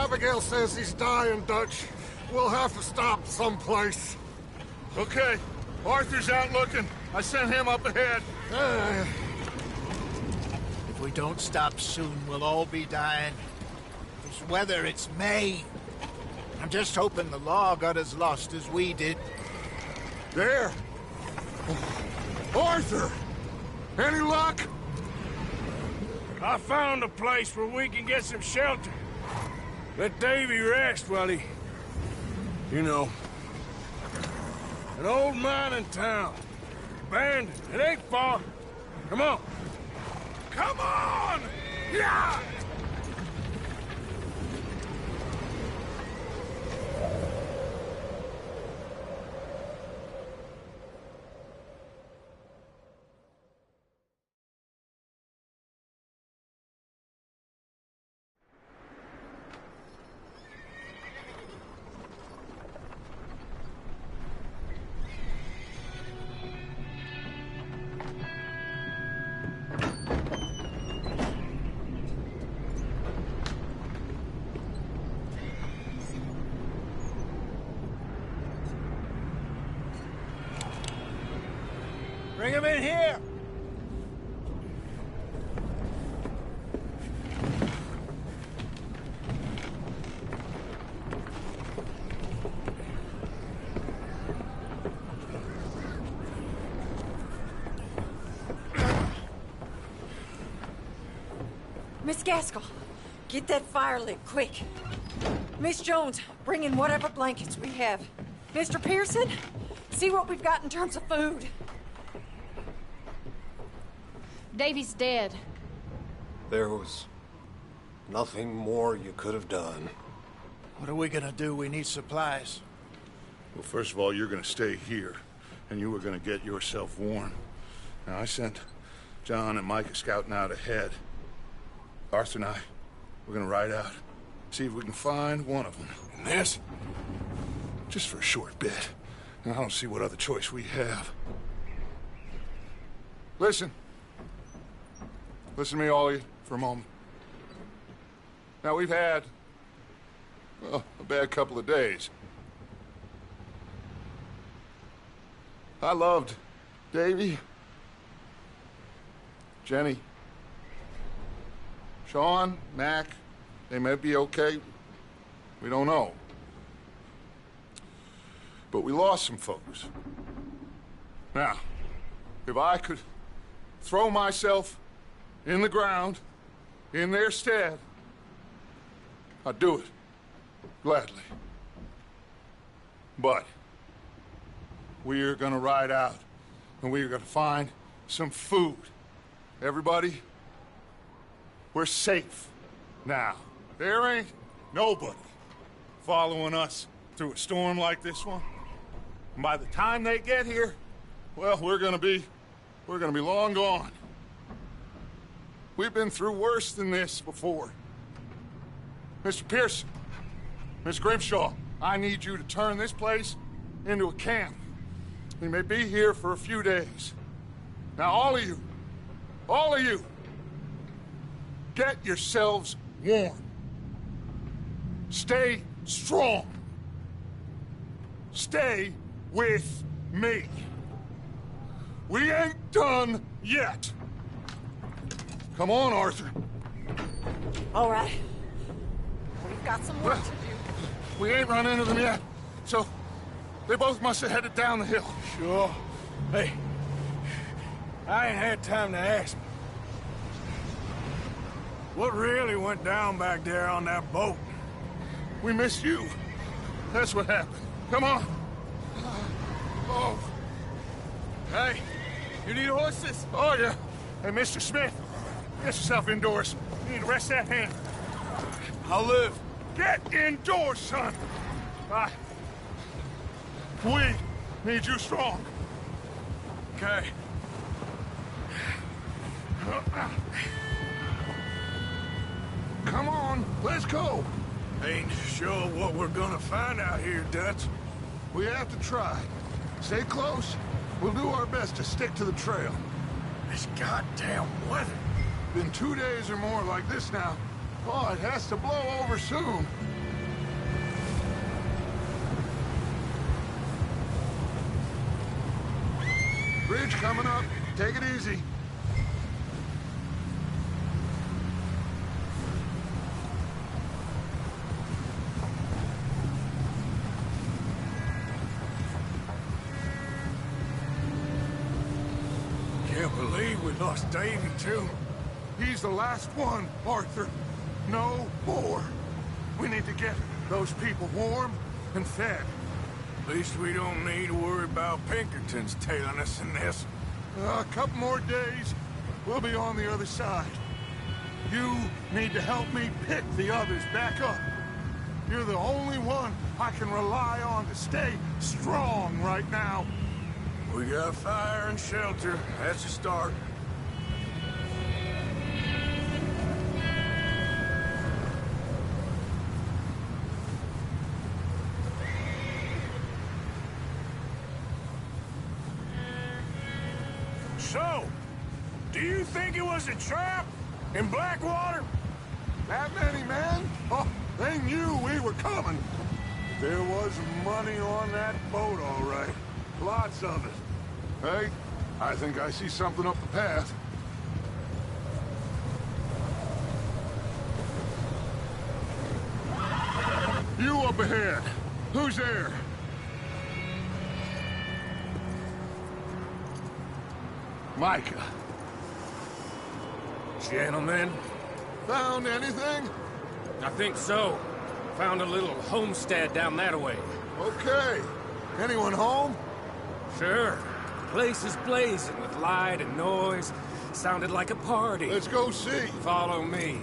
Abigail says he's dying, Dutch. We'll have to stop someplace. Okay. Arthur's out looking. I sent him up ahead. If we don't stop soon, we'll all be dying. This weather, it's May. I'm just hoping the law got as lost as we did. There! Arthur! Any luck? I found a place where we can get some shelter. Let Davy rest while he... You know. An old mining town. Abandoned. It ain't far. Come on. Come on! Yeah! Bring him in here! Miss Gaskell, get that fire lit, quick. Miss Jones, bring in whatever blankets we have. Mr. Pearson, see what we've got in terms of food. Davy's dead. There was nothing more you could have done. What are we gonna do? We need supplies. Well, first of all, you're gonna stay here, and you were gonna get yourself warm. Now, I sent John and Micah scouting out ahead. Arthur and I, we're gonna ride out, see if we can find one of them. And this? Just for a short bit. And I don't see what other choice we have. Listen. Listen to me, all of you, for a moment. Now, we've had, well, a bad couple of days. I loved Davy, Jenny, Sean, Mac. They may be okay. We don't know. But we lost some folks. Now, if I could throw myself in the ground, in their stead, I'd do it, gladly. But we're gonna ride out, and we're gonna find some food. Everybody, we're safe now. There ain't nobody following us through a storm like this one. And by the time they get here, well, we're gonna be long gone. We've been through worse than this before. Mr. Pearson, Miss Grimshaw, I need you to turn this place into a camp. We may be here for a few days. Now, all of you, get yourselves warm. Stay strong. Stay with me. We ain't done yet. Come on, Arthur. All right. We've got some work to do. We ain't run into them yet, so they both must have headed down the hill. Sure. Hey, I ain't had time to ask. What really went down back there on that boat? We missed you. That's what happened. Come on. Oh. Hey, you need horses? Oh, yeah. Hey, Mr. Smith, get yourself indoors. You need to rest that hand. I'll live. Get indoors, son. We need you strong. Okay. Come on, let's go. Ain't sure what we're gonna find out here, Dutch. We have to try. Stay close. We'll do our best to stick to the trail. This goddamn weather. Been 2 days or more like this now. Oh, it has to blow over soon. Bridge coming up. Take it easy. Can't believe we lost Davy, too. He's the last one, Arthur. No more. We need to get those people warm and fed. At least we don't need to worry about Pinkertons tailing us in this. A couple more days, we'll be on the other side. You need to help me pick the others back up. You're the only one I can rely on to stay strong right now. We got fire and shelter. That's a start. So, do you think it was a trap in Blackwater? That many men? Oh, they knew we were coming. There was money on that boat, all right. Lots of it. Hey, I think I see something up the path. You up ahead. Who's there? Micah. Gentlemen, Found anything? I think so. Found a little homestead down that way. Okay. Anyone home? Sure. Place is blazing with light and noise. Sounded like a party. Let's go see. Follow me.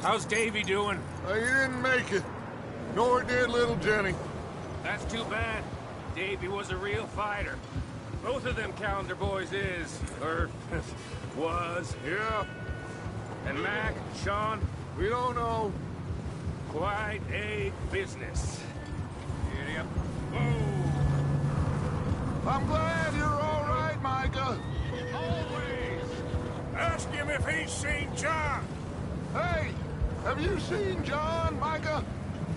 How's Davy doing? He didn't make it. Nor did little Jenny. That's too bad. Davy was a real fighter. Both of them calendar boys is, or was. Yeah, And Mac, Sean, we don't know. quite a business. Giddy up. Whoa! I'm glad you're all right, Micah. Always! Ask him if he's seen John. Hey, have you seen John, Micah?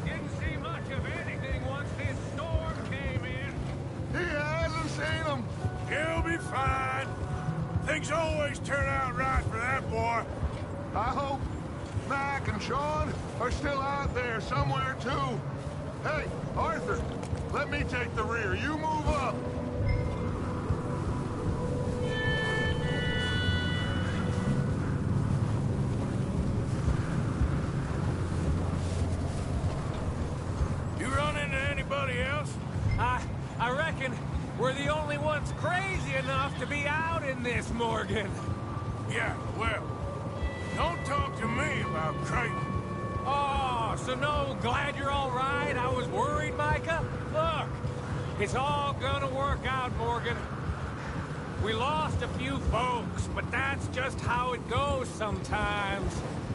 Didn't see much of anything once this storm came in. He hasn't seen him. He'll be fine. Things always turn out right for that boy. I hope Mac and Sean are still out there somewhere, too. Hey, Arthur, let me take the rear. You move up. You run into anybody else? I reckon we're the only ones crazy enough to be out in this, Morgan. Yeah, well, don't talk to me about Creighton. Oh, so no, glad you're all right. I was worried, Micah. Look, it's all gonna work out, Morgan. We lost a few folks, but that's just how it goes sometimes.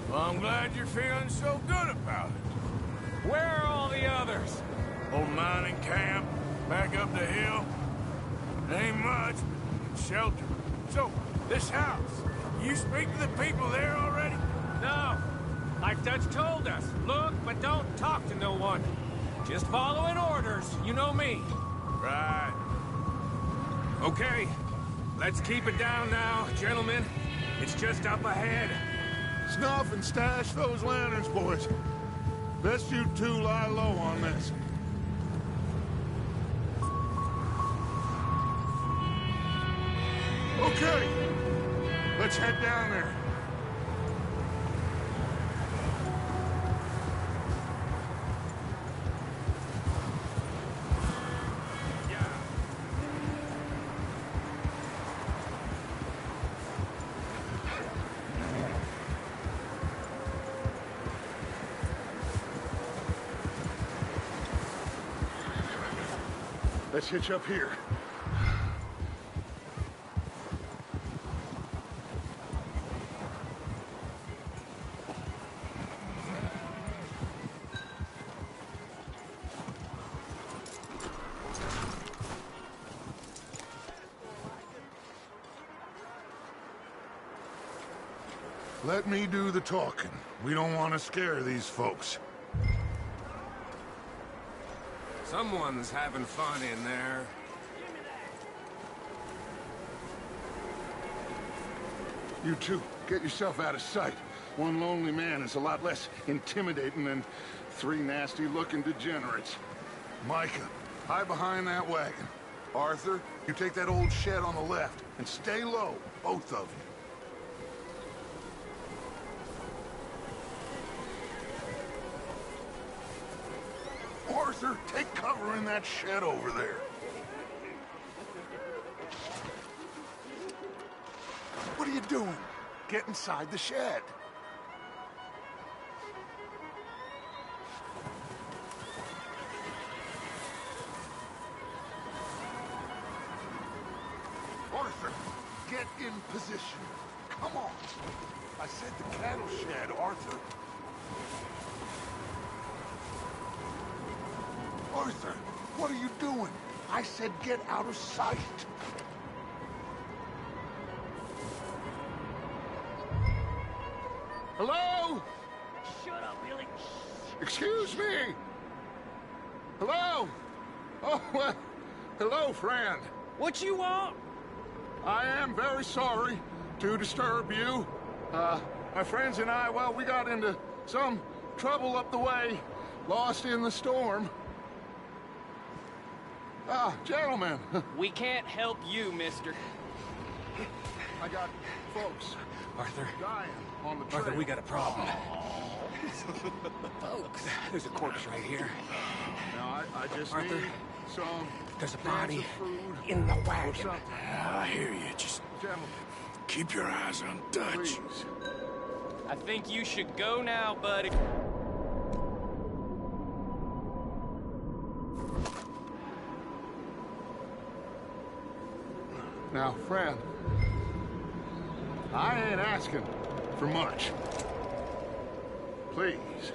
Well, I'm glad you're feeling so good about it. Where are all the others? Old mining camp, back up the hill. Ain't much, but shelter. So, this house, you speak to the people there already? No. Like Dutch told us, look, but don't talk to no one. Just following orders, you know me. Right. Okay, let's keep it down now, gentlemen. It's just up ahead. Snuff and stash those lanterns, boys. Best you two lie low on this. Okay, let's head down there. Let's hitch up here. Let me do the talking. We don't want to scare these folks. Someone's having fun in there. You two, get yourself out of sight. One lonely man is a lot less intimidating than 3 nasty-looking degenerates. Micah, hide behind that wagon. Arthur, you take that old shed on the left, and stay low, both of you. Arthur, take cover in that shed over there. What are you doing? Get inside the shed. Arthur, get in position. Come on. I said the cattle shed, Arthur. Arthur, what are you doing? I said get out of sight. Hello? Shut up, Billy. Excuse me. Hello? Oh, well, hello, friend. What you want? I am very sorry to disturb you. My friends and I, well, we got into some trouble up the way, lost in the storm. Ah, gentlemen. We can't help you, mister. I got folks Arthur, dying on the trail. Arthur, we got a problem. Folks, there's a corpse right here. Now, I just Arthur, need some there's a cans body of food in the or wagon. something. I hear you. Just Gentlemen, keep your eyes on Dutch. please. I think you should go now, buddy. Now, friend, I ain't asking for much. Please,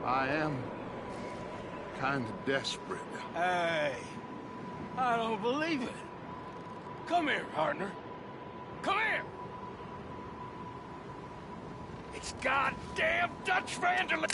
I am kind of desperate. Hey, I don't believe it. Come here, partner. Come here. It's goddamn Dutch Vanderlyn.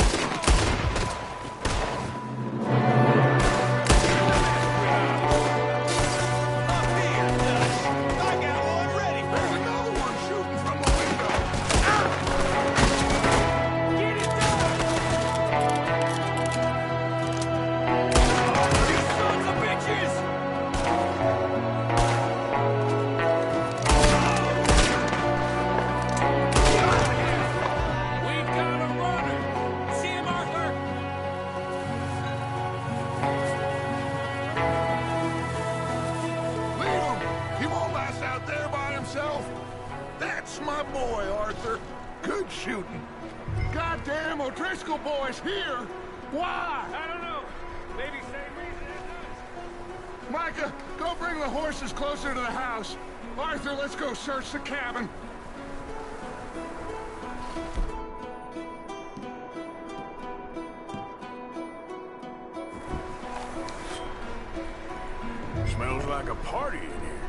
That's my boy, Arthur. Good shooting. Goddamn O'Driscoll boy's here. Why? I don't know. Maybe same reason as us. Micah, go bring the horses closer to the house. Arthur, let's go search the cabin. Smells like a party in here.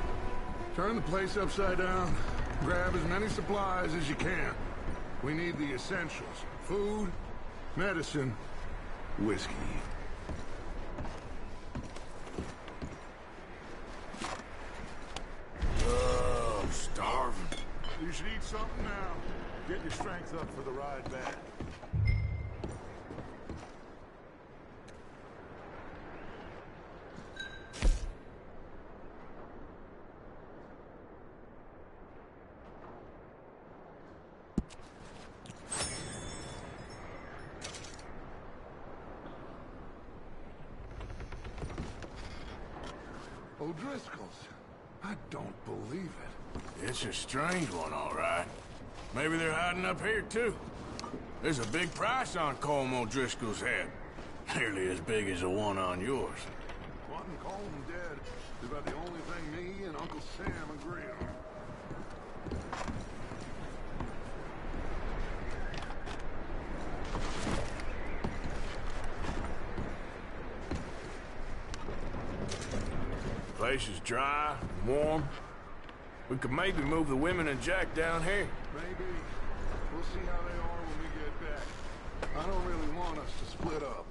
Turn the place upside down. Grab as many supplies as you can. We need the essentials. Food, medicine, whiskey. Oh, I'm starving. You should eat something now. Get your strength up for the ride back. O'Driscoll's. I don't believe it. It's a strange one, all right. Maybe they're hiding up here, too. There's a big price on Colm O'Driscoll's head. Nearly as big as the one on yours. Wanting Colm dead is about the only thing me and Uncle Sam agree on. Place is dry, warm. We could maybe move the women and Jack down here. Maybe. We'll see how they are when we get back. I don't really want us to split up.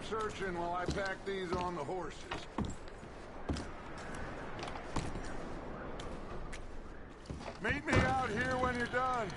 keep searching while I pack these on the horses. Meet me out here when you're done.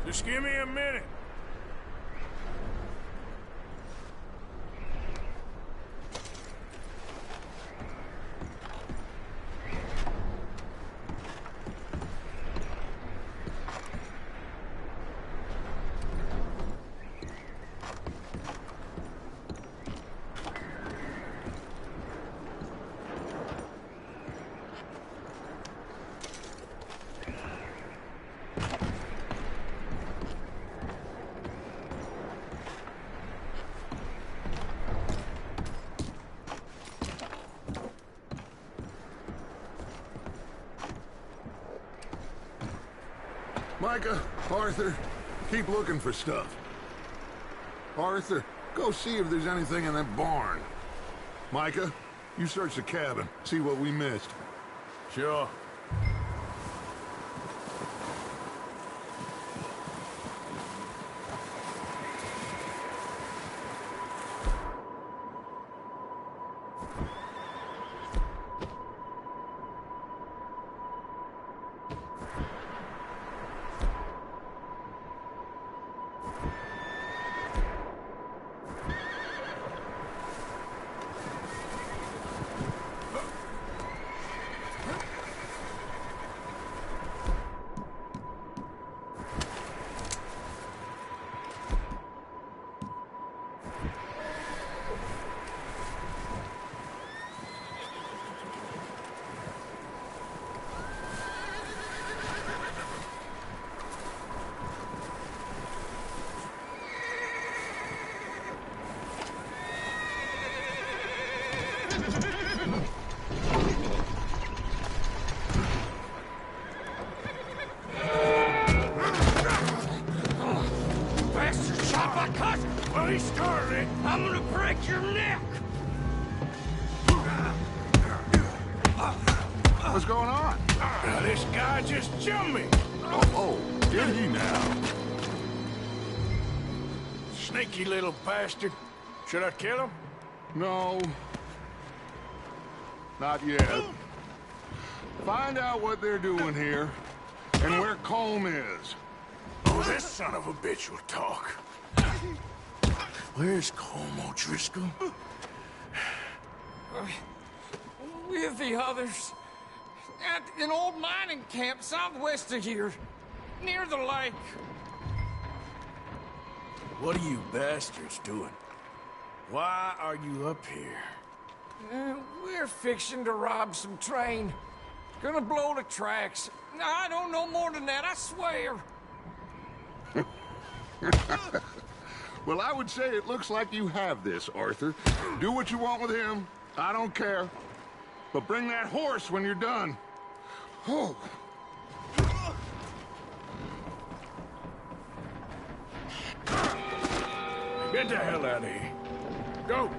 Just give me a minute. Micah, Arthur, keep looking for stuff. Arthur, go see if there's anything in that barn. Micah, you search the cabin, see what we missed. Sure. I'm gonna break your neck! What's going on? This guy just jumped me! Oh, did he now? Sneaky little bastard. Should I kill him? No. Not yet. Find out what they're doing here, and where Colm is. Oh, this son of a bitch will talk. Where's Colm O'Driscoll? with the others at an old mining camp southwest of here, near the lake. What are you bastards doing? Why are you up here? We're fixing to rob some train. Gonna blow the tracks. I don't know more than that, I swear. Well, I would say it looks like you have this, Arthur. Do what you want with him. I don't care. But bring that horse when you're done. Oh. Get the hell out of here. Go!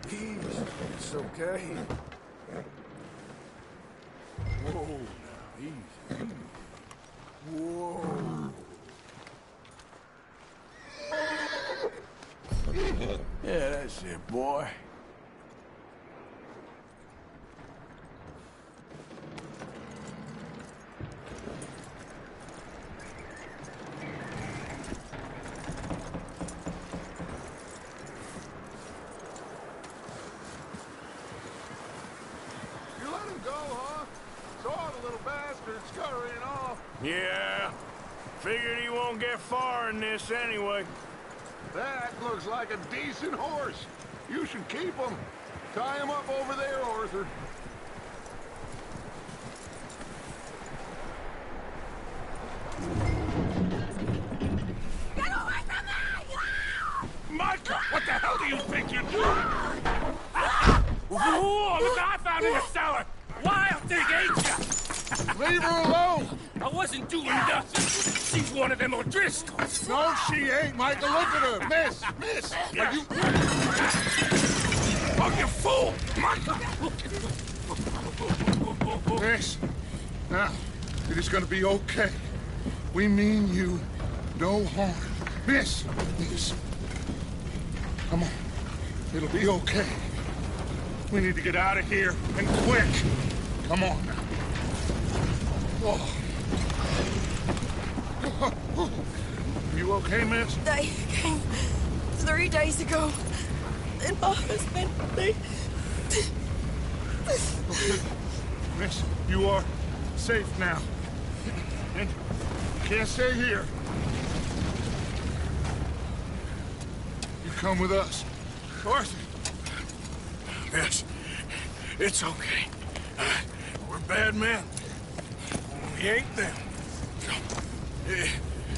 It's okay. Whoa, now, easy. Whoa. Yeah, that's it, boy. Yeah, figured he won't get far in this anyway. That looks like a decent horse. You should keep him. Tie him up over there, Arthur. Get away from me! Micah, what the hell do you think you're doing? Whoa, look what I found in the cellar! Wild thing, ain't ya? Leave her alone! I wasn't doing nothing. She's one of them O'Driscolls. No, she ain't, Micah. Look at her. Miss! Miss! Yeah. Are you... Oh, you fool! Micah! Miss, now, it is gonna be okay. We mean you no harm. Miss! Miss. Come on. It'll be okay. We need to get out of here, and quick. Come on now. Oh. You okay, miss? They came 3 days ago. And my husband, they... Okay. Miss, you are safe now. And you can't stay here. You come with us. Arthur. Yes, it's okay. We're bad men. We ain't them.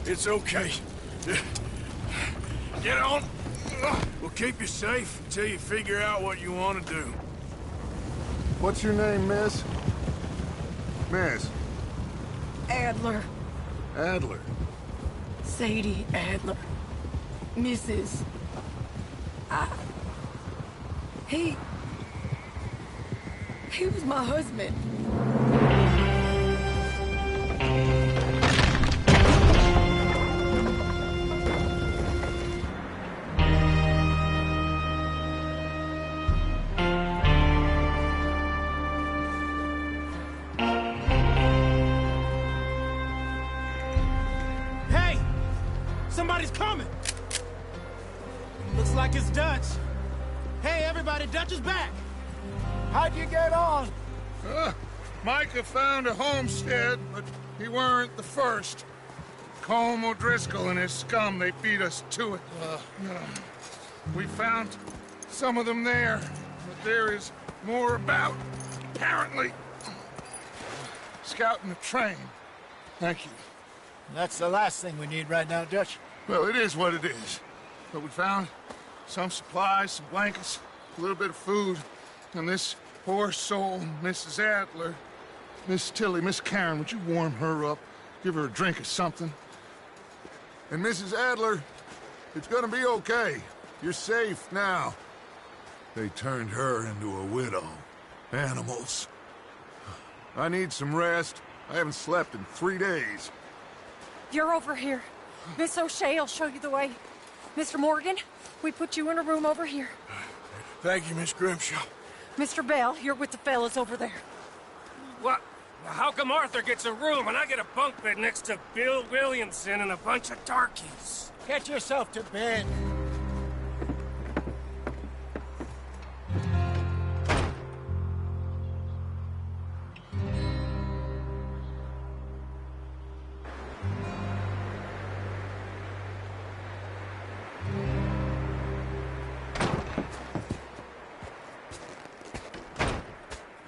It's okay. Get on. We'll keep you safe until you figure out what you want to do. What's your name, miss? Miss? Adler. Adler. Sadie Adler. Mrs. He was my husband. Hey! Somebody's coming! Looks like it's Dutch. Hey, everybody, Dutch is back! How'd you get on? Micah found a homestead, but he weren't the first. Colm O'Driscoll and his scum, they beat us to it. We found some of them there, but there is more about, apparently. Scouting the train. Thank you. That's the last thing we need right now, Dutch. Well, it is what it is. But we found some supplies, some blankets, a little bit of food, and this poor soul, Mrs. Adler, Miss Tilly, Miss Karen, would you warm her up? Give her a drink or something? And Mrs. Adler, it's gonna be okay. You're safe now. They turned her into a widow. Animals. I need some rest. I haven't slept in 3 days. You're over here. Miss O'Shea will show you the way. Mr. Morgan, we put you in a room over here. Thank you, Miss Grimshaw. Mr. Bell, you're with the fellas over there. What? How come Arthur gets a room and I get a bunk bed next to Bill Williamson and a bunch of darkies? Get yourself to bed.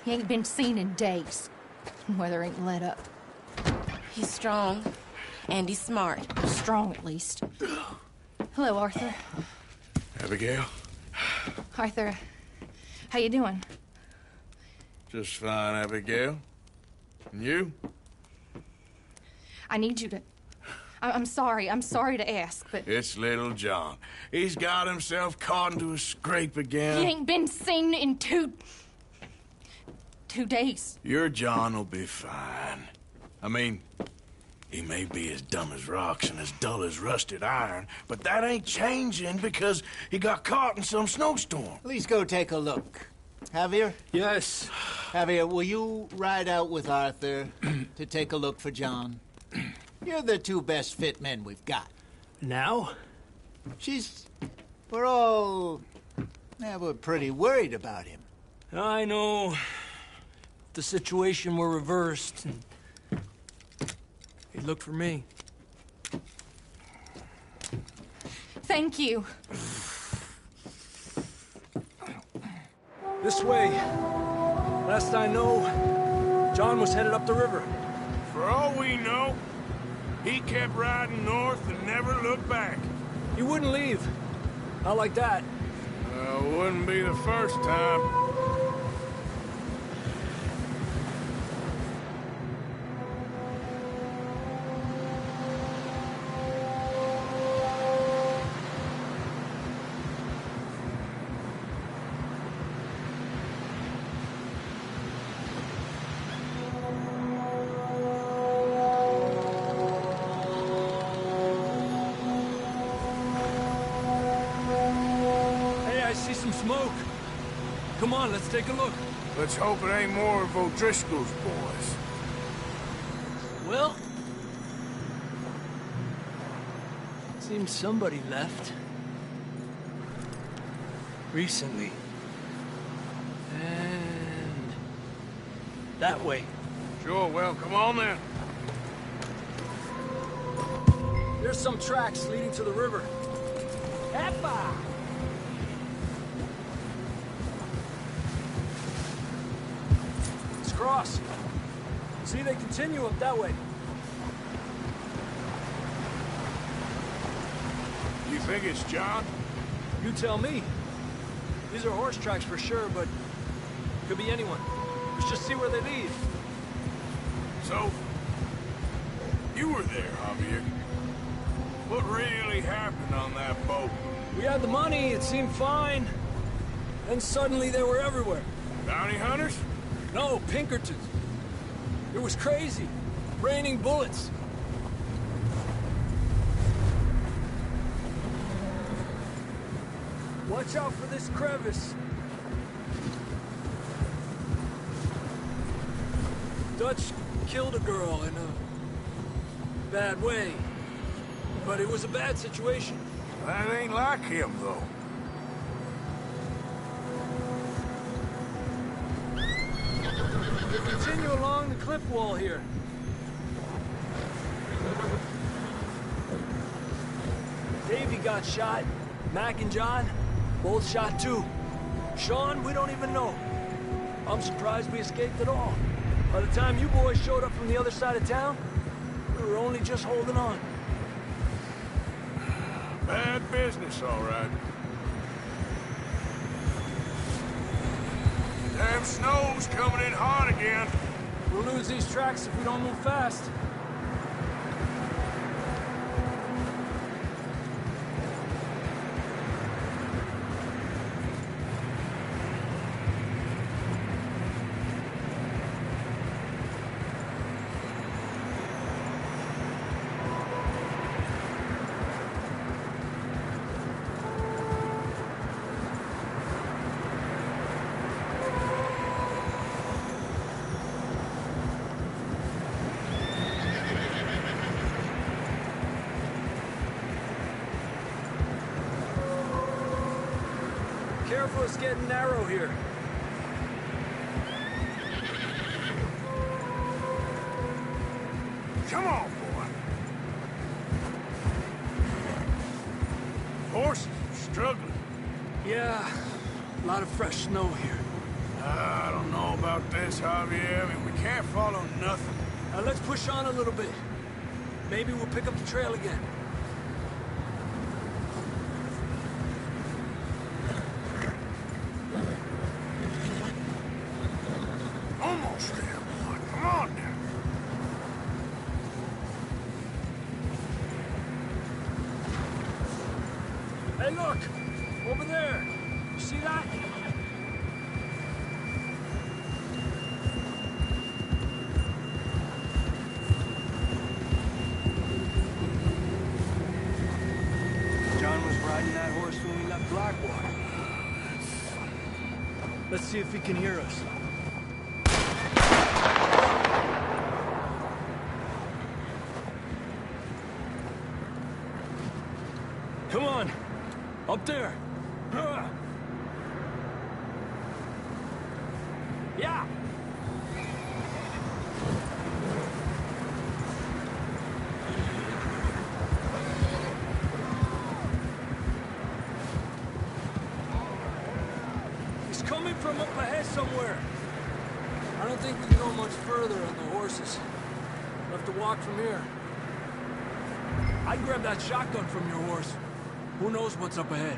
He ain't been seen in days. Weather ain't let up. He's strong, and he's smart. Strong, at least. Hello, Arthur. Abigail? Arthur, how you doing? Just fine, Abigail. And you? I need you to... I'm sorry to ask, but... It's little John. He's got himself caught into a scrape again. He ain't been seen in 2 days. Your John will be fine. I mean, he may be as dumb as rocks and as dull as rusted iron, but that ain't changing because he got caught in some snowstorm. Please go take a look. Javier? Yes. Javier, will you ride out with Arthur to take a look for John? You're the 2 best fit men we've got. Now? We're pretty worried about him. I know. The situation were reversed. He'd look for me. Thank you. This way. Last I know, John was headed up the river. For all we know, he kept riding north and never looked back. He wouldn't leave. Not like that. Wouldn't be the first time. Smoke. Come on, let's take a look. Let's hope it ain't more of O'Driscoll's boys. Well, seems somebody left. Recently. And that way. Sure, well, come on then. There's some tracks leading to the river. Eppa! Cross. See, they continue up that way. You think it's John? You tell me. These are horse tracks for sure, but could be anyone. Let's just see where they lead. So, you were there, Javier. What really happened on that boat? We had the money, it seemed fine. Then suddenly they were everywhere. Bounty hunters? No, Pinkertons. It was crazy. Raining bullets. Watch out for this crevice. Dutch killed a girl in a bad way. But it was a bad situation. That ain't like him, though. Continue along the cliff wall here. Davey got shot. Mac and John, both shot too. Sean, we don't even know. I'm surprised we escaped at all. By the time you boys showed up from the other side of town, we were only just holding on. Bad business, all right. Damn snow's coming in hot again. We'll lose these tracks if we don't move fast. Careful, it's getting narrow here. Come on, boy. Horses are struggling. Yeah, a lot of fresh snow here. I don't know about this, Javier. I mean, we can't follow nothing. Let's push on a little bit. Maybe we'll pick up the trail again. Almost there, boy. Come on now. Hey, look! Over there! You see that? John was riding that horse when we left Blackwater. Let's see if he can hear us. Come on! Up there! Yeah! He's coming from up ahead somewhere. I don't think we can go much further on the horses. We'll have to walk from here. I'd grab that shotgun from your horse. Who knows what's up ahead?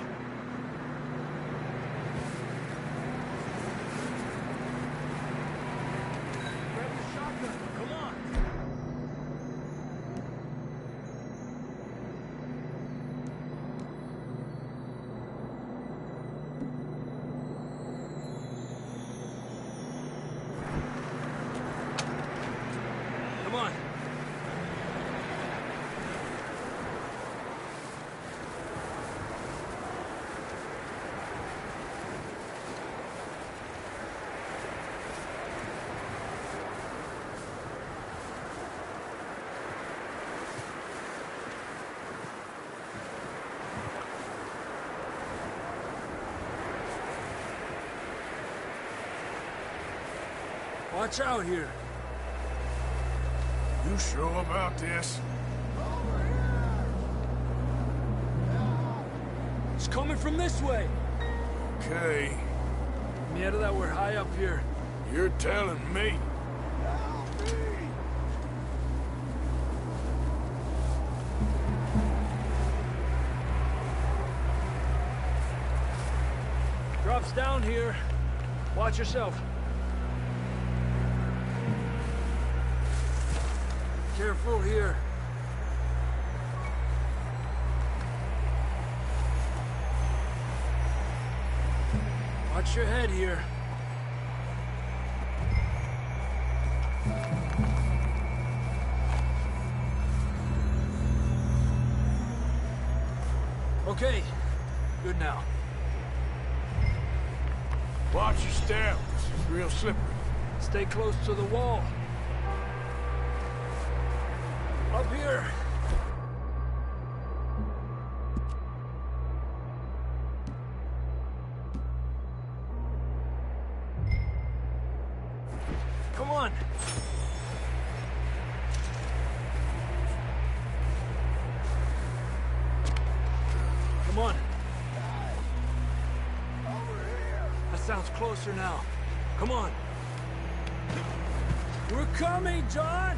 Grab the shotgun. Come on. Come on. Watch out here. You sure about this? It's coming from this way. Okay. Me out of that, we're high up here. You're telling me. Drops down here. Watch yourself. Careful here. Watch your head here. Okay, good now. Watch your step. This is real slippery. Stay close to the wall. Up here. Come on. Come on. That sounds closer now. Come on. We're coming, John!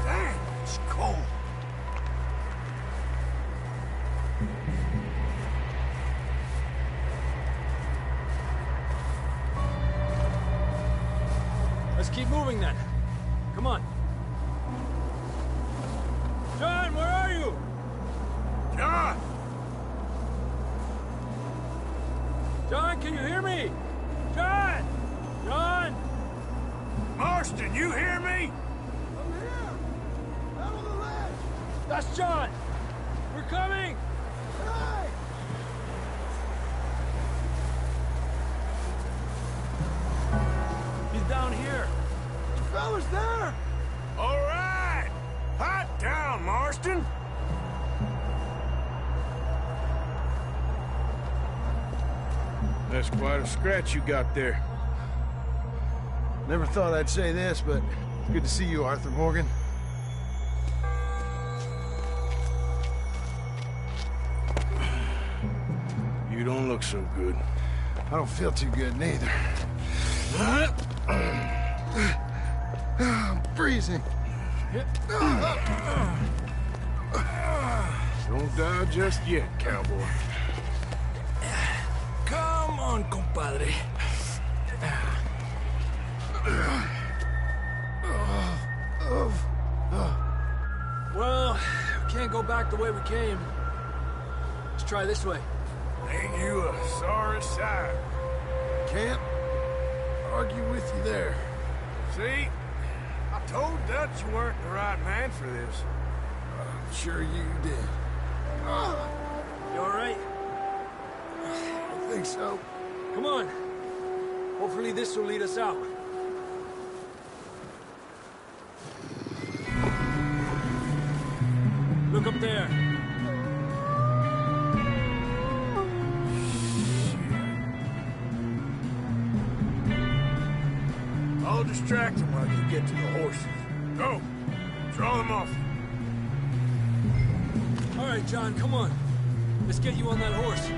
Dang, it's cold. Let's keep moving then. Come on. John, where are you? John! John, can you hear me? John! John! Marston, you hear me? I'm here! Out on the ledge! That's John! We're coming! Hey! He's down here. fellas there! All right! Hot down, Marston! That's quite a scratch you got there. Never thought I'd say this, but it's good to see you, Arthur Morgan. You don't look so good. I don't feel too good, neither. I'm freezing. Don't die just yet, cowboy. Come on, compadre. Well, we can't go back the way we came. Let's try this way. Ain't you a sorry sight? Can't argue with you there. See? I told Dutch you weren't the right man for this. I'm sure you did. You all right? I think so. Come on. Hopefully this will lead us out. Look up there. I'll distract them while you get to the horses. Go! Draw them off. All right, John, come on. Let's get you on that horse.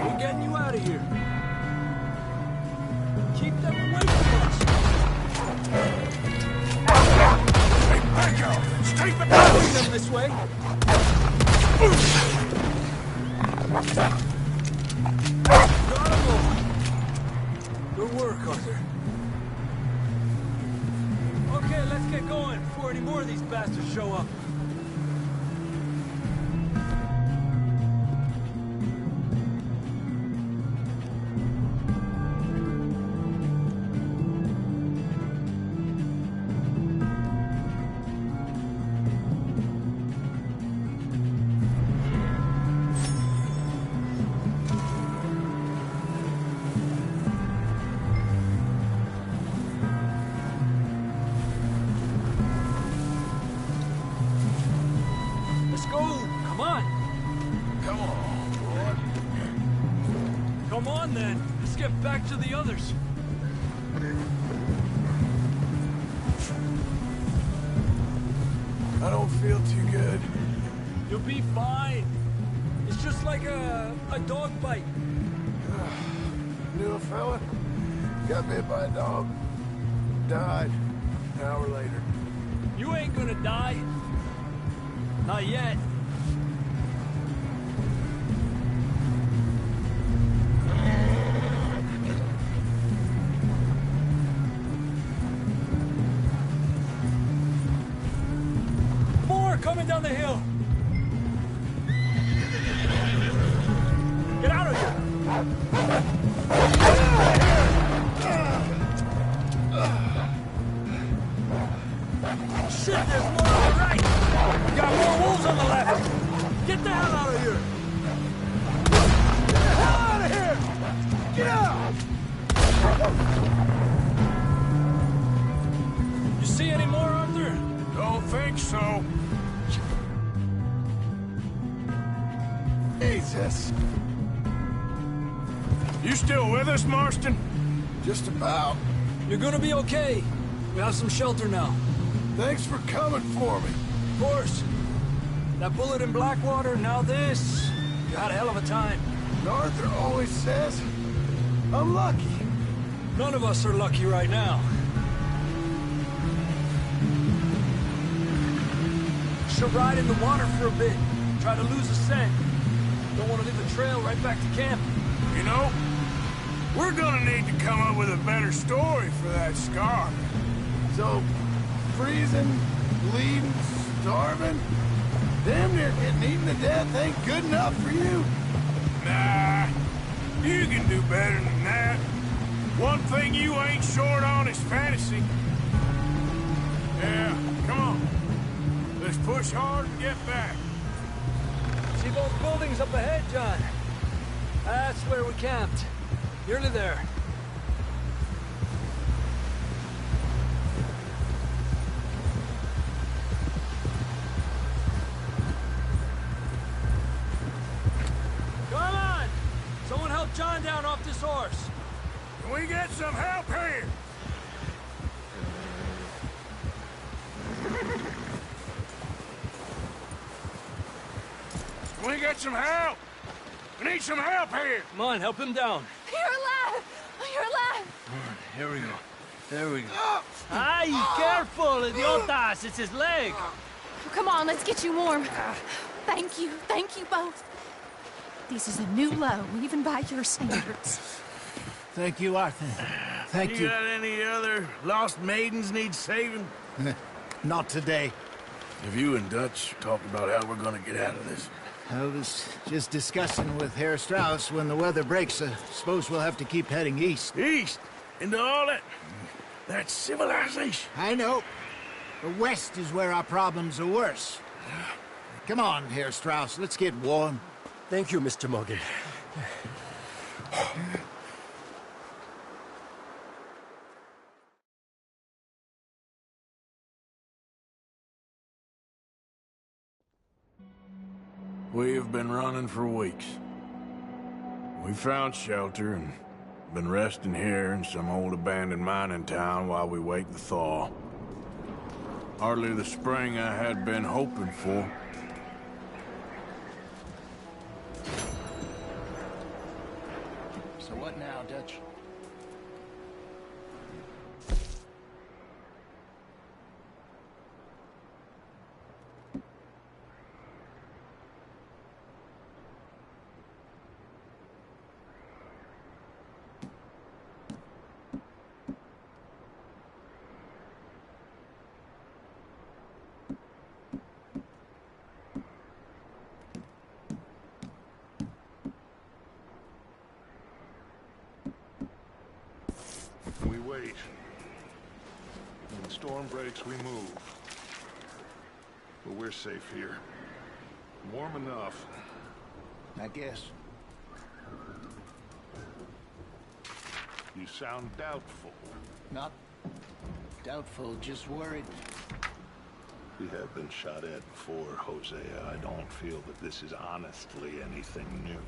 We're getting you out of here. Keep them away from us. Stay back out! Stay back! Bring them this way. Got them all. Good work, Arthur. Okay, let's get going before any more of these bastards show up. Come on, then. Let's get back to the others. I don't feel too good. You'll be fine. It's just like a dog bite. Knew a fella, got bit by a dog, died an hour later. You ain't gonna die. Not yet. Coming down the hill. Get out of here. Shit, there's more on the right. We got more wolves on the left. Get the hell out of here. Get the hell out of here. Get out. You see any more, Arthur? Don't think so. Jesus. You still with us, Marston? Just about. You're gonna be okay. We have some shelter now. Thanks for coming for me. Of course. That bullet in Blackwater, now this. You had a hell of a time. And Arthur always says, I'm lucky. None of us are lucky right now. Should ride in the water for a bit. Try to lose a scent. Don't want to leave a trail right back to camp. You know, we're gonna need to come up with a better story for that scar. So, freezing, bleeding, starving, damn near getting eaten to death ain't good enough for you? Nah, you can do better than that. One thing you ain't short on is fantasy. Yeah, come on. Let's push hard and get back. See those buildings Trees up ahead, John. That's where we camped. Nearly there. Come on! Someone help John down off this horse. Can we get some help here? Can we get some help? We need some help here! Come on, help him down. You're alive! You're alive! Here we go. There we go. Ay, careful, idiotas! It's his leg! Come on, let's get you warm. Thank you both. This is a new low, even by your standards. Thank you, Arthur. Thank you. You got any other lost maidens need saving? Not today. Have you and Dutch talked about how we're gonna get out of this? I was just discussing with Herr Strauss when the weather breaks. Suppose we'll have to keep heading east. East? Into all that... That's civilization. I know. The west is where our problems are worse. Come on, Herr Strauss, let's get warm. Thank you, Mr. Morgan. We have been running for weeks. We found shelter and been resting here in some old abandoned mining town while we wait the thaw. Hardly the spring I had been hoping for. So what now, Dutch? We wait. When the storm breaks, we move. But we're safe here. Warm enough. I guess. You sound doubtful. Not doubtful, just worried. We have been shot at before, Hosea. I don't feel that this is honestly anything new.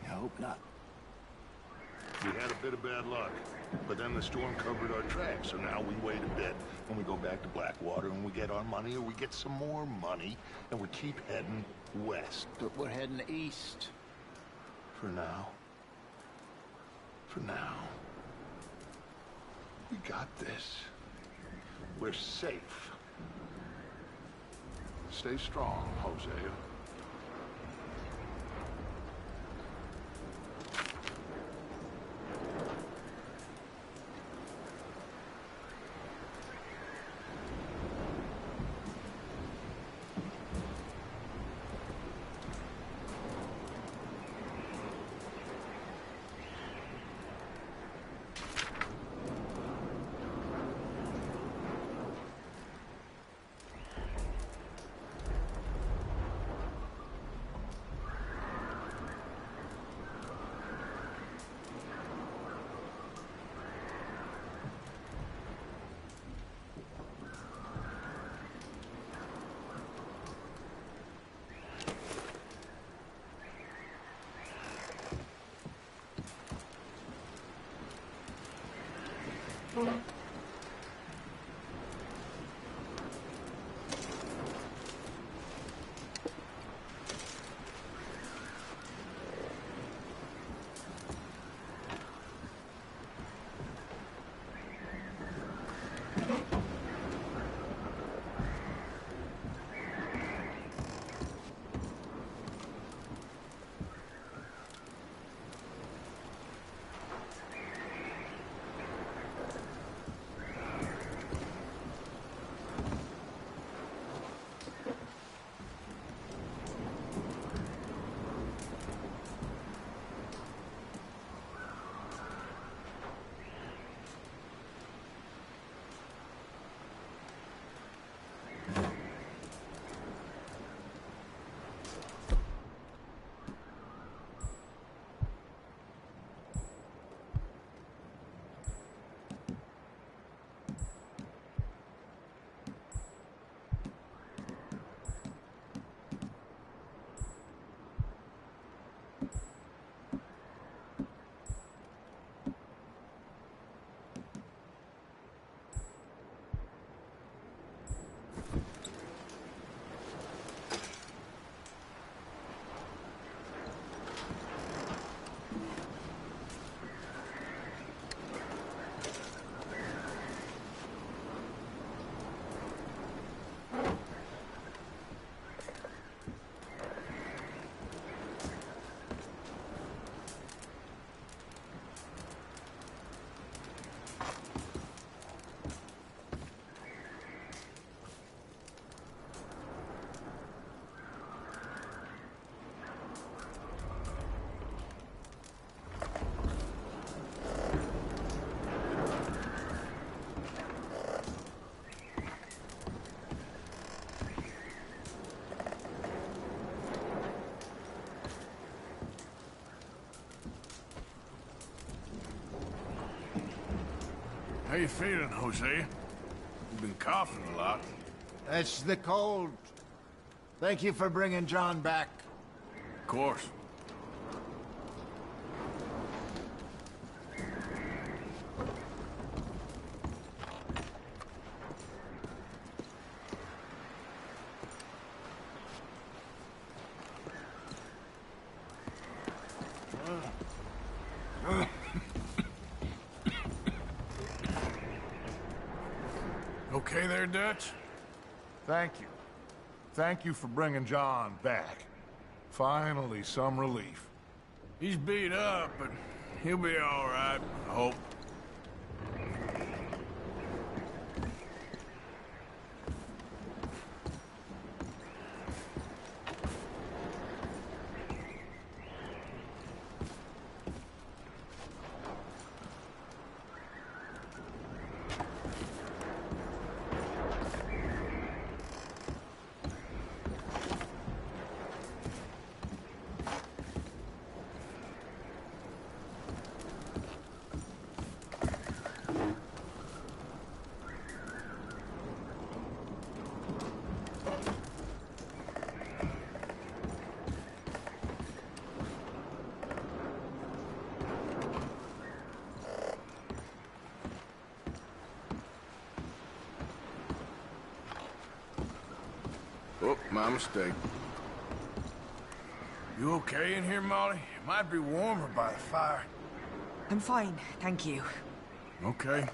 I hope not. We had a bit of bad luck, but then the storm covered our tracks, so now we wait a bit, and we go back to Blackwater, and we get our money, or we get some more money, and we keep heading west. But we're heading east. For now. For now. We got this. We're safe. Stay strong, Hosea. How you feeling, Jose? You've been coughing a lot. It's the cold. Thank you for bringing John back. Of course. Okay there, Dutch? Thank you. Thank you for bringing John back. Finally, some relief. He's beat up, but he'll be all right, I hope. Oh, my mistake. You okay in here, Molly? It might be warmer by the fire. I'm fine, thank you. Okay.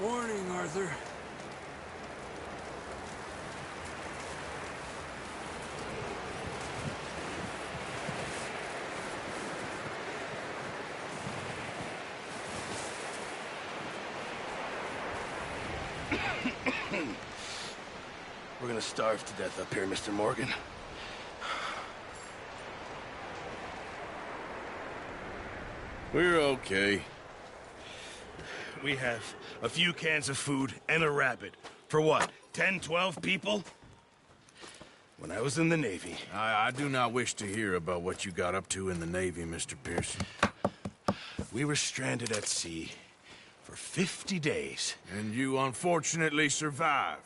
Morning, Arthur. We're gonna starve to death up here, Mr. Morgan. We're okay. We have a few cans of food and a rabbit. For what, 10, 12 people? When I was in the Navy... I do not wish to hear about what you got up to in the Navy, Mr. Pearson. We were stranded at sea for 50 days. And you unfortunately survived.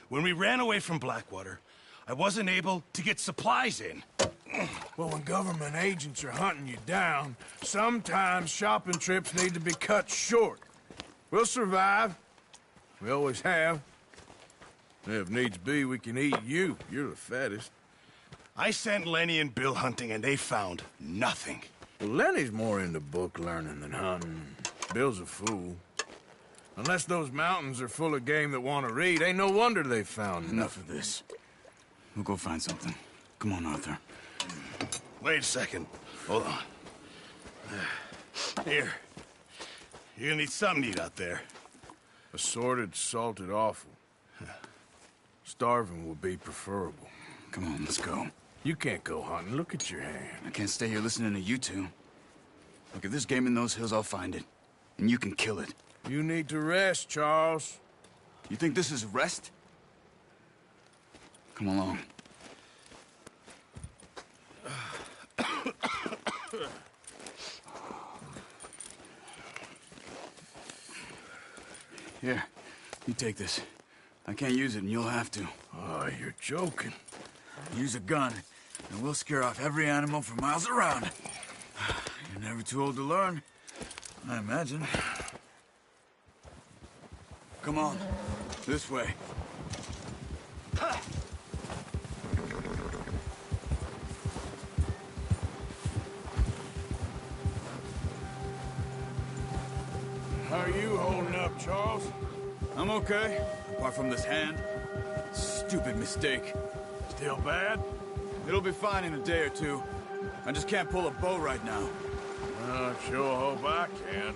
When we ran away from Blackwater, I wasn't able to get supplies in. Well, when government agents are hunting you down, sometimes shopping trips need to be cut short. We'll survive. We always have. If needs be, we can eat you. You're the fattest. I sent Lenny and Bill hunting, and they found nothing. Well, Lenny's more into book learning than hunting. Bill's a fool. Unless those mountains are full of game that want to read, ain't no wonder they found Enough of this. We'll go find something. Come on, Arthur. Wait a second. Hold on. Here. You're gonna need something to eat out there. Assorted, salted offal. Starving will be preferable. Come on, let's go. You can't go hunting. Look at your hand. I can't stay here listening to you two. Look, if there's game in those hills, I'll find it. And you can kill it. You need to rest, Charles. You think this is rest? Come along. Here, you take this. I can't use it, and you'll have to. Oh, you're joking. Use a gun, and we'll scare off every animal for miles around. You're never too old to learn, I imagine. Come on, this way. How are you holding up, Charles? I'm okay, apart from this hand. Stupid mistake. Still bad? It'll be fine in a day or two. I just can't pull a bow right now. I sure hope I can.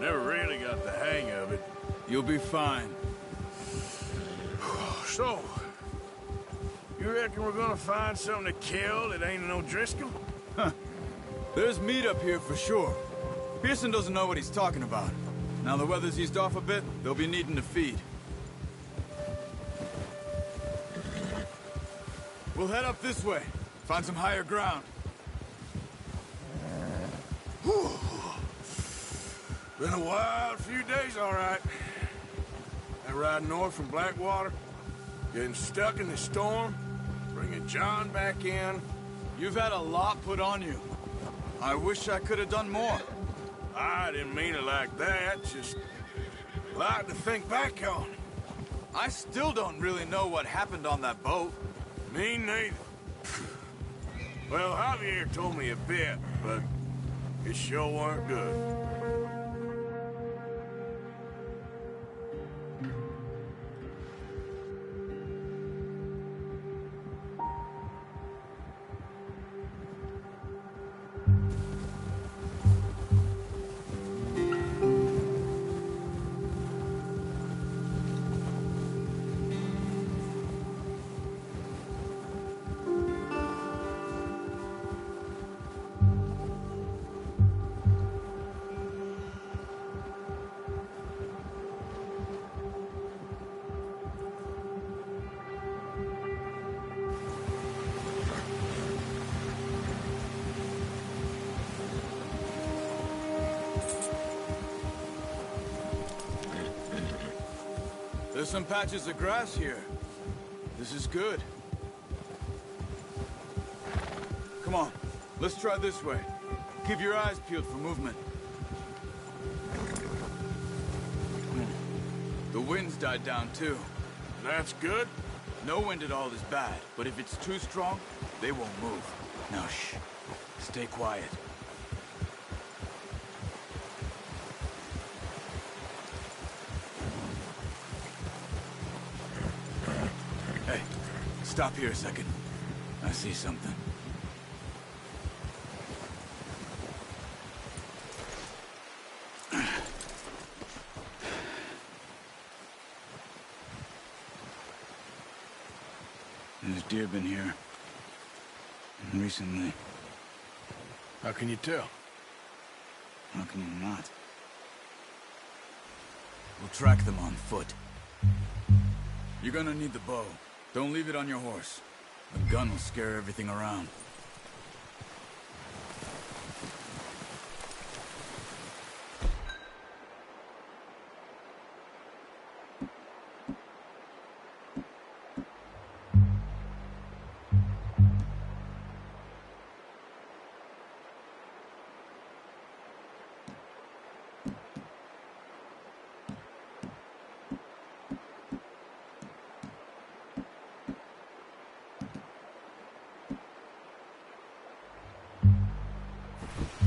Never really got the hang of it. You'll be fine. So, you reckon we're gonna find something to kill that ain't no Driscoll? Huh. There's meat up here for sure. Pearson doesn't know what he's talking about. Now the weather's eased off a bit, they'll be needing to feed. We'll head up this way. Find some higher ground. Whew. Been a wild few days, all right. That ride north from Blackwater, getting stuck in the storm, bringing John back in. You've had a lot put on you. I wish I could have done more. I didn't mean it like that, just a lot to think back on. I still don't really know what happened on that boat. Me neither. Well, Javier told me a bit, but it sure weren't good. There's some patches of grass here. This is good. Come on, let's try this way. Keep your eyes peeled for movement. The wind's died down too. That's good. No wind at all is bad, but if it's too strong, they won't move. Now shh, stay quiet. Stop here a second. I see something. There's deer been here. Recently. How can you tell? How can you not? We'll track them on foot. You're gonna need the bow. Don't leave it on your horse. The gun will scare everything around.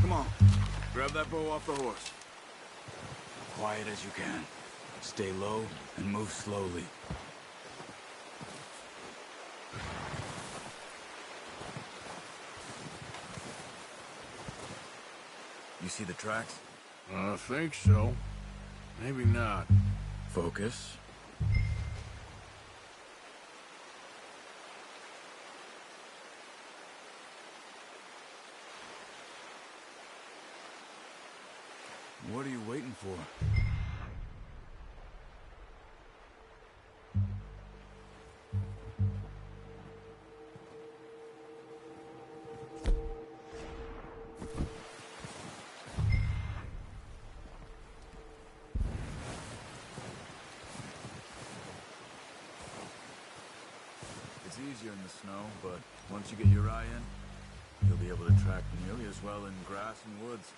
Come on. Grab that bow off the horse. Quiet as you can. Stay low and move slowly. You see the tracks? I think so. Maybe not. Focus. What are you waiting for? It's easier in the snow, but once you get your eye in, you'll be able to track nearly as well in grass and woods.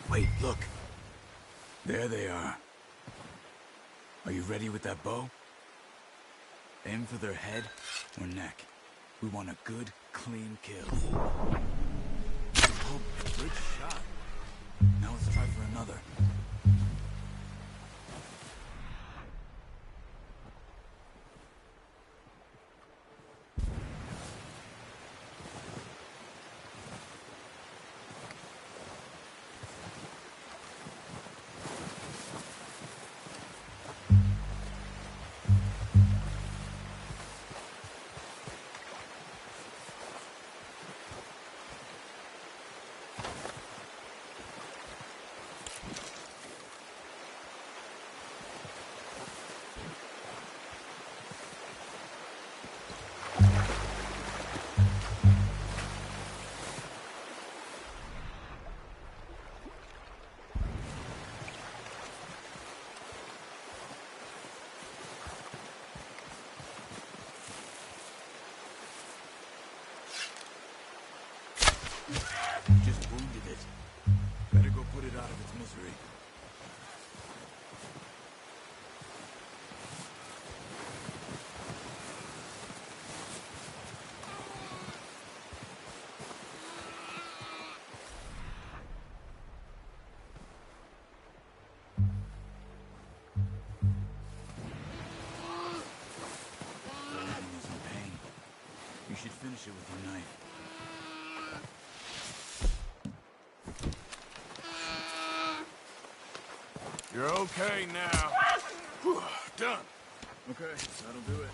Wait, look. There they are. Are you ready with that bow? Aim for their head or neck. We want a good, clean kill. Oh, good shot. Now let's try for another. Just wounded it. Better go put it out of its misery. The animal's in pain. You should finish it with your knife. You're okay now. Whew, done. Okay, that'll do it.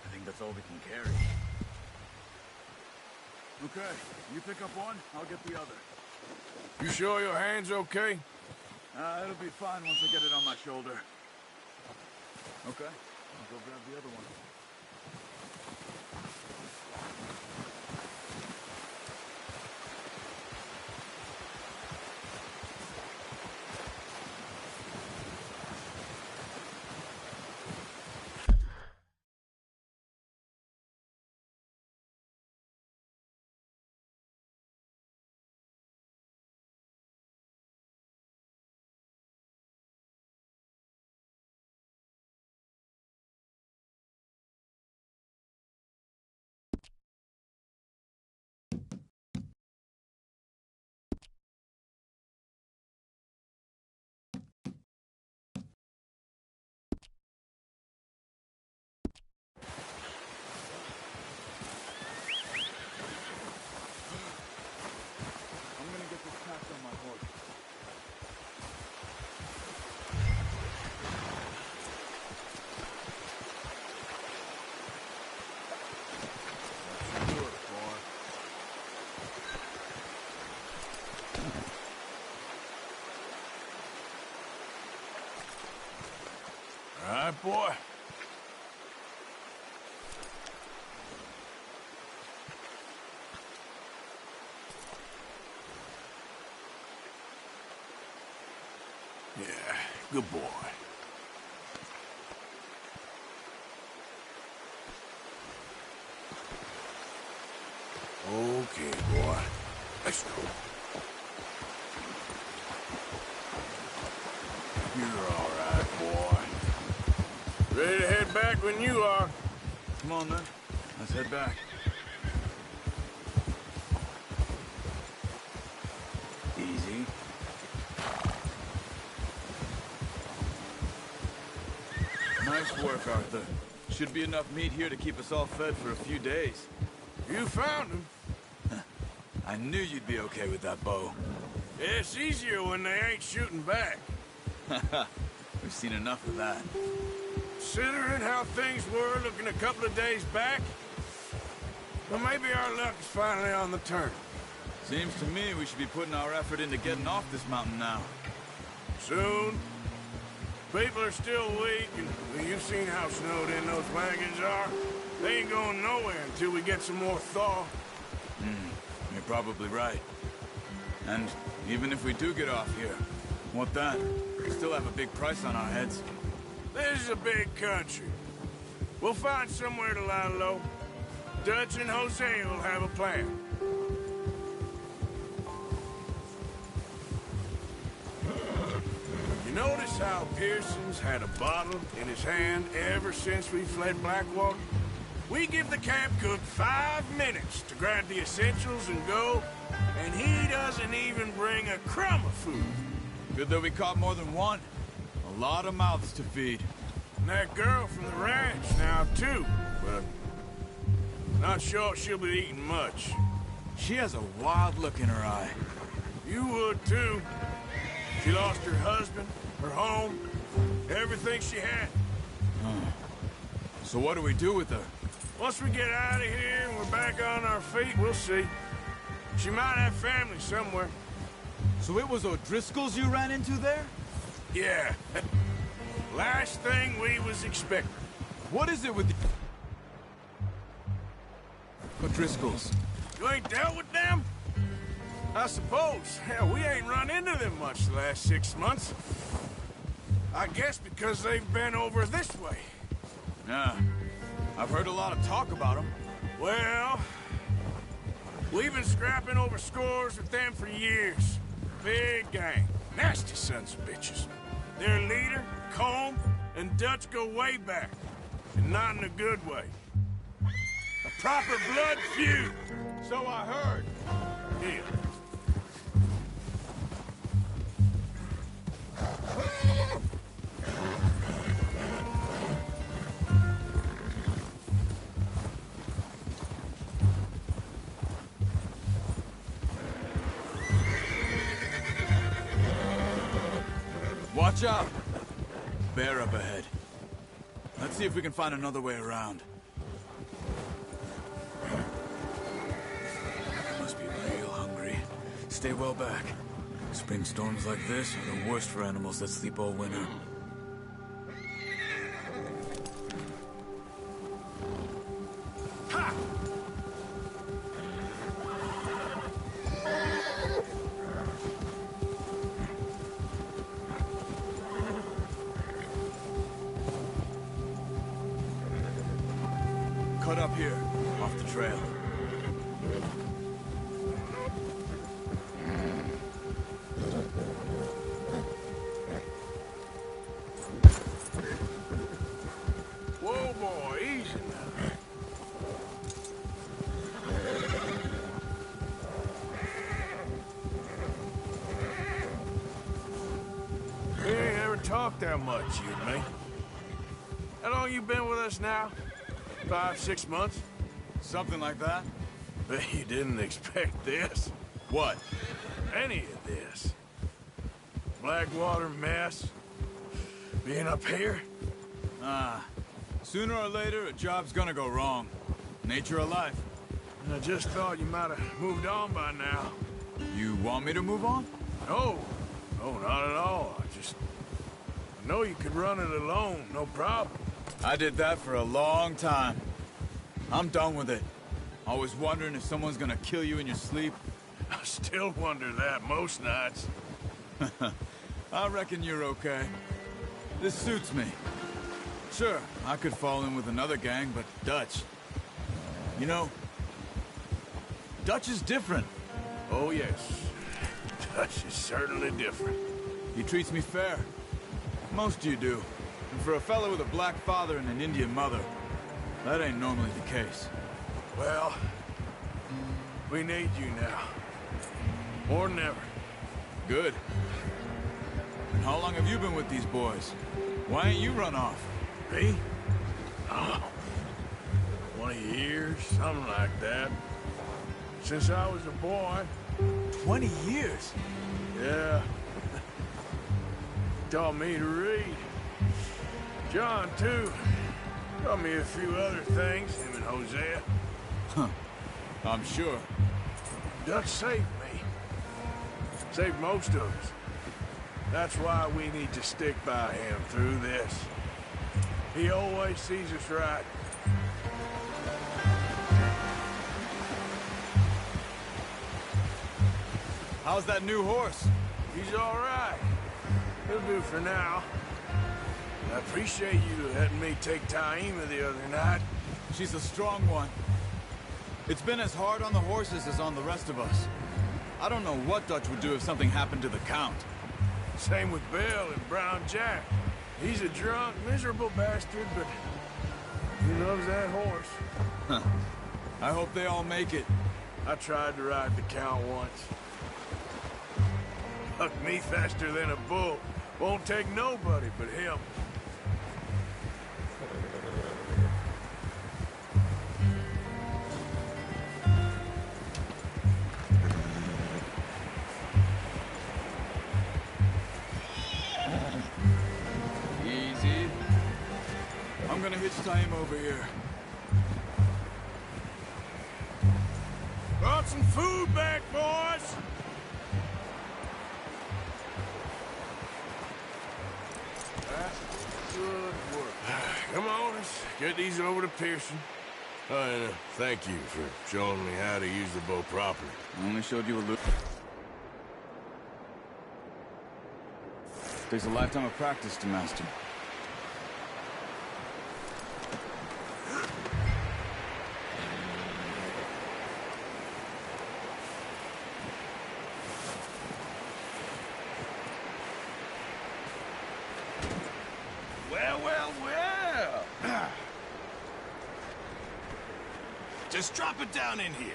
I think that's all we can carry. Okay, you pick up one, I'll get the other. You sure your hand's okay? It'll be fine once I get it on my shoulder. Okay, I'll go grab the other one. All right, boy. Yeah, good boy. Okay, boy. Let's go. You're all right, boy. Ready to head back when you are. Come on, then. Let's head back. Easy. Nice work, Arthur. Should be enough meat here to keep us all fed for a few days. You found him. I knew you'd be okay with that bow. Yeah, it's easier when they ain't shooting back. We've seen enough of that. Considering how things were looking a couple of days back, well, maybe our luck is finally on the turn. Seems to me we should be putting our effort into getting off this mountain now. Soon. People are still weak, and well, you've seen how snowed in those wagons are. They ain't going nowhere until we get some more thaw. You're probably right. And even if we do get off here, what then? We still have a big price on our heads. This is a big country. We'll find somewhere to lie low. Dutch and Jose will have a plan. You notice how Pearson's had a bottle in his hand ever since we fled Blackwater? We give the camp cook 5 minutes to grab the essentials and go, and he doesn't even bring a crumb of food. Good that we caught more than one. A lot of mouths to feed. And that girl from the ranch now, too, but not sure she'll be eating much. She has a wild look in her eye. You would, too. She lost her husband, her home, everything she had. So what do we do with her? Once we get out of here and we're back on our feet, we'll see. She might have family somewhere. So it was O'Driscoll's you ran into there? Yeah. Last thing we was expecting. What is it with the O'Driscolls? You ain't dealt with them? I suppose. Hell, we ain't run into them much the last 6 months. I guess because they've been over this way. Yeah. I've heard a lot of talk about them. Well, we've been scrapping over scores with them for years. Big gang. Nasty sons of bitches. Their leader, Combe, and Dutch go way back. And not in a good way. A proper blood feud. So I heard. Here. Watch out! Bear up ahead. Let's see if we can find another way around. stay well back. Spring storms like this are the worst for animals that sleep all winter. Cut up here, off the trail. Whoa, boy, easy now. We ain't ever talked that much, you and me. How long you been with us now? 5, 6 months? Something like that? Bet you didn't expect this. What? Any of this. Blackwater mess. Being up here? Sooner or later, a job's gonna go wrong. Nature of life. I just thought you might have moved on by now. You want me to move on? No. No, not at all. I know you could run it alone, no problem. I did that for a long time. I'm done with it. Always wondering if someone's gonna kill you in your sleep. I still wonder that most nights. I reckon you're okay. This suits me. Sure, I could fall in with another gang, but Dutch... You know, Dutch is different. Oh, yes. Dutch is certainly different. He treats me fair. Most of you do. And for a fellow with a black father and an Indian mother, that ain't normally the case. Well, we need you now. More than ever. Good. And how long have you been with these boys? Why ain't you run off? Me? Oh, 20 years, something like that. Since I was a boy. 20 years? Yeah. Taught me to read. John, too. Taught me a few other things, him and Hosea. Huh. I'm sure. Dutch saved me. Saved most of us. That's why we need to stick by him through this. He always sees us right. How's that new horse? He's all right. He'll do for now. I appreciate you letting me take Taima the other night. She's a strong one. It's been as hard on the horses as on the rest of us. I don't know what Dutch would do if something happened to the Count. Same with Bill and Brown Jack. He's a drunk, miserable bastard, but he loves that horse. Huh. I hope they all make it. I tried to ride the Count once. Bucked me faster than a bull. Won't take nobody but him. Easy. I'm gonna hitch Taima over here. Brought some food back, boys! That's good work. Come on, let's get these over to Pearson. Oh, and thank you for showing me how to use the bow properly. I only showed you a little. Takes a lifetime of practice to master. Well, well, well. Just drop it down in here.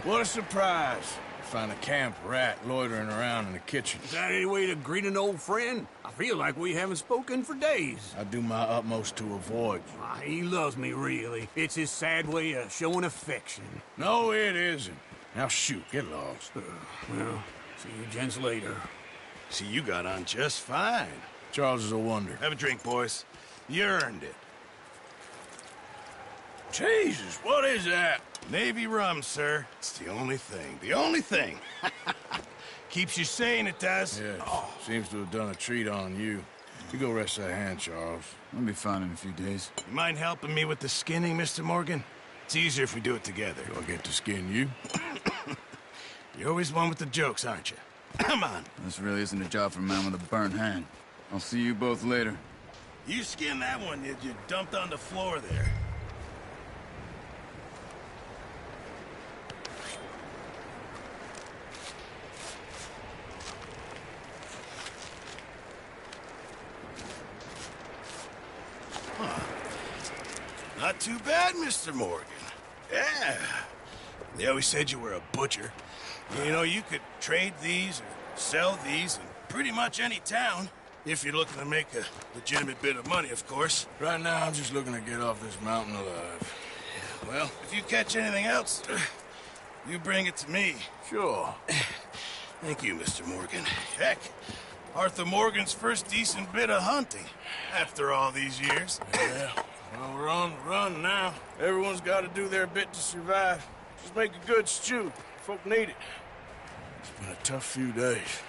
What a surprise. Find a camp rat loitering around in the kitchen. Is that any way to greet an old friend? I feel like we haven't spoken for days. I do my utmost to avoid you. He loves me, really. It's his sad way of showing affection. No, it isn't. Now shoot, get lost. Well, see you gents later. See, you got on just fine. Charles is a wonder. Have a drink, boys. You earned it. Jesus, what is that? Navy rum, sir. It's the only thing. The only thing. Keeps you sane, it does. Yeah, seems to have done a treat on you. You go rest that hand, Charles. I'll be fine in a few days. You mind helping me with the skinning, Mr. Morgan? It's easier if we do it together. Do I get to skin you? You're always one with the jokes, aren't you? Come on. This really isn't a job for a man with a burnt hand. I'll see you both later. You skinned that one you dumped on the floor there. Not too bad, Mr. Morgan. Yeah. They always said you were a butcher. You know, you could trade these or sell these in pretty much any town. If you're looking to make a legitimate bit of money, of course. Right now, I'm just looking to get off this mountain alive. Well, if you catch anything else, you bring it to me. Sure. Thank you, Mr. Morgan. Heck, Arthur Morgan's first decent bit of hunting after all these years. Yeah. Well, we're on the run now. Everyone's got to do their bit to survive. Just make a good stew. Folk need it. It's been a tough few days.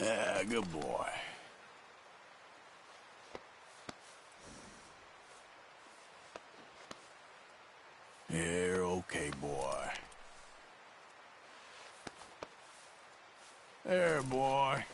Yeah, good boy. You're okay, boy. There, boy.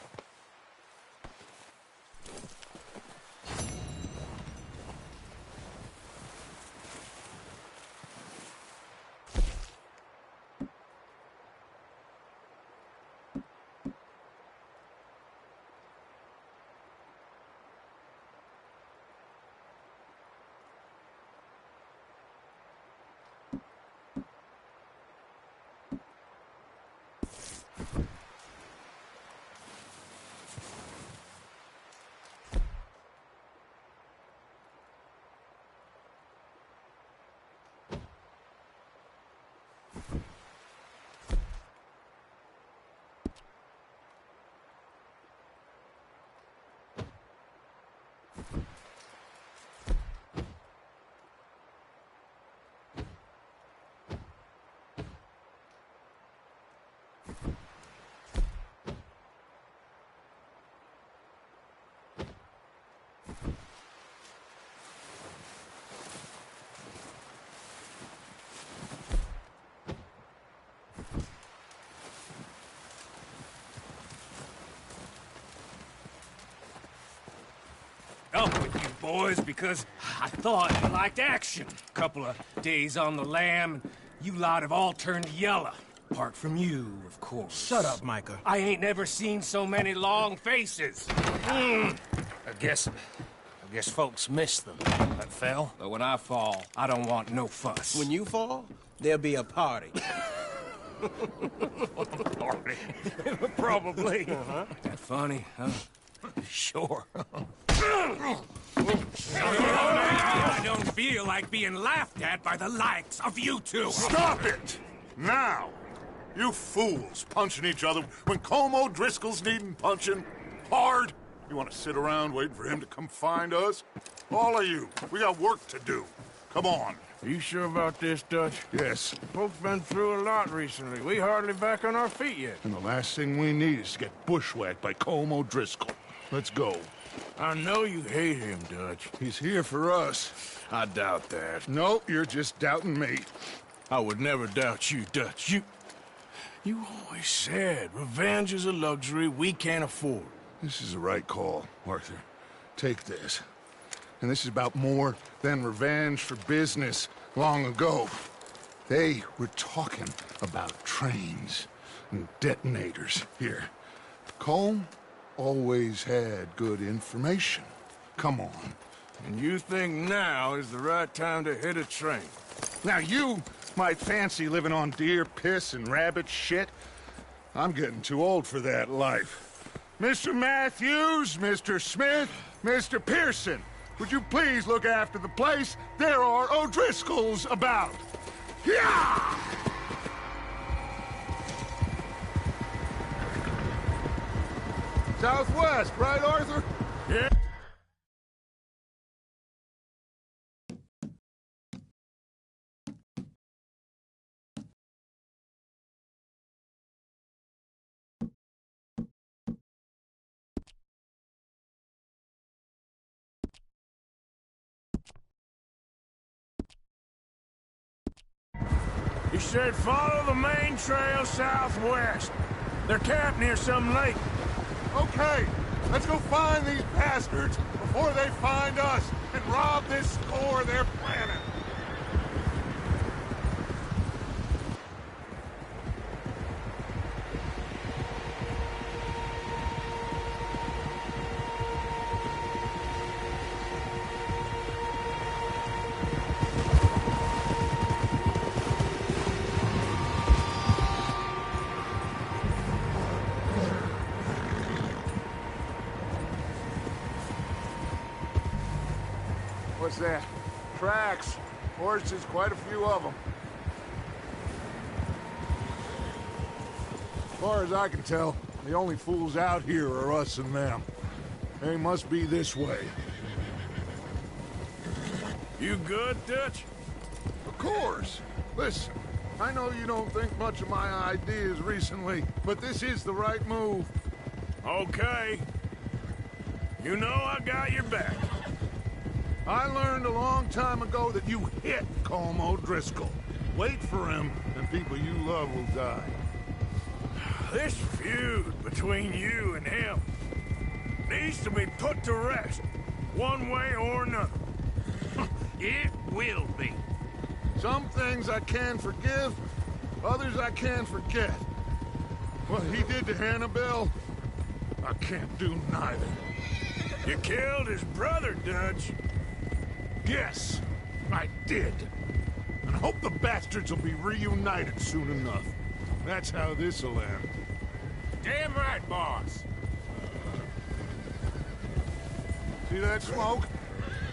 Up with you boys because I thought you liked action. Couple of days on the lam, and you lot have all turned yellow. Apart from you, of course. Shut up, Micah. I ain't never seen so many long faces. I guess folks miss them. That fell. But when I fall, I don't want no fuss. When you fall, there'll be a party. Party? Probably. That funny, huh? Sure. I don't feel like being laughed at by the likes of you two. Stop it! Now! You fools punching each other when Como Driscoll's needing punching. Hard! You want to sit around waiting for him to come find us? All of you, we got work to do. Come on. Are you sure about this, Dutch? Yes. Folks been through a lot recently. We hardly back on our feet yet. And the last thing we need is to get bushwhacked by Como Driscoll. Let's go. I know you hate him, Dutch. He's here for us. I doubt that. No, you're just doubting me. I would never doubt you, Dutch. You always said revenge is a luxury we can't afford. This is the right call, Arthur. Take this. And this is about more than revenge for business long ago. They were talking about trains and detonators. Here, Colm always had good information. Come on. And you think now is the right time to hit a train? Now you might fancy living on deer piss and rabbit shit. I'm getting too old for that life. Mr. Matthews, Mr. Smith, Mr. Pearson, would you please look after the place? There are O'Driscolls about. Yeah! Southwest, right, Arthur? Yeah. He said follow the main trail southwest. They're camped near some lake. Okay, let's go find these bastards before they find us and rob this score they're planning. What's that? Tracks. Horses, quite a few of them. As far as I can tell, the only fools out here are us and them. They must be this way. You good, Dutch? Of course. Listen, I know you don't think much of my ideas recently, but this is the right move. Okay. You know I got your back. I learned a long time ago that you hit Colm O'Driscoll. Wait for him, and people you love will die. This feud between you and him needs to be put to rest, one way or another. It will be. Some things I can forgive, others I can't forget. What he did to Annabelle, I can't do neither. You killed his brother, Dutch. Yes, I did. And I hope the bastards will be reunited soon enough. That's how this'll end. Damn right, boss. See that smoke?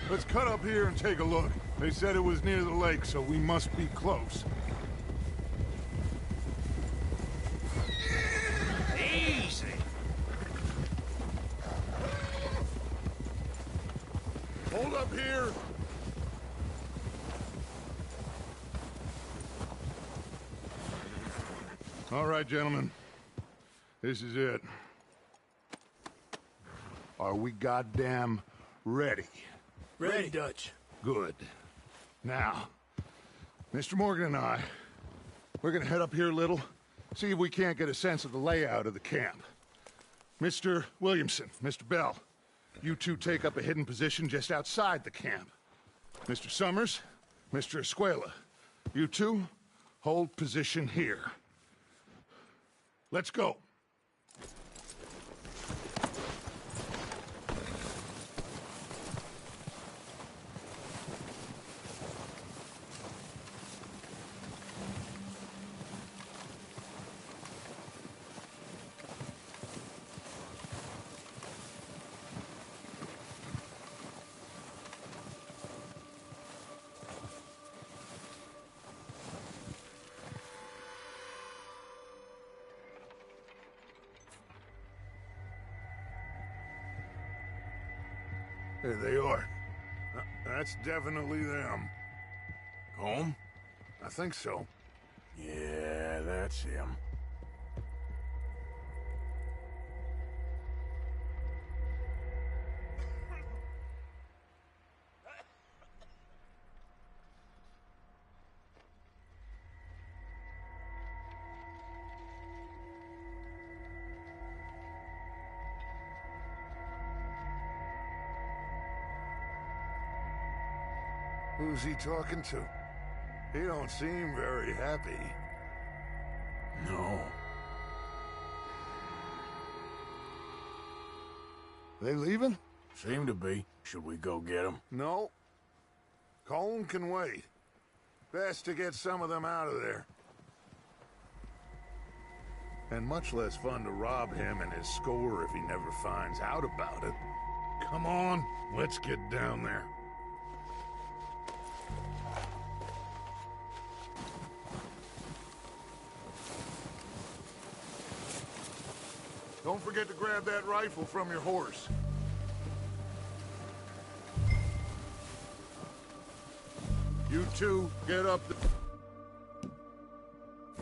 Let's cut up here and take a look. They said it was near the lake, so we must be close. Easy. Hold up here. All right, gentlemen. This is it. Are we goddamn ready? Ready, Dutch. Good. Now, Mr. Morgan and I, we're gonna head up here a little, see if we can't get a sense of the layout of the camp. Mr. Williamson, Mr. Bell, you two take up a hidden position just outside the camp. Mr. Summers, Mr. Escuela, you two hold position here. Let's go. There they are. That's definitely them. Home? I think so. Yeah, that's him. Who's he talking to? He don't seem very happy. No. They leaving? Seem to be. Should we go get them? No. Colm can wait. Best to get some of them out of there. And much less fun to rob him and his score if he never finds out about it. Come on, let's get down there. Don't forget to grab that rifle from your horse. You two, get up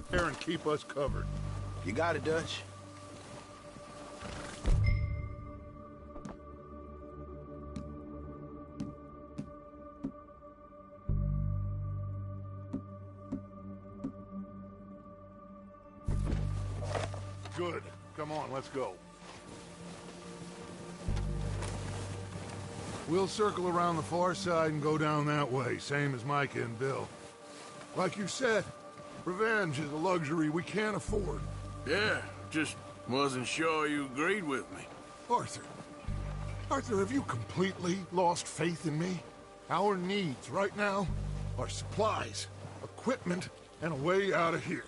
there and keep us covered. You got it, Dutch. Good. Come on, let's go. We'll circle around the far side and go down that way, same as Micah and Bill. Like you said, revenge is a luxury we can't afford. Yeah, just wasn't sure you agreed with me. Arthur, have you completely lost faith in me? Our needs right now are supplies, equipment, and a way out of here.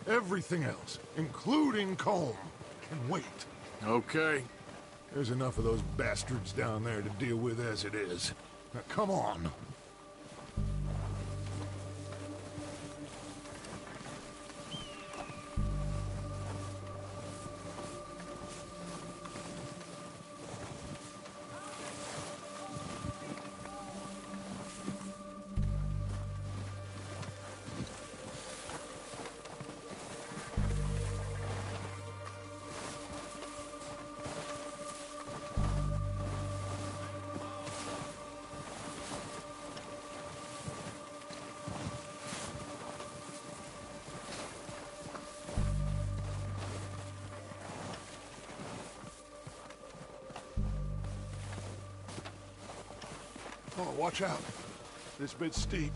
Everything else, including Colm, can wait. Okay. There's enough of those bastards down there to deal with as it is. Now, come on. Oh, watch out. This bit's steep.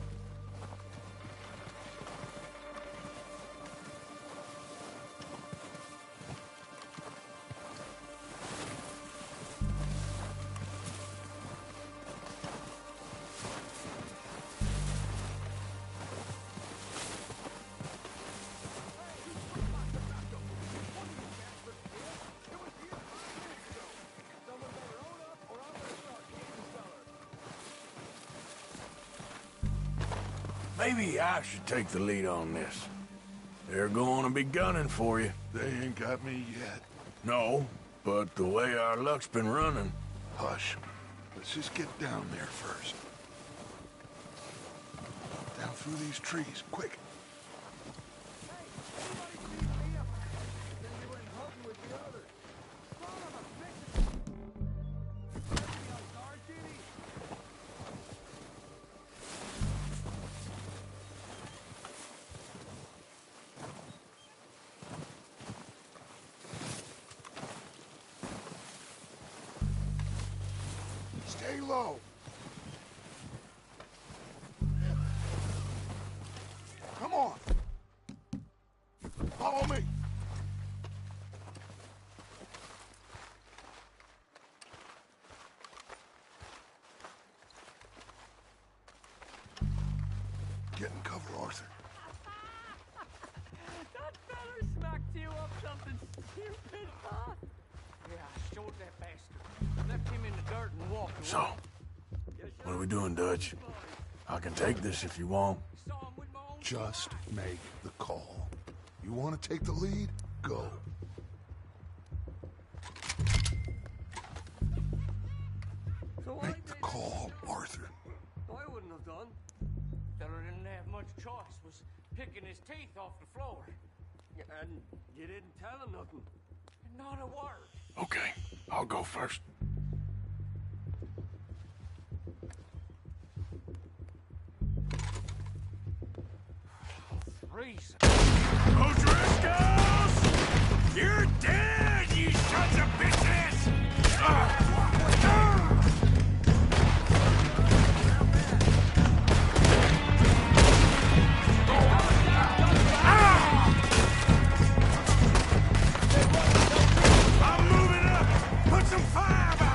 Maybe I should take the lead on this. They're going to be gunning for you. They ain't got me yet. No, but the way our luck's been running... Hush. Let's just get down there first. Down through these trees, quick. Stay low. Come on. Follow me. Get in cover, Arthur. That feller smacked you up something stupid, huh? Yeah, I showed that bastard. Left him in the dirt and walked away. So, what are we doing, Dutch? I can take this if you want. Just make the call. You want to take the lead? Go. Make the call, Arthur. I wouldn't have done. Feller didn't have much choice. Was picking his teeth off the floor. And you didn't tell him nothing. Not a word. Okay, I'll go first. Reason. O'Driscolls! You're dead, you sons of bitches! I'm moving up! Put some fire behind!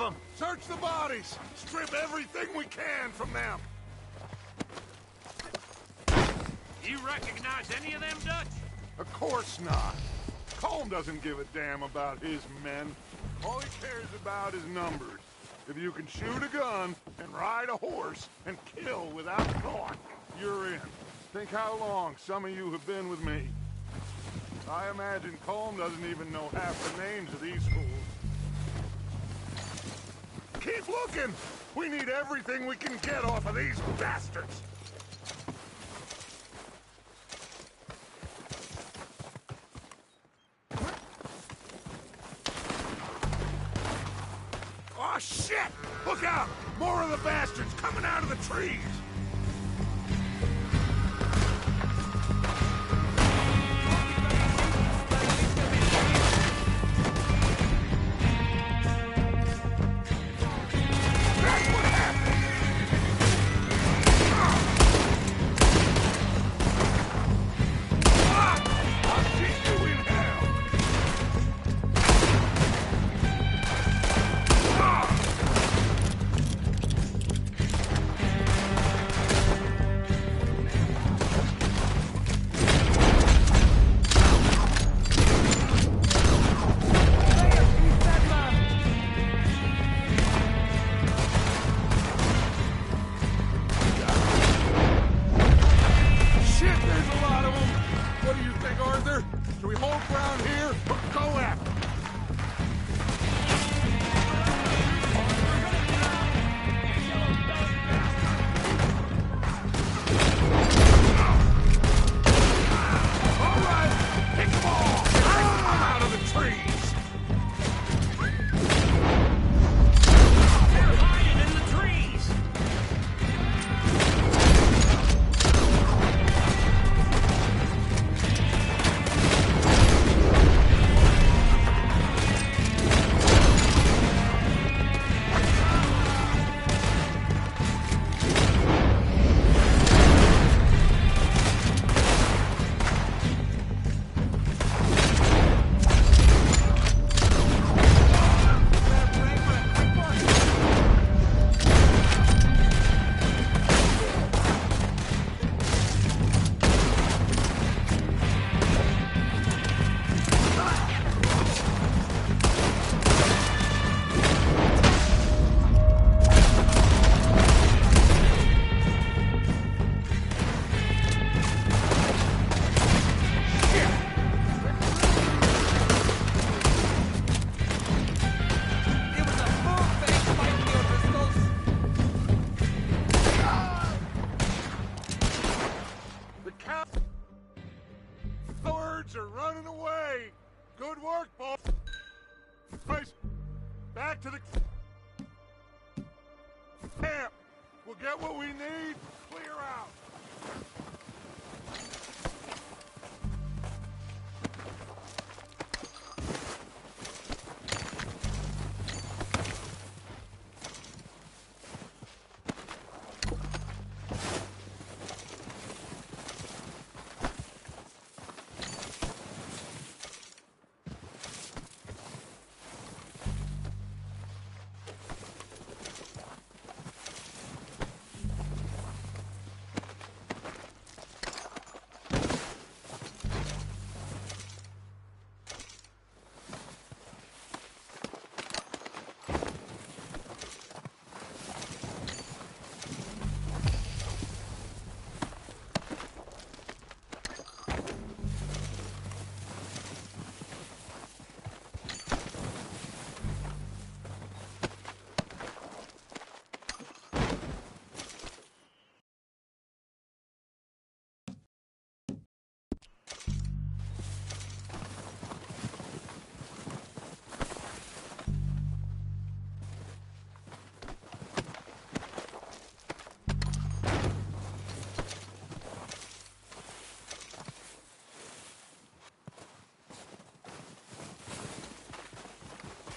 them! Search the bodies! Strip everything we can from them! You recognize any of them, Dutch? Of course not. Colm doesn't give a damn about his men. All he cares about is numbers. If you can shoot a gun and ride a horse and kill without thought, you're in. Think how long some of you have been with me. I imagine Colm doesn't even know half the names of these fools. Keep looking! We need everything we can get off of these bastards! Oh, shit! Look out! More of the bastards coming out of the trees! Are running away. Good work, boys. Back to the camp. We'll get what we need. Clear out.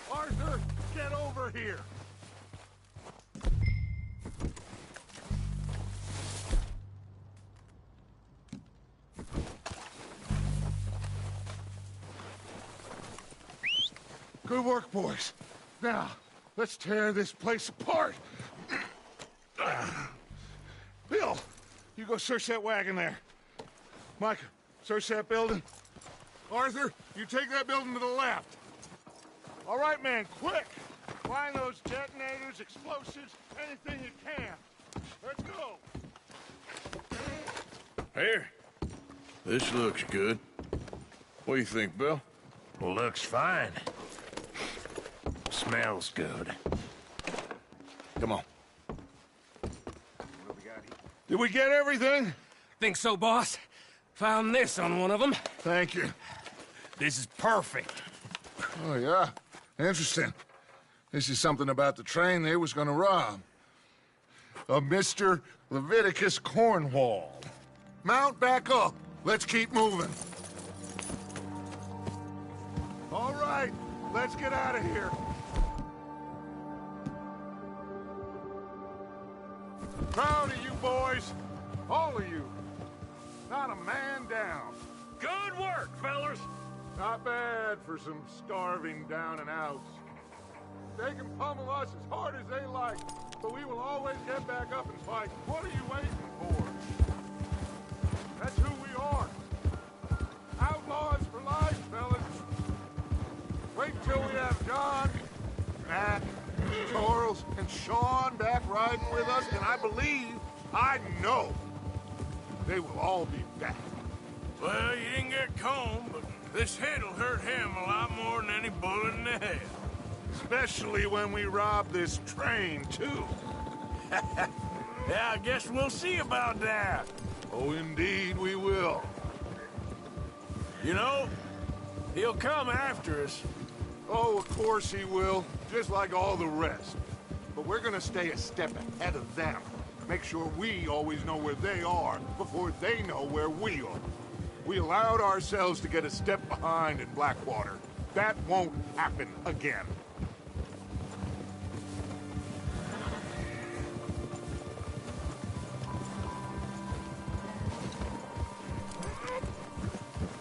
Arthur, get over here! Good work, boys. Now, Let's tear this place apart. Bill, you go search that wagon there. Micah, search that building. Arthur, you take that building to the left. All right, man, quick. Find those detonators, explosives, anything you can. Let's go. Here. This looks good. What do you think, Bill? Looks fine. Smells good. Come on. Did we get everything? Think so, boss. Found this on one of them. Thank you. This is perfect. Oh, yeah? Interesting. This is something about the train they was gonna rob. A Mr. Leviticus Cornwall. Mount back up. Let's keep moving. All right, let's get out of here. Proud of you boys. All of you. Not a man down. Good work, fellas. Not bad for some starving down and outs. They can pummel us as hard as they like, but we will always get back up and fight. What are you waiting for? That's who we are. Outlaws for life, fellas. Wait till we have John, Matt, Charles, and Sean back riding with us, and I know, they will all be back. Well, you didn't get Combe, but this hit'll hurt him a lot more than any bullet in the head. Especially when we rob this train, too. Yeah, I guess we'll see about that. Oh, indeed we will. You know, he'll come after us. Oh, of course he will, just like all the rest. But we're gonna stay a step ahead of them. Make sure we always know where they are before they know where we are. We allowed ourselves to get a step behind in Blackwater. That won't happen again.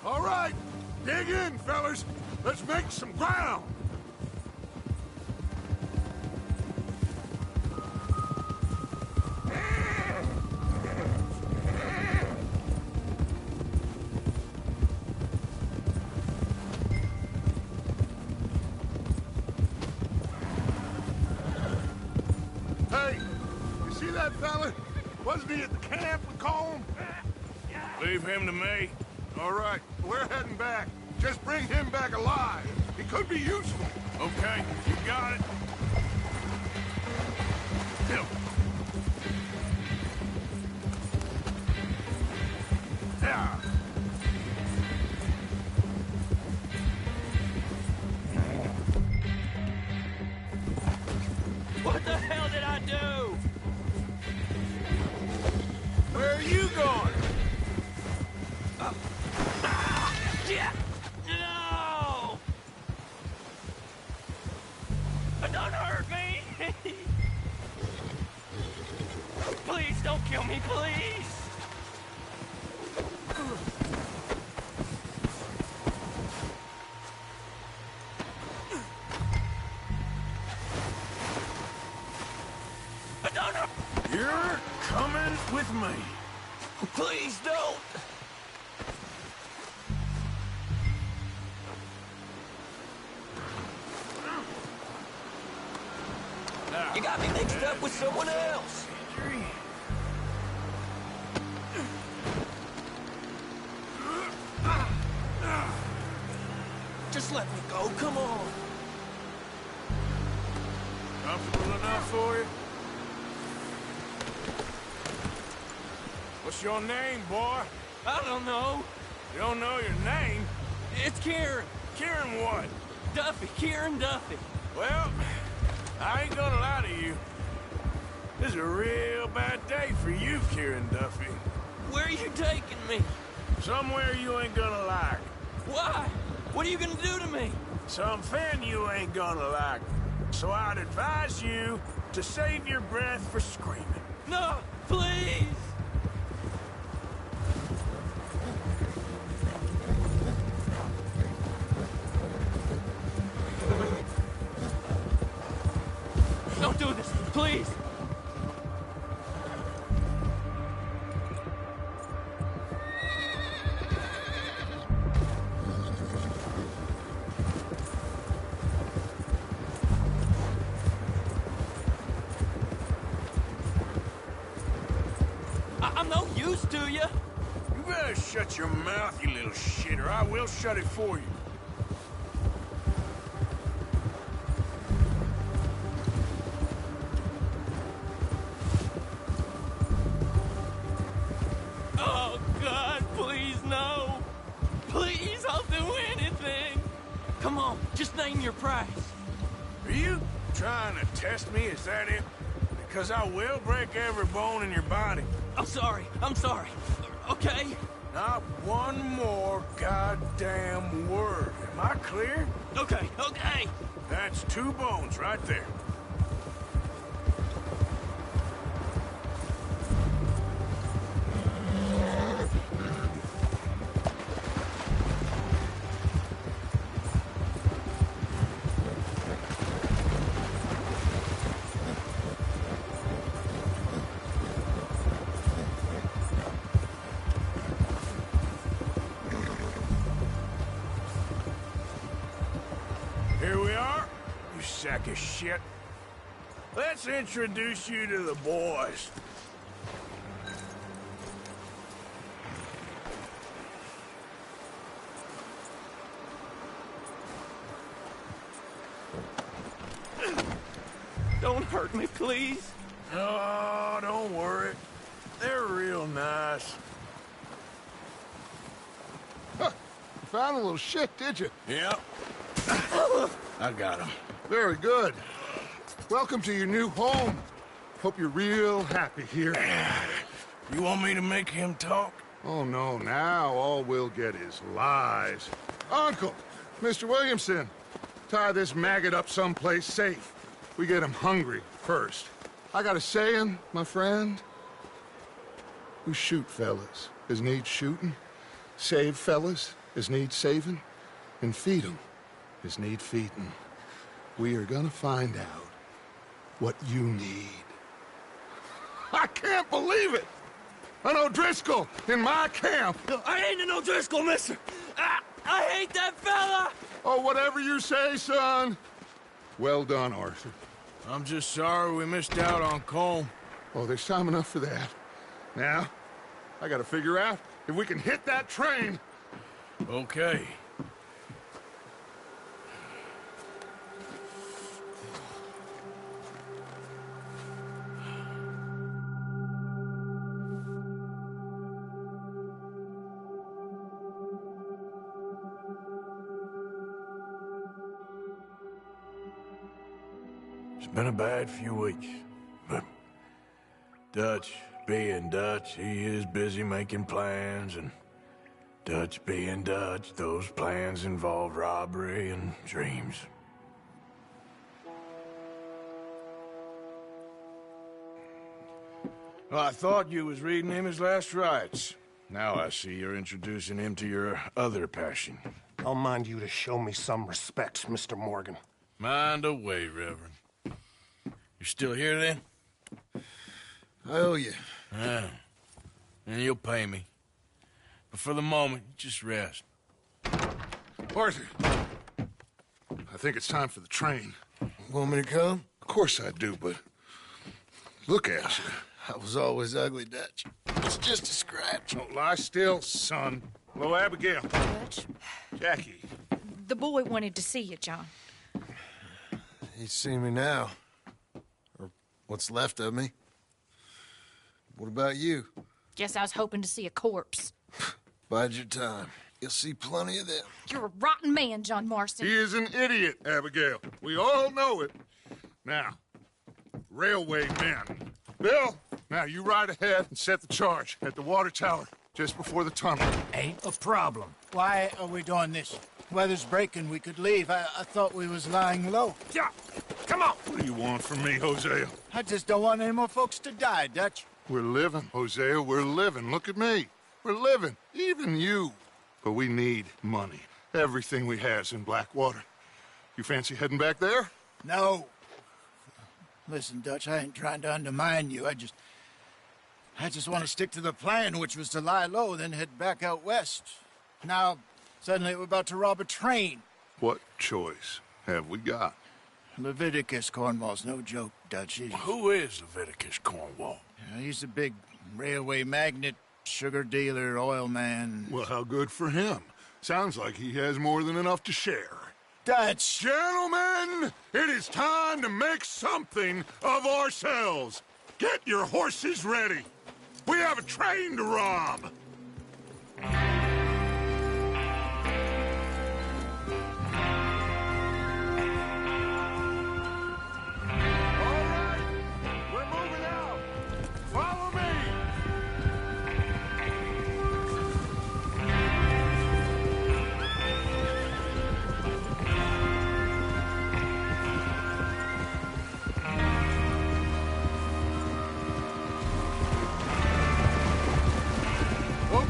All right, dig in, fellas. Let's make some ground. Hey, you see that fella? Wasn't he at the camp with Colm? Leave him to me. All right, we're heading back. Just bring him back alive. He could be useful. Okay, you got it. Bill. Yeah. What the hell did I do? Where are you going? Yeah! No! Don't hurt me! Please don't kill me, please! Don't hurt! You're coming with me. Please don't! You got me mixed up with someone else. Just let me go, come on. Comfortable enough for you? What's your name, boy? I don't know. You don't know your name? It's Kieran. Kieran what? Duffy, Kieran Duffy. Well, I ain't gonna lie to you. This is a real bad day for you, Kieran Duffy. Where are you taking me? Somewhere you ain't gonna like. Why? What are you gonna do to me? Something you ain't gonna like. So I'd advise you to save your breath for screaming. No, please! used to you. You better shut your mouth, you little shit, or I will shut it for you. Oh, God, please, no. Please, I'll do anything. Come on, just name your price. Are you trying to test me? Is that it? Because I will break every bone in your body. I'm sorry. Okay? Not one more goddamn word. Am I clear? Okay. That's 2 bones right there. Here we are, you sack of shit. Let's introduce you to the boys. Don't hurt me, please. Oh, don't worry. They're real nice. Huh. You found a little shit, did you? Yep. I got him. Very good. Welcome to your new home. Hope you're real happy here. You want me to make him talk? Oh, no. Now all we'll get is lies. Uncle, Mr. Williamson, tie this maggot up someplace safe. We get him hungry first. I got a saying, my friend. We shoot fellas as need shooting, save fellas as need saving, and feed 'em as need feeding. We are gonna find out what you need. I can't believe it! An O'Driscoll in my camp! I ain't an O'Driscoll, mister! I hate that fella! Oh, whatever you say, son. Well done, Arthur. I'm just sorry we missed out on Colm. Oh, there's time enough for that. Now, I gotta figure out if we can hit that train. Okay. It's been a bad few weeks, but Dutch being Dutch, he is busy making plans, and Dutch being Dutch, those plans involve robbery and dreams. Well, I thought you was reading him his last rites. Now I see you're introducing him to your other passion. I'll mind you to show me some respect, Mr. Morgan. Mind away, Reverend. You still here, then? I owe you. Yeah. And you'll pay me. But for the moment, just rest. Arthur, I think it's time for the train. Want me to come? Of course I do, but look at you. I was always ugly, Dutch. It's just a scratch. Don't lie still, son. Hello, Abigail. Dutch, Jackie. the boy wanted to see you, John. He's seen me now. Or what's left of me. What about you? Guess I was hoping to see a corpse. Bide your time. You'll see plenty of them. You're a rotten man, John Marston. He is an idiot, Abigail. We all know it. Now, railway men. Bill, now you ride ahead and set the charge at the water tower just before the tunnel. Ain't a problem. Why are we doing this? Weather's breaking. We could leave. I thought we was lying low. Yeah, come on. What do you want from me, Hosea? I just don't want any more folks to die, Dutch. We're living, Hosea. We're living. Look at me. We're living. Even you. But we need money. Everything we has in Blackwater. You fancy heading back there? No. Listen, Dutch, I ain't trying to undermine you. I just want to stick to the plan, which was to lie low, then head back out west. Now, suddenly we're about to rob a train. What choice have we got? Leviticus Cornwall's no joke, Dutch. Who is Leviticus Cornwall? He's a big railway magnate. sugar dealer, oil man. Well, how good for him. Sounds like he has more than enough to share. Dutch! Gentlemen, it is time to make something of ourselves. Get your horses ready. We have a train to rob.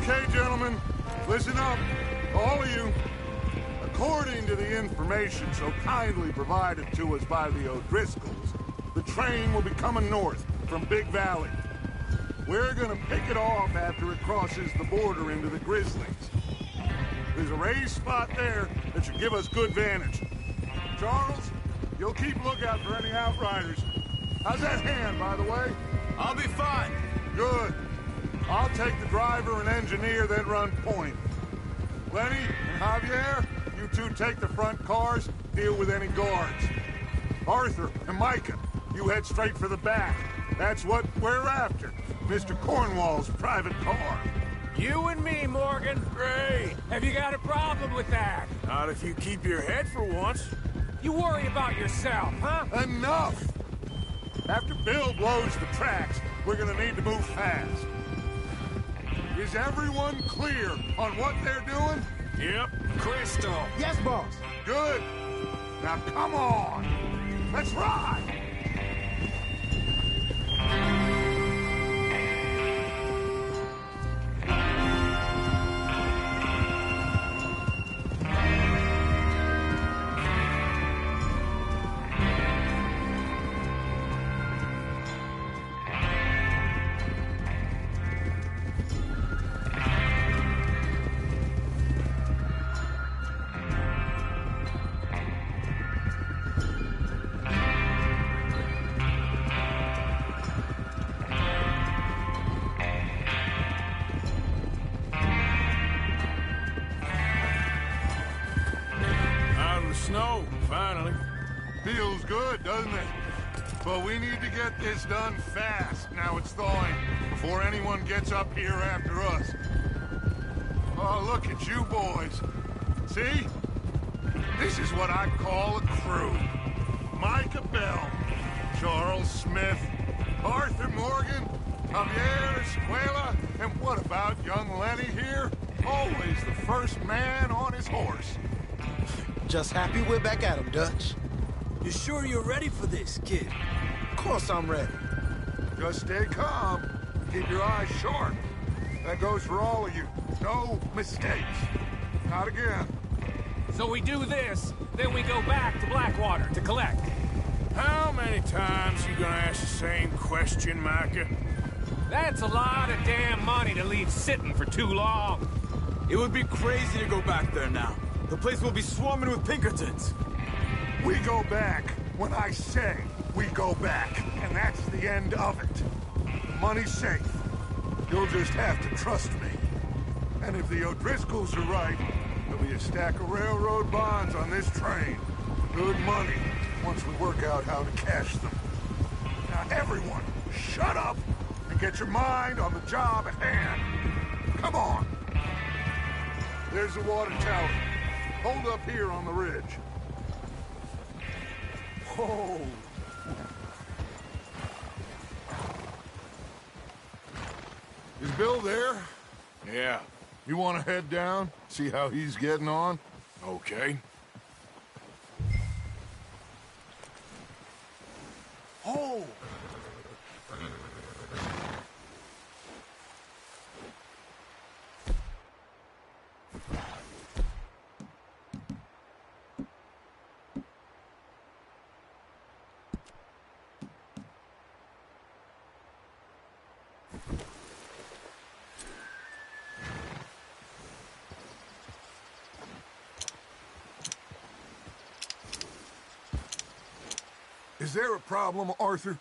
Okay, gentlemen, listen up, all of you. According to the information so kindly provided to us by the O'Driscolls, the train will be coming north from Big Valley. We're gonna pick it off after it crosses the border into the Grizzlies. There's a raised spot there that should give us good vantage. Charles, you'll keep lookout for any outriders. How's that hand, by the way? I'll be fine. Good. I'll take the driver and engineer, then run point. Lenny and Javier, you two take the front cars, deal with any guards. Arthur and Micah, you head straight for the back. That's what we're after. Mr. Cornwall's private car. You and me, Morgan. Great. Have you got a problem with that? Not if you keep your head for once. You worry about yourself, huh? Enough! After Bill blows the tracks, we're gonna need to move fast. Is everyone clear on what they're doing? Yep. Crystal. Yes, boss. Good. Now come on. Let's ride. Snow, finally. Feels good, doesn't it? But we need to get this done fast. Now it's thawing, before anyone gets up here after us. Oh, look at you boys. See? This is what I call a crew. Micah Bell, Charles Smith, Arthur Morgan, Javier Escuela, and what about young Lenny here? Always the first man on his horse. Just happy we're back at him, Dutch. You sure you're ready for this, kid? Of course I'm ready. Just stay calm. Keep your eyes sharp. That goes for all of you. No mistakes. Not again. So we do this, then we go back to Blackwater to collect. How many times you gonna ask the same question, Micah? That's a lot of damn money to leave sitting for too long. It would be crazy to go back there now. The place will be swarming with Pinkertons. We go back when I say we go back, and that's the end of it. Money's safe. You'll just have to trust me. And if the O'Driscolls are right, there'll be a stack of railroad bonds on this train. Good money, once we work out how to cash them. Now everyone, shut up and get your mind on the job at hand. Come on. There's the water tower. Hold up here on the ridge. Whoa. Is Bill there? Yeah. You want to head down? See how he's getting on? Okay. Oh! Is there a problem, Arthur?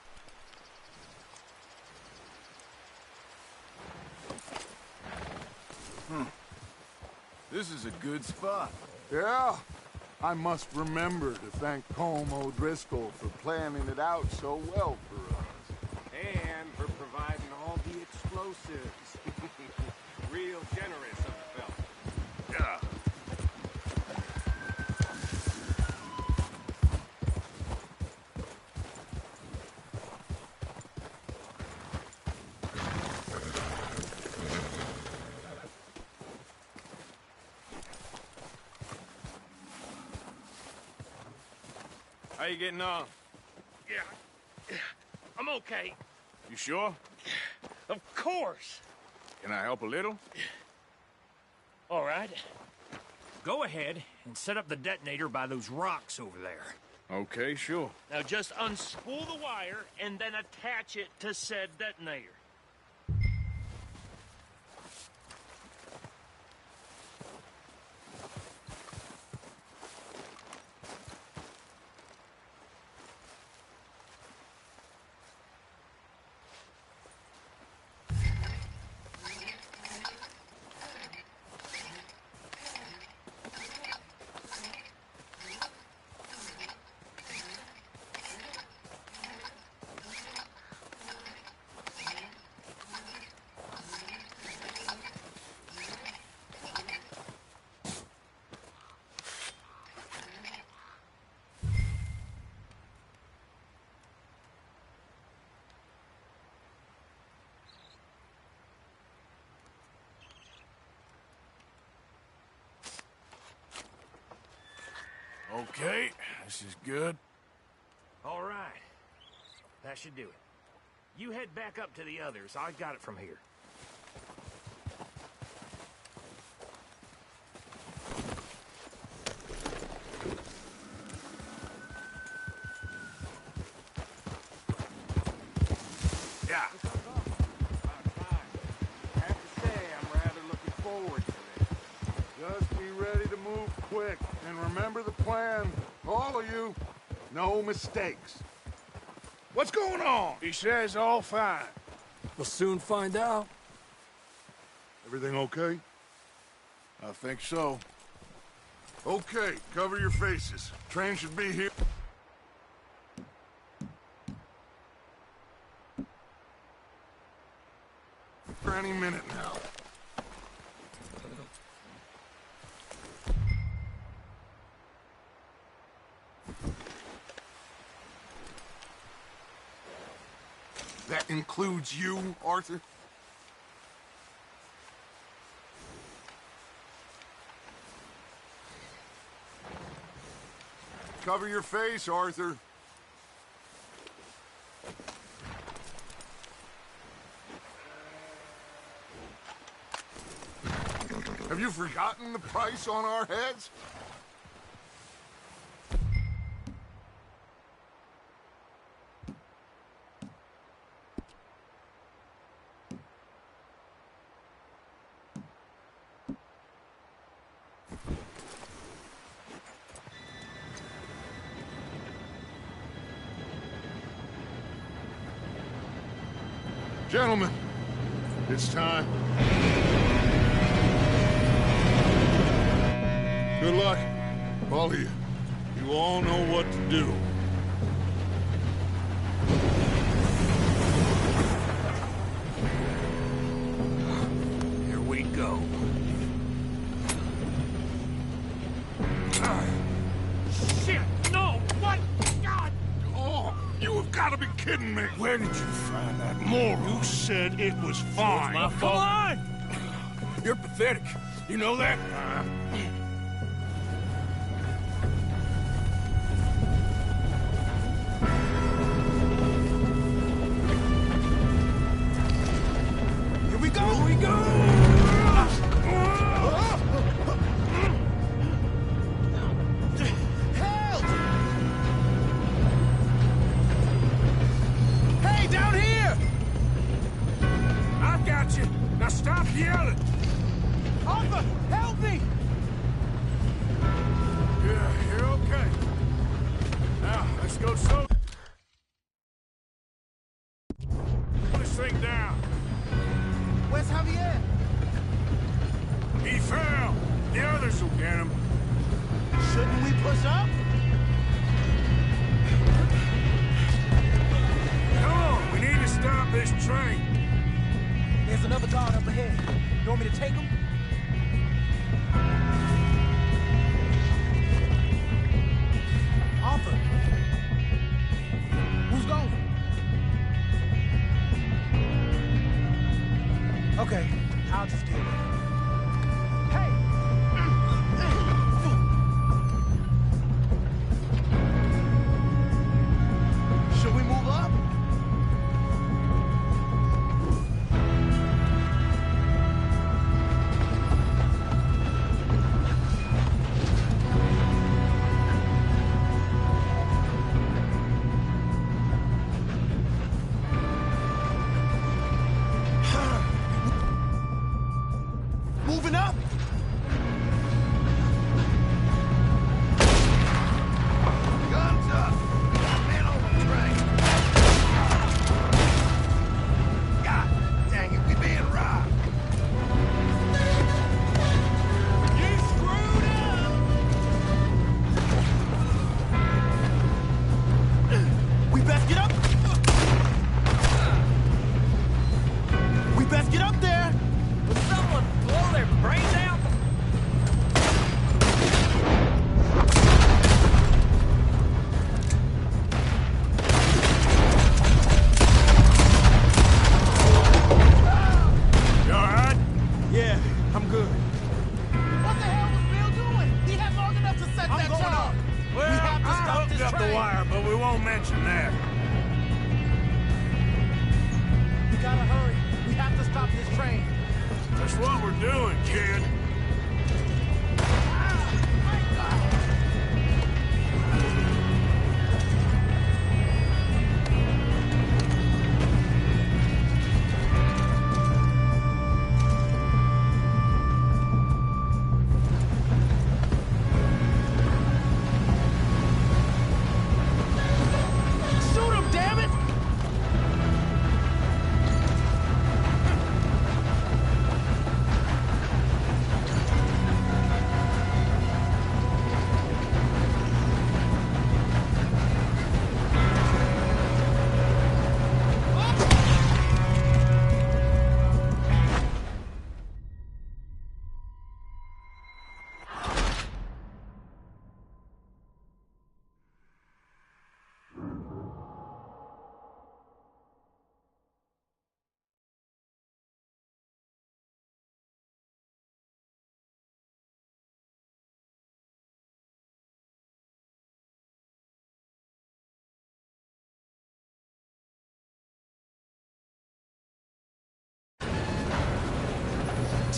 This is a good spot. Yeah. I must remember to thank Colm O'Driscoll for planning it out so well for us. And for providing all the explosives. Real generous of the fella. Yeah. How you getting on? Yeah, I'm okay. You sure? Of course. Can I help a little? All right. Go ahead and set up the detonator by those rocks over there. Okay, sure. Now just unspool the wire and then attach it to said detonator. Okay, this is good. All right. That should do it. You head back up to the others. I got it from here. Yeah. I have to say, I'm rather looking forward to this. Just be ready to move quick, and remember the plan. All of you, no mistakes. What's going on? He says all fine. We'll soon find out. Everything okay? I think so. Okay, cover your faces. Train should be here. Any minute now. That includes you, Arthur? Cover your face, Arthur. Have you forgotten the price on our heads? Gentlemen, it's time. Good luck, all of you. You all know what to do. Here we go. Shit! No! What? God! Oh, you have got to be kidding me! Where did you find that moron? You said it was fine. My fault. Come on! You're pathetic. You know that? Here we go! Here we go! Help! Hey, down here! I got you. Now stop yelling. Arthur, help me! another guard up ahead. You want me to take him? Arthur. Who's going? Okay, I'll just deal with it. Hey! Should we move up? Moving up! Guns up! Man on the train! God dang it, we being robbed! You screwed up! We best get up! We best get up there! Will someone blow their brains out? You alright? Yeah, I'm good. What the hell was Bill doing? He had long enough to set that job. Well, We have to I stop hooked this up the train. wire, but we won't mention that. We gotta hurry. We have to stop this train. That's what we're doing, kid. Shoot him, damn it!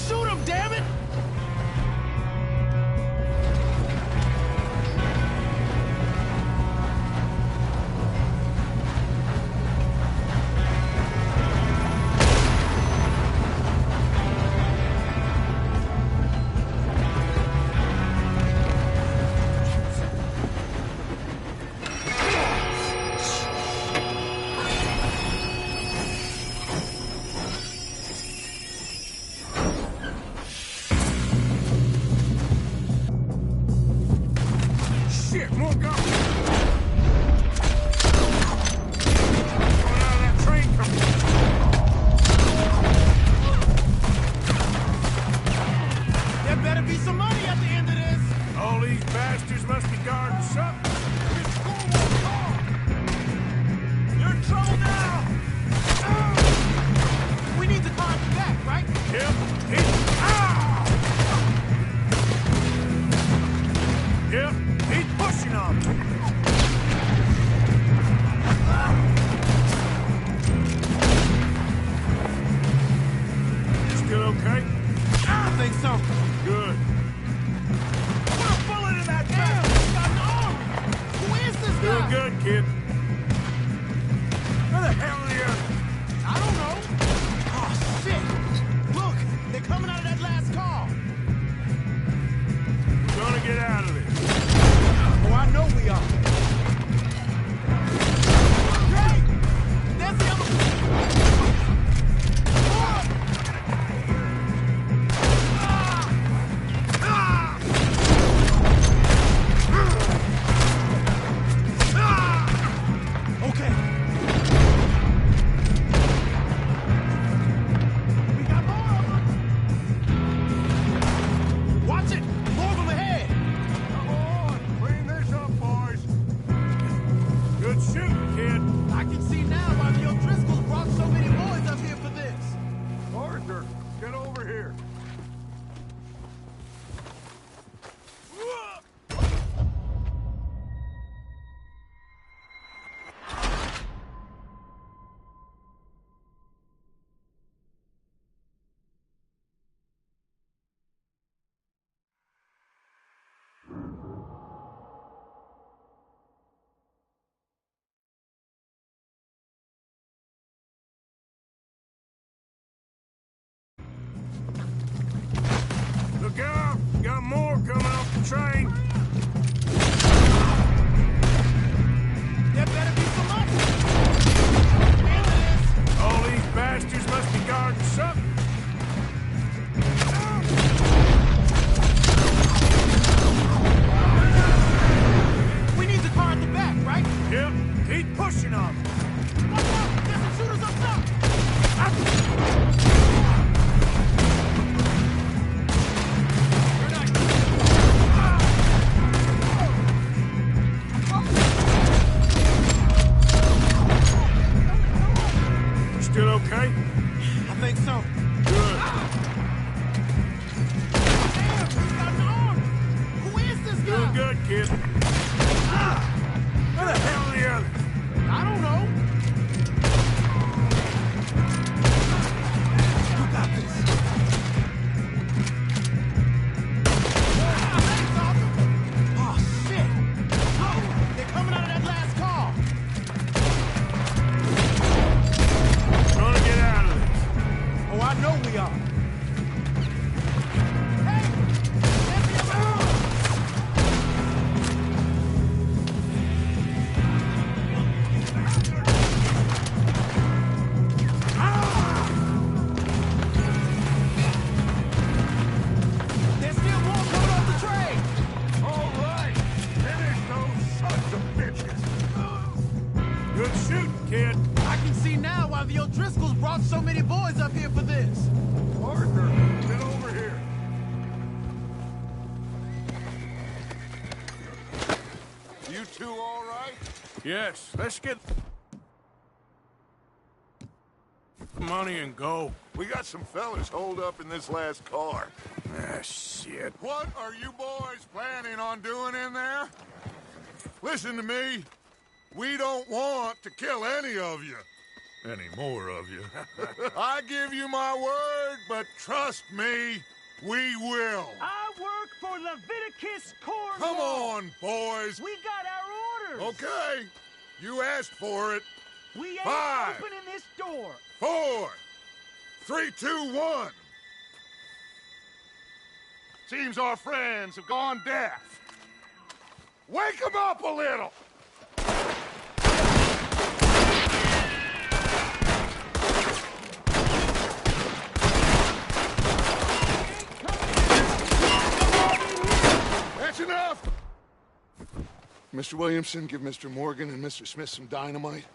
Shoot him, damn it! Shit, more guns! Coming out of that train coming. There better be some money at the end of this. All these bastards must be guarding something. You're in trouble now. We need to call you back, right? Yep. Yep, he's pushing on me. Still okay? I think so. Good. Put a bullet in that guy. He's got an arm. Who is this guy? Doing good, kid. Where the hell are the others? I don't know. Oh, shit. Look, they're coming out of that last car. We're gonna get out of this. Oh, I know we are. Hey! There's the other... train! There better be some money! All these bastards must be guarding something. We need the car at the back, right? Yep, keep pushing on them. Watch out! There's some shooters up top! You still okay? I think so. Good. Damn, he's got an arm! Who is this guy? Doing good, kid. Where the hell are the others? I don't know. You got this. Oh, shit! Oh, they're coming out of that last car. Gonna get out of this. Oh, I know we are. Hey! Let me alone! There's still more coming off the train! All right, finish those sons of bitches. Good shooting, kid. I can see now why the O'Driscolls brought so many boys up here for this. Arthur, get over here. You two all right? Yes, let's get money and go. We got some fellas holed up in this last car. Ah, shit. What are you boys planning on doing in there? Listen to me. We don't want to kill any of you. Any more of you. I give you my word, but trust me, we will. I work for Leviticus Corps. Come on, boys. We got our orders. Okay. You asked for it. We ain't 5, opening this door. 4, 3, 2, 1. Seems our friends have gone deaf. Wake them up a little. That's enough. Mr. Williamson, give Mr. Morgan and Mr. Smith some dynamite.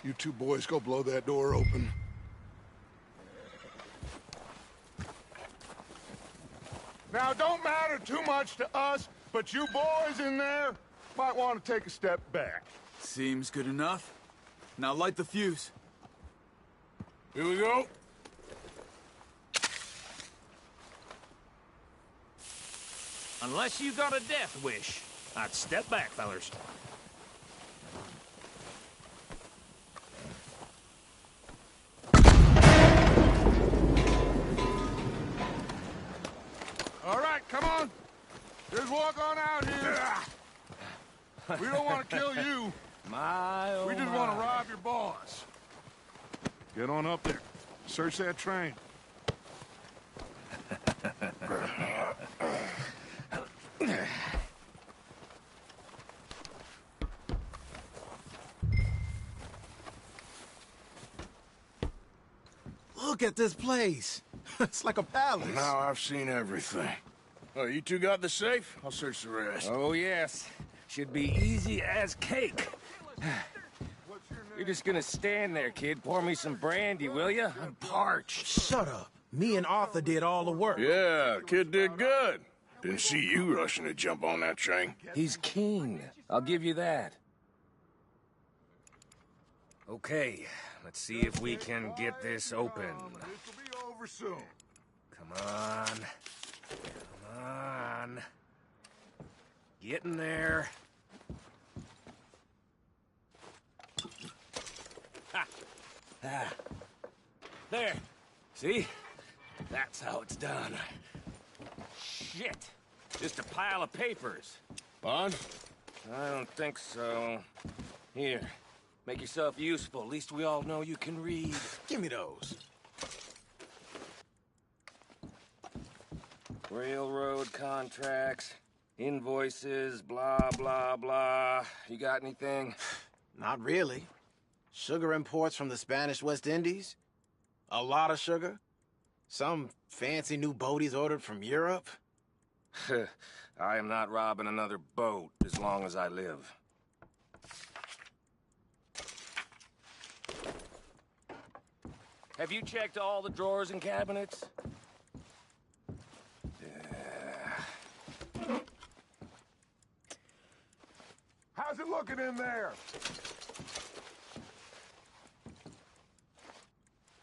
You two boys go blow that door open. Now, don't matter too much to us, but you boys in there might want to take a step back. Seems good enough. Now light the fuse. Here we go. Unless you got a death wish, I'd step back, fellers. All right, come on. Just walk on out here. We don't want to kill you. We just want to rob your boss. Get on up there. Search that train. Look at this place. It's like a palace. Now I've seen everything. Oh, you two got the safe? I'll search the rest. Oh, yes. Should be easy as cake. You're just gonna stand there, kid. Pour me some brandy, will you? I'm parched. Shut up. Me and Arthur did all the work. Yeah, kid did good. Didn't see you rushing to jump on that train. He's keen. I'll give you that. Okay, let's see if we can get this open. This will be over soon. Come on. Come on. Get in there. Ha! Ah. There. See? That's how it's done. Shit. Just a pile of papers. Bond? I don't think so. Here. Make yourself useful. At least we all know you can read. Give me those. Railroad contracts. Invoices, blah, blah, blah. You got anything? Not really. Sugar imports from the Spanish West Indies. A lot of sugar. Some fancy new boat he's ordered from Europe. I am not robbing another boat as long as I live. Have you checked all the drawers and cabinets? How's it looking in there?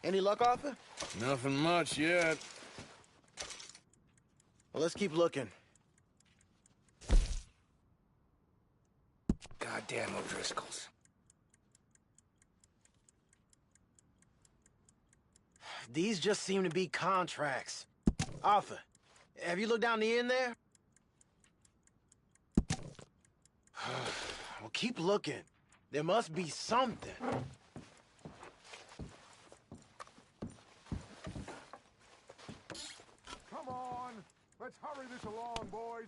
Any luck, Arthur? Nothing much yet. Well, let's keep looking. Goddamn O'Driscolls. These just seem to be contracts. Arthur, have you looked down the end there? Well, keep looking. There must be something. Come on! Let's hurry this along, boys!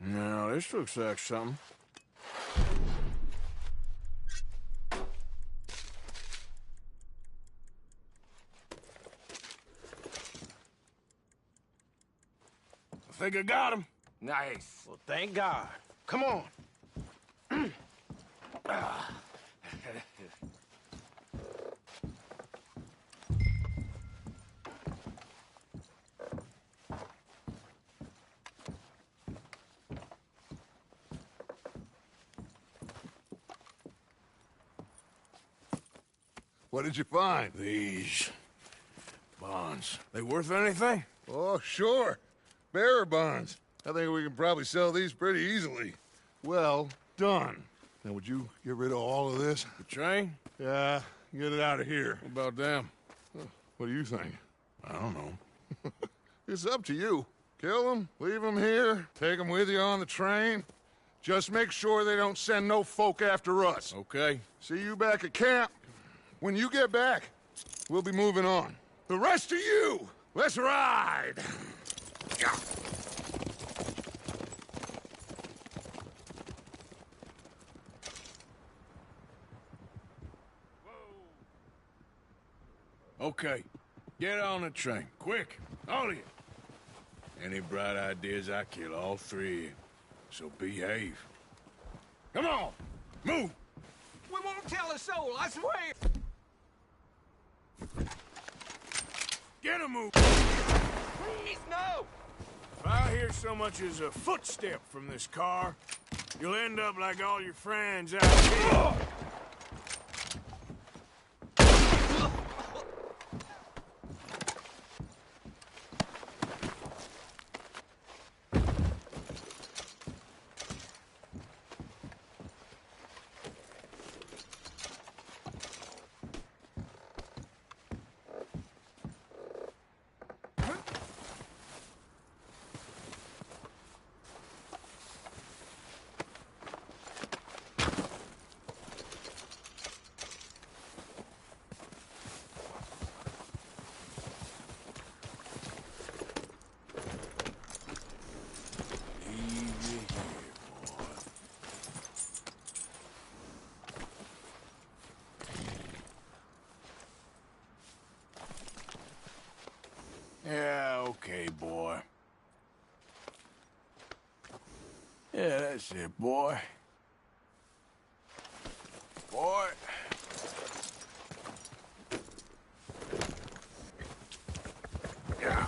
Now, this looks like something. I think I got him. Nice. Well, thank God. Come on. What did you find? These bonds. They worth anything? Oh, sure. Bearer bonds. I think we can probably sell these pretty easily. Well done. Now, would you get rid of all of this? The train? Yeah, get it out of here. What about them? What do you think? I don't know. It's up to you. Kill them, leave them here, take them with you on the train. Just make sure they don't send no folk after us. Okay. See you back at camp. When you get back, we'll be moving on. The rest of you, let's ride! Okay. Get on the train. Quick. All of you. Any bright ideas, I kill all three of you. So behave. Come on! Move! We won't tell a soul, I swear! Get a move! Please, no! If I hear so much as a footstep from this car, you'll end up like all your friends out here. Yeah, okay, boy. Yeah, that's it, boy. Boy. Yeah.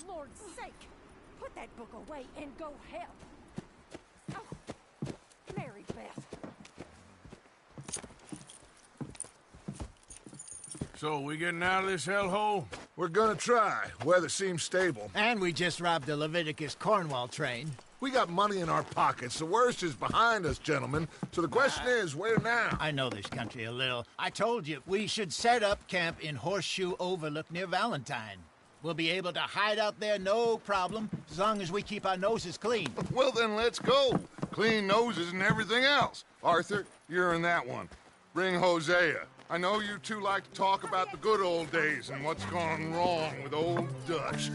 Lord's sake! Put that book away and go help! Oh, Mary Beth. So, we getting out of this hellhole? We're gonna try. Weather seems stable. And we just robbed a Leviticus Cornwall train. We got money in our pockets. The worst is behind us, gentlemen. So the question is, where now? I know this country a little. I told you, we should set up camp in Horseshoe Overlook near Valentine. We'll be able to hide out there, no problem, as long as we keep our noses clean. Well, then let's go. Clean noses and everything else. Arthur, you're in that one. Bring Hosea. I know you two like to talk about the good old days and what's gone wrong with old Dutch.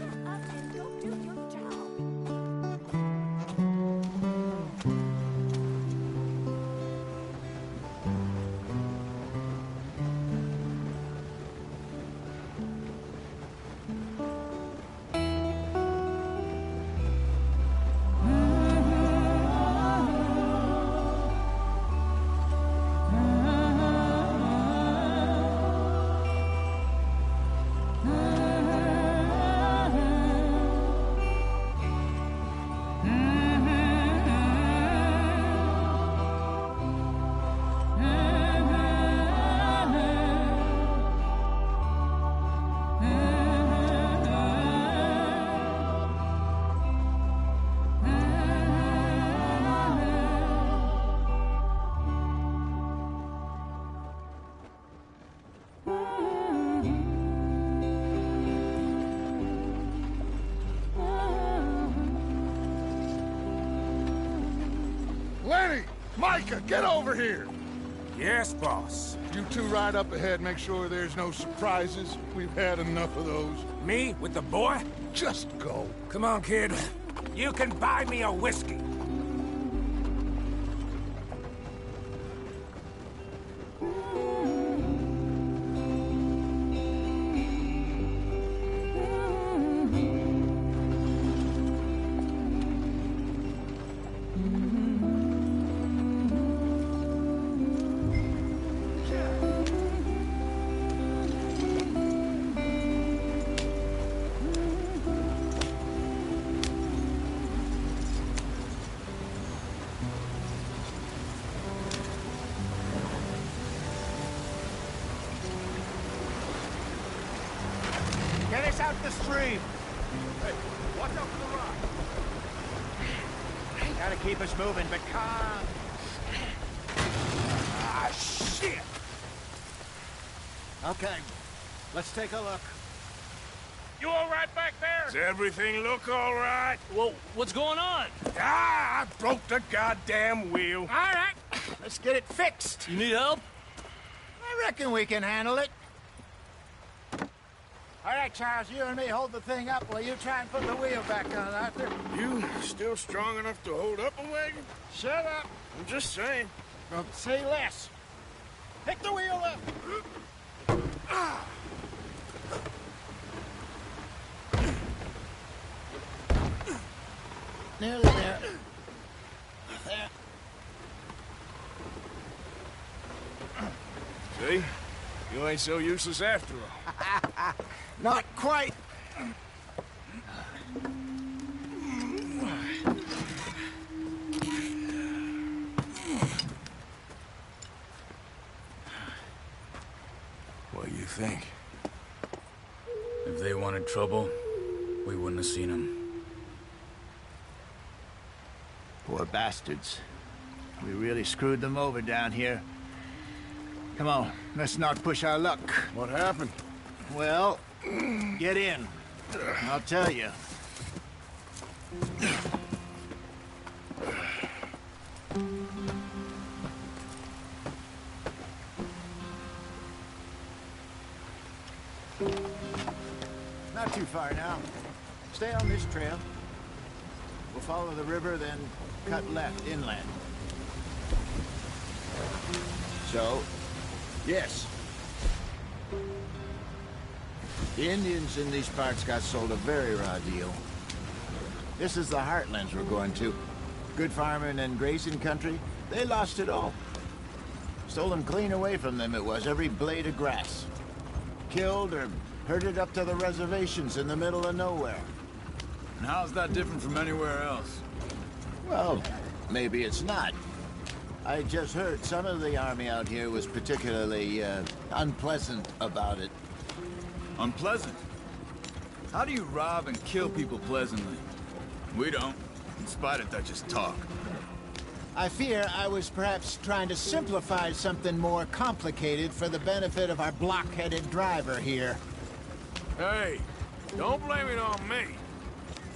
Micah, get over here! Yes, boss. You two ride up ahead, make sure there's no surprises. We've had enough of those. Me with the boy? Just go. Come on, kid. You can buy me a whiskey. Get us out the stream. Hey, watch out for the rock. Gotta keep us moving, but calm. Ah, shit! Okay, let's take a look. You all right back there? Does everything look all right? Well, what's going on? Ah, I broke the goddamn wheel. All right, let's get it fixed. You need help? I reckon we can handle it. All right, Charles, you and me hold the thing up while you try and put the wheel back on, Arthur. You still strong enough to hold up a wagon? Shut up. I'm just saying. Well, say less. Pick the wheel up. Nearly there. There. See? You ain't so useless after all. Not quite. What do you think? If they wanted trouble, we wouldn't have seen them. Poor bastards. We really screwed them over down here. Come on, let's not push our luck. What happened? Well, get in. I'll tell you. Not too far now. Stay on this trail. We'll follow the river, then cut left inland. So, yes. The Indians in these parts got sold a very raw deal. This is the heartlands we're going to. Good farming and grazing country, they lost it all. Stolen clean away from them it was, every blade of grass. Killed or herded up to the reservations in the middle of nowhere. And how's that different from anywhere else? Well, maybe it's not. I just heard some of the army out here was particularly, unpleasant about it. Unpleasant? How do you rob and kill people pleasantly? We don't, in spite of Dutch's talk. I fear I was perhaps trying to simplify something more complicated for the benefit of our block-headed driver here. Hey, don't blame it on me.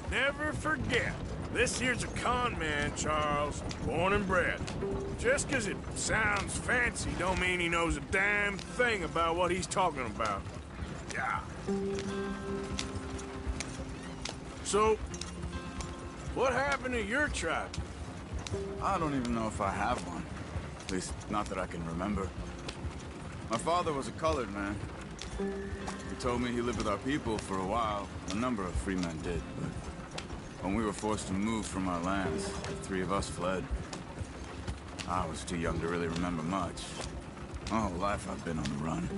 Never forget, this here's a con man, Charles, born and bred. Just 'cause it sounds fancy don't mean he knows a damn thing about what he's talking about. Yeah. So, what happened to your tribe? I don't even know if I have one. At least, not that I can remember. My father was a colored man. He told me he lived with our people for a while. A number of free men did, but when we were forced to move from our lands, the three of us fled. I was too young to really remember much. My whole life I've been on the run.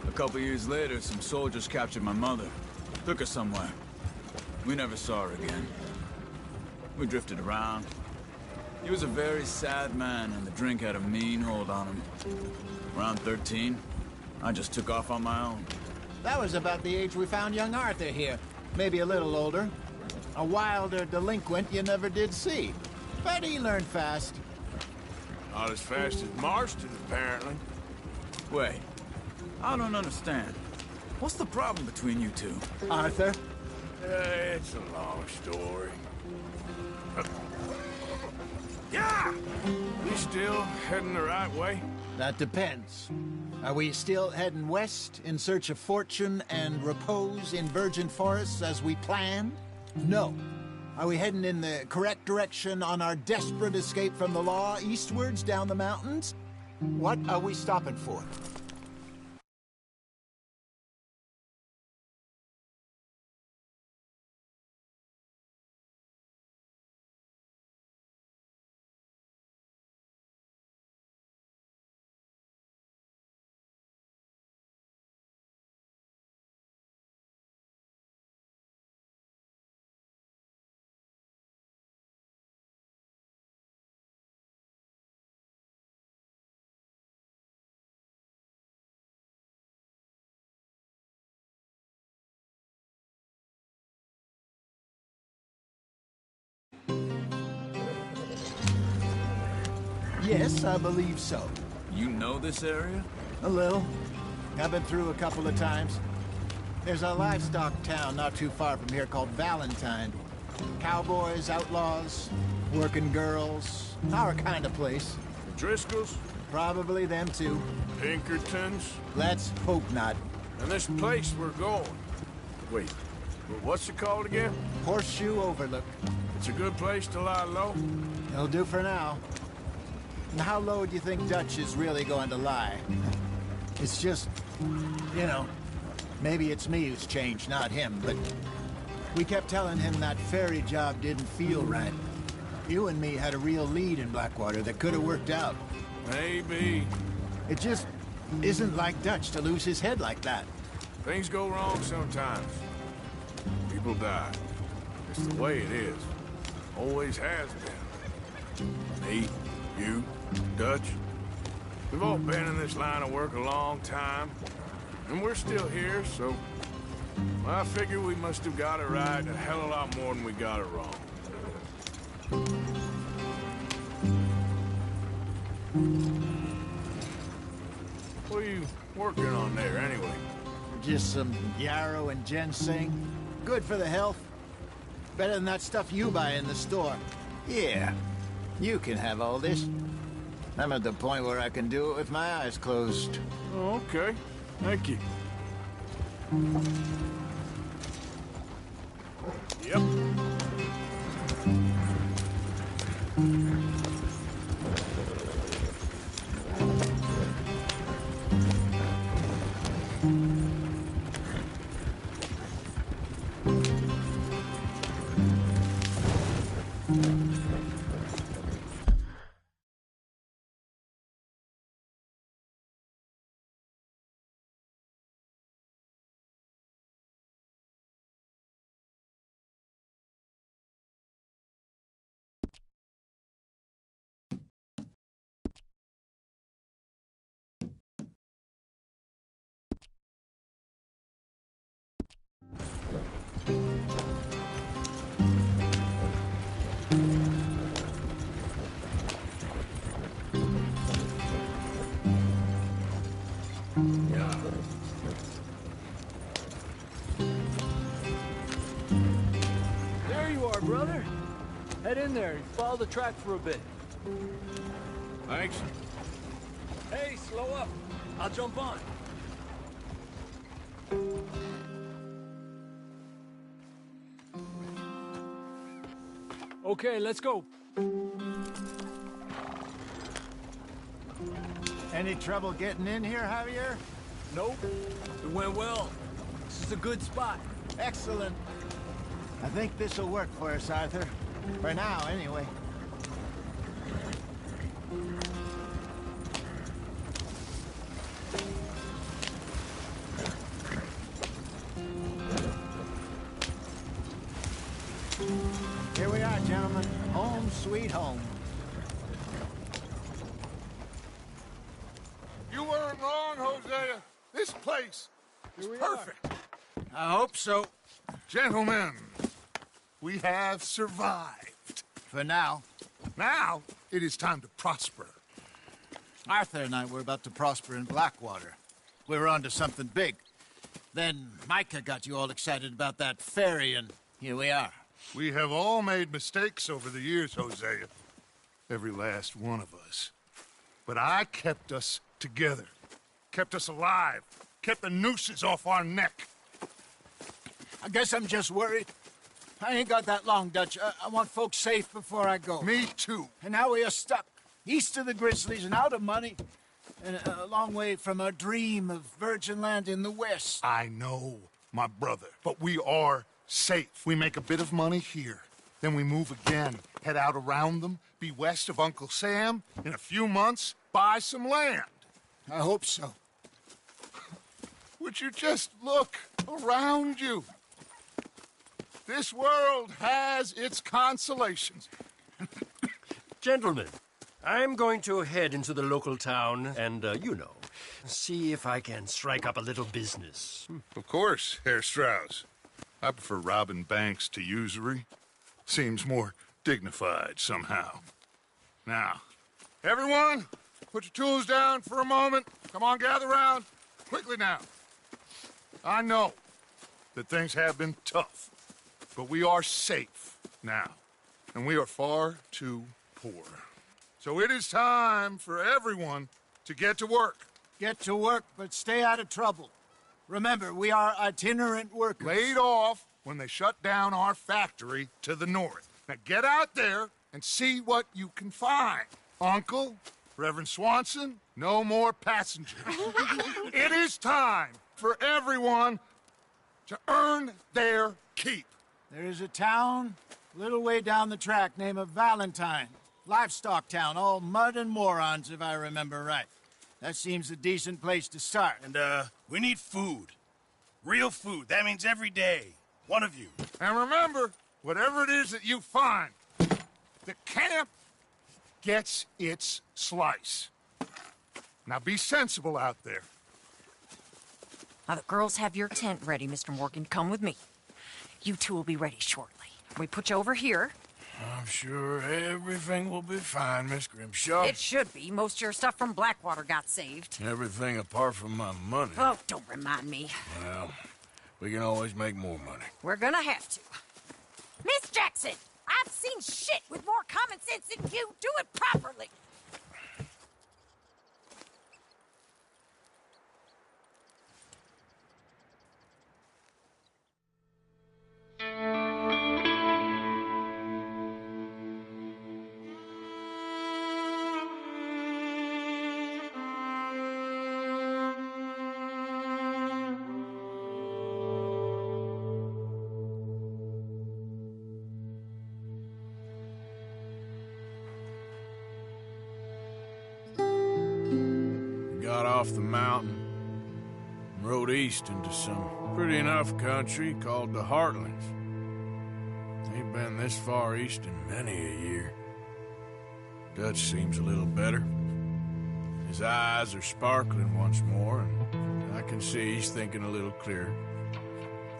A couple years later, some soldiers captured my mother. Took her somewhere. We never saw her again. We drifted around. He was a very sad man, and the drink had a mean hold on him. Around 13, I just took off on my own. That was about the age we found young Arthur here. Maybe a little older. A wilder delinquent you never did see. But he learned fast. Not as fast as Marston, apparently. Wait, I don't understand. What's the problem between you two? Arthur? It's a long story. Yeah! We still heading the right way? That depends. Are we still heading west in search of fortune and repose in virgin forests as we planned? No. Are we heading in the correct direction on our desperate escape from the law eastwards down the mountains? What are we stopping for? Yes, I believe so. You know this area? A little. I've been through a couple of times. There's a livestock town not too far from here called Valentine. Cowboys, outlaws, working girls, our kind of place. The Driscolls? Probably them too. Pinkertons? Let's hope not. And this place we're going. Wait, what's it called again? Horseshoe Overlook. It's a good place to lie low? It'll do for now. And how low do you think Dutch is really going to lie? It's just, you know, maybe it's me who's changed, not him, but we kept telling him that ferry job didn't feel right. You and me had a real lead in Blackwater that could have worked out. Maybe. It just isn't like Dutch to lose his head like that. Things go wrong sometimes. People die. It's the way it is. Always has been. Me, you, Dutch. We've all been in this line of work a long time. And we're still here, so... well, I figure we must have got it right a hell of a lot more than we got it wrong. What are you working on there, anyway? Just some yarrow and ginseng. Good for the health. Better than that stuff you buy in the store. Yeah, you can have all this. I'm at the point where I can do it with my eyes closed. Oh, okay. Thank you. Yep. in there and follow the track for a bit. Thanks. Hey, slow up. I'll jump on. Okay, let's go. Any trouble getting in here, Javier? Nope. It went well. This is a good spot. Excellent. I think this'll work for us, Arthur. For now, anyway. Here we are, gentlemen. Home sweet home. You weren't wrong, Hosea. This place is perfect. I hope so. Gentlemen, we have survived. For now. Now, it is time to prosper. Arthur and I were about to prosper in Blackwater. We were onto something big. Then Micah got you all excited about that ferry, and here we are. We have all made mistakes over the years, Hosea. Every last one of us. But I kept us together. Kept us alive. Kept the nooses off our neck. I guess I'm just worried. I ain't got that long, Dutch. I want folks safe before I go. Me too. And now we are stuck. East of the Grizzlies and out of money. And a long way from our dream of virgin land in the west. I know, my brother. But we are safe. We make a bit of money here. Then we move again. Head out around them. Be west of Uncle Sam. In a few months, buy some land. I hope so. Would you just look around you? This world has its consolations. Gentlemen, I'm going to head into the local town and, see if I can strike up a little business. Of course, Herr Strauss. I prefer robbing banks to usury. Seems more dignified somehow. Now, everyone, put your tools down for a moment. Come on, gather round. Quickly now. I know that things have been tough, but we are safe now, and we are far too poor. So it is time for everyone to get to work. Get to work, but stay out of trouble. Remember, we are itinerant workers. Laid off when they shut down our factory to the north. Now get out there and see what you can find. Uncle, Reverend Swanson, no more passengers. It is time for everyone to earn their keep. There is a town a little way down the track named Valentine. Livestock town, all mud and morons, if I remember right. That seems a decent place to start. And, we need food. Real food. That means every day. One of you. And remember, whatever it is that you find, the camp gets its slice. Now be sensible out there. Now, the girls have your tent ready, Mr. Morgan. Come with me. You two will be ready shortly. We put you over here. I'm sure everything will be fine, Miss Grimshaw. It should be. Most of your stuff from Blackwater got saved. Everything apart from my money. Oh, don't remind me. Well, we can always make more money. We're gonna have to. Miss Jackson, I've seen shit with more common sense than you. Do it properly. Got off the mountain and rode east into some pretty enough country called the Heartlands. Ain't been this far east in many a year. Dutch seems a little better. His eyes are sparkling once more, and I can see he's thinking a little clearer.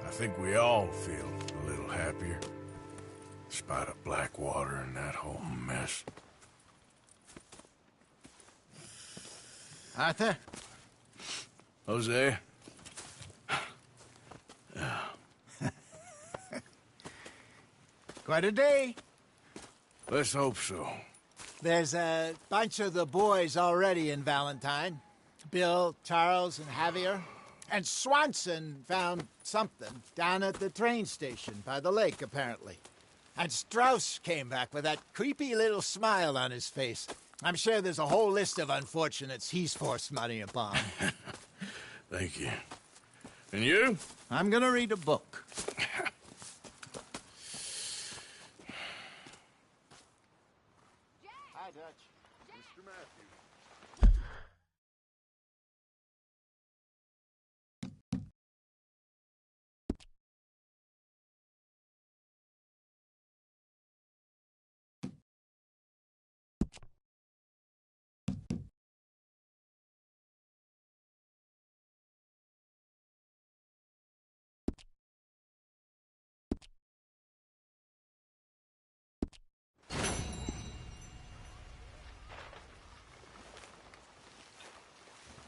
I think we all feel a little happier, despite of Blackwater and that whole mess. Arthur? Jose? Quite a day. Let's hope so. There's a bunch of the boys already in Valentine. Bill, Charles, and Javier. And Swanson found something down at the train station by the lake, apparently. And Strauss came back with that creepy little smile on his face. I'm sure there's a whole list of unfortunates he's forced money upon. Thank you. And you? I'm gonna read a book. Hi, Dutch. Mr. Matthews.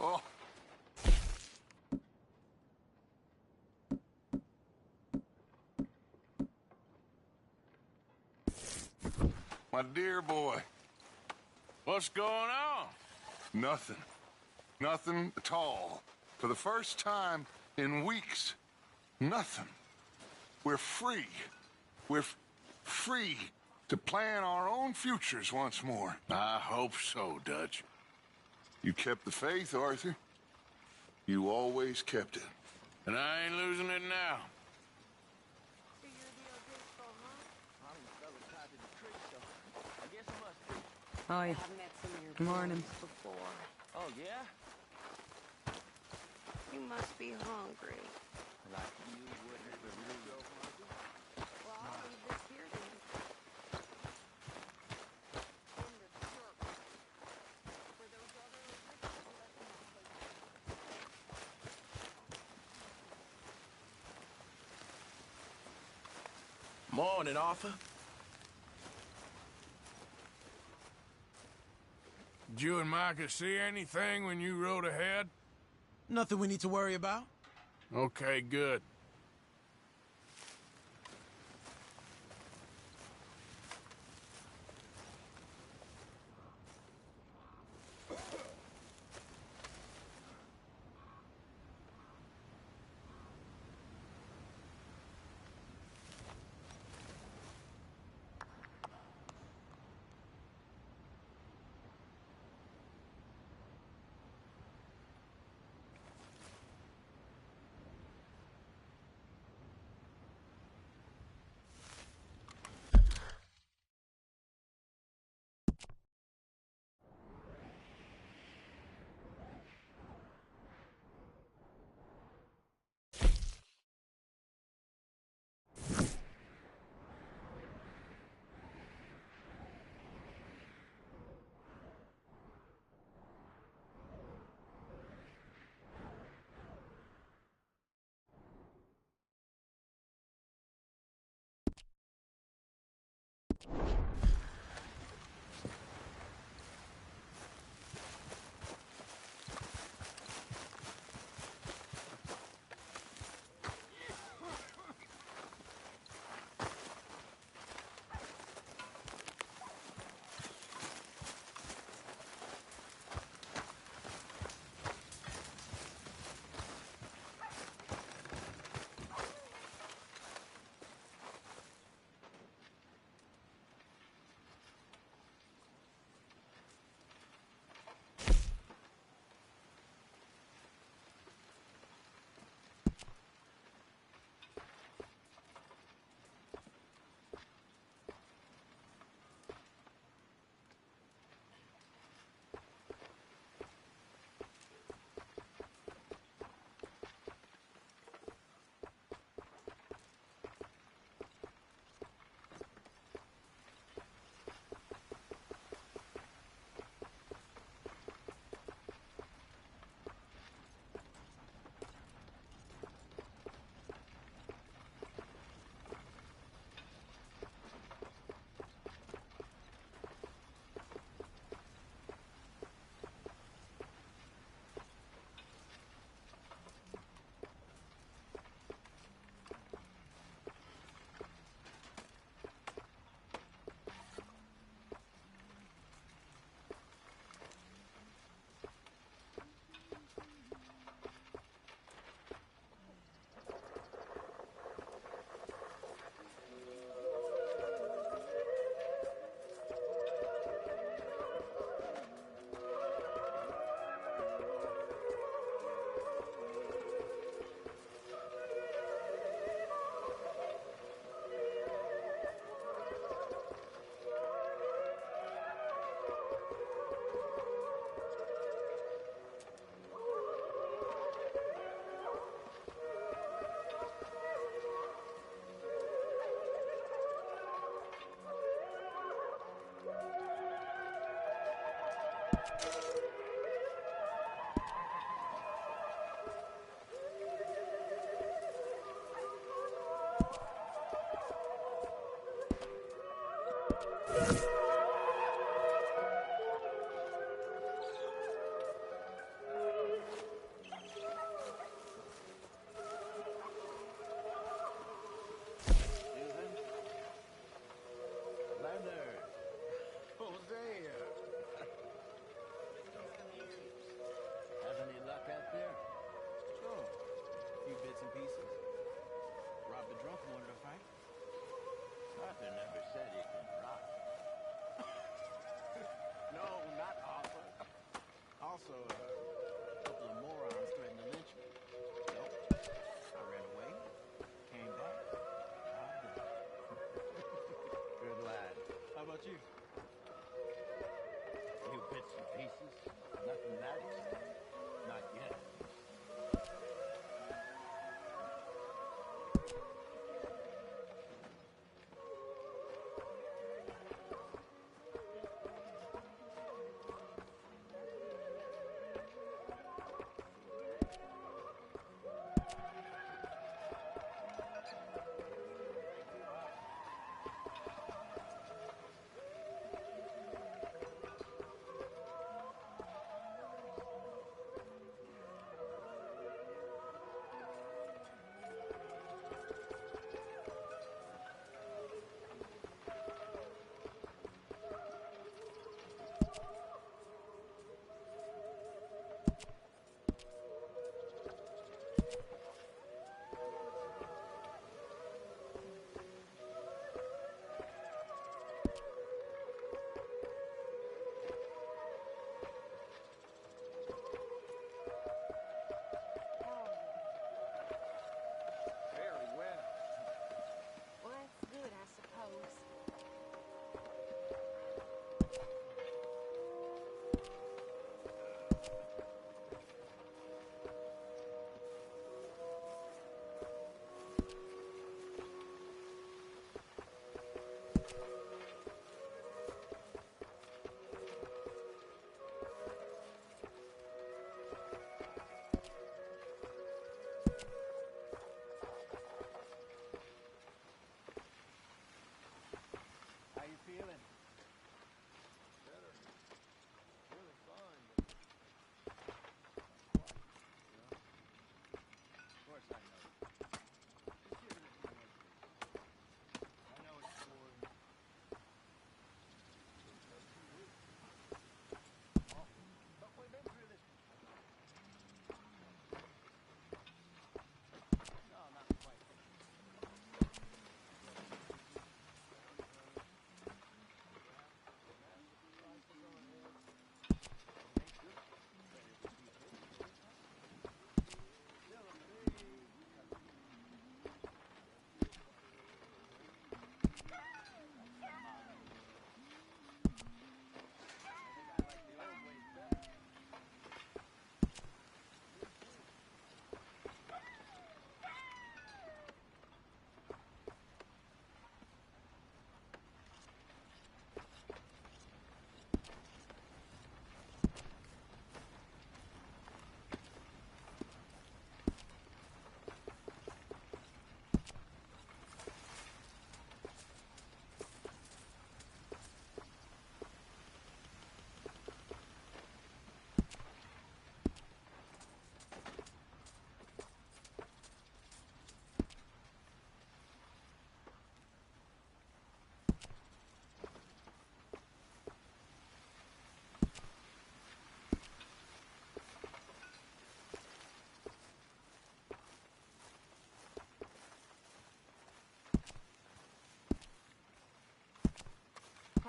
Oh. My dear boy. What's going on? Nothing. Nothing at all. For the first time in weeks. Nothing. We're free. We're free to plan our own futures once more. I hope so, Dutch. You kept the faith, Arthur. You always kept it. And I ain't losing it now. Hi. Good morning. Oh, yeah? You must be hungry. Like you wouldn't believe. Well, I'll leave this here then. In the truck. For those other rituals, let them know, please. Morning, Arthur. Did you and Micah see anything when you rode ahead? Nothing we need to worry about. Okay, good.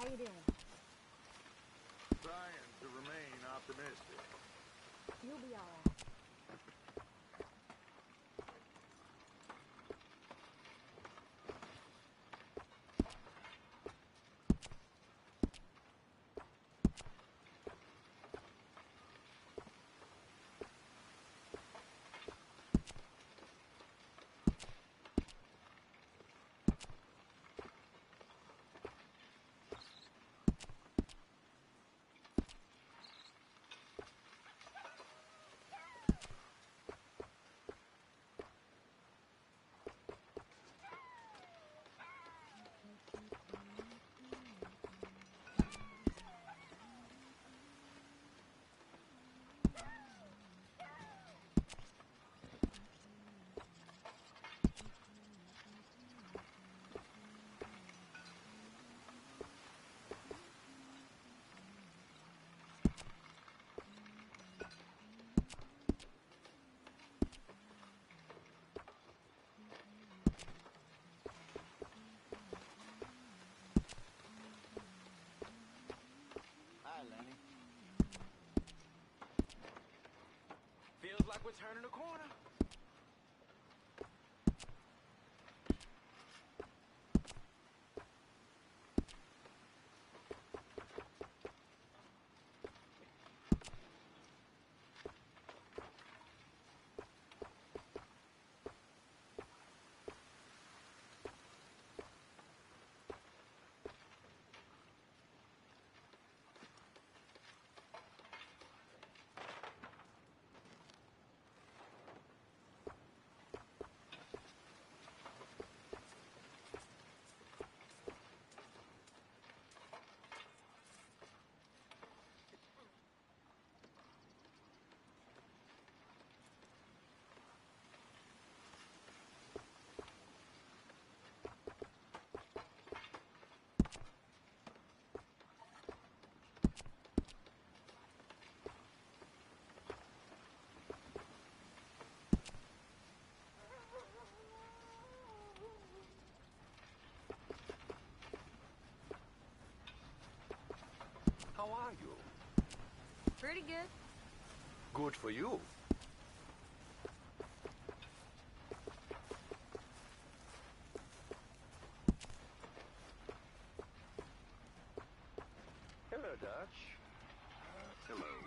How you doing? Trying to remain optimistic. You'll be all right. like we're turning a corner. How are you? Pretty good. Good for you. Hello, Dutch. Hello.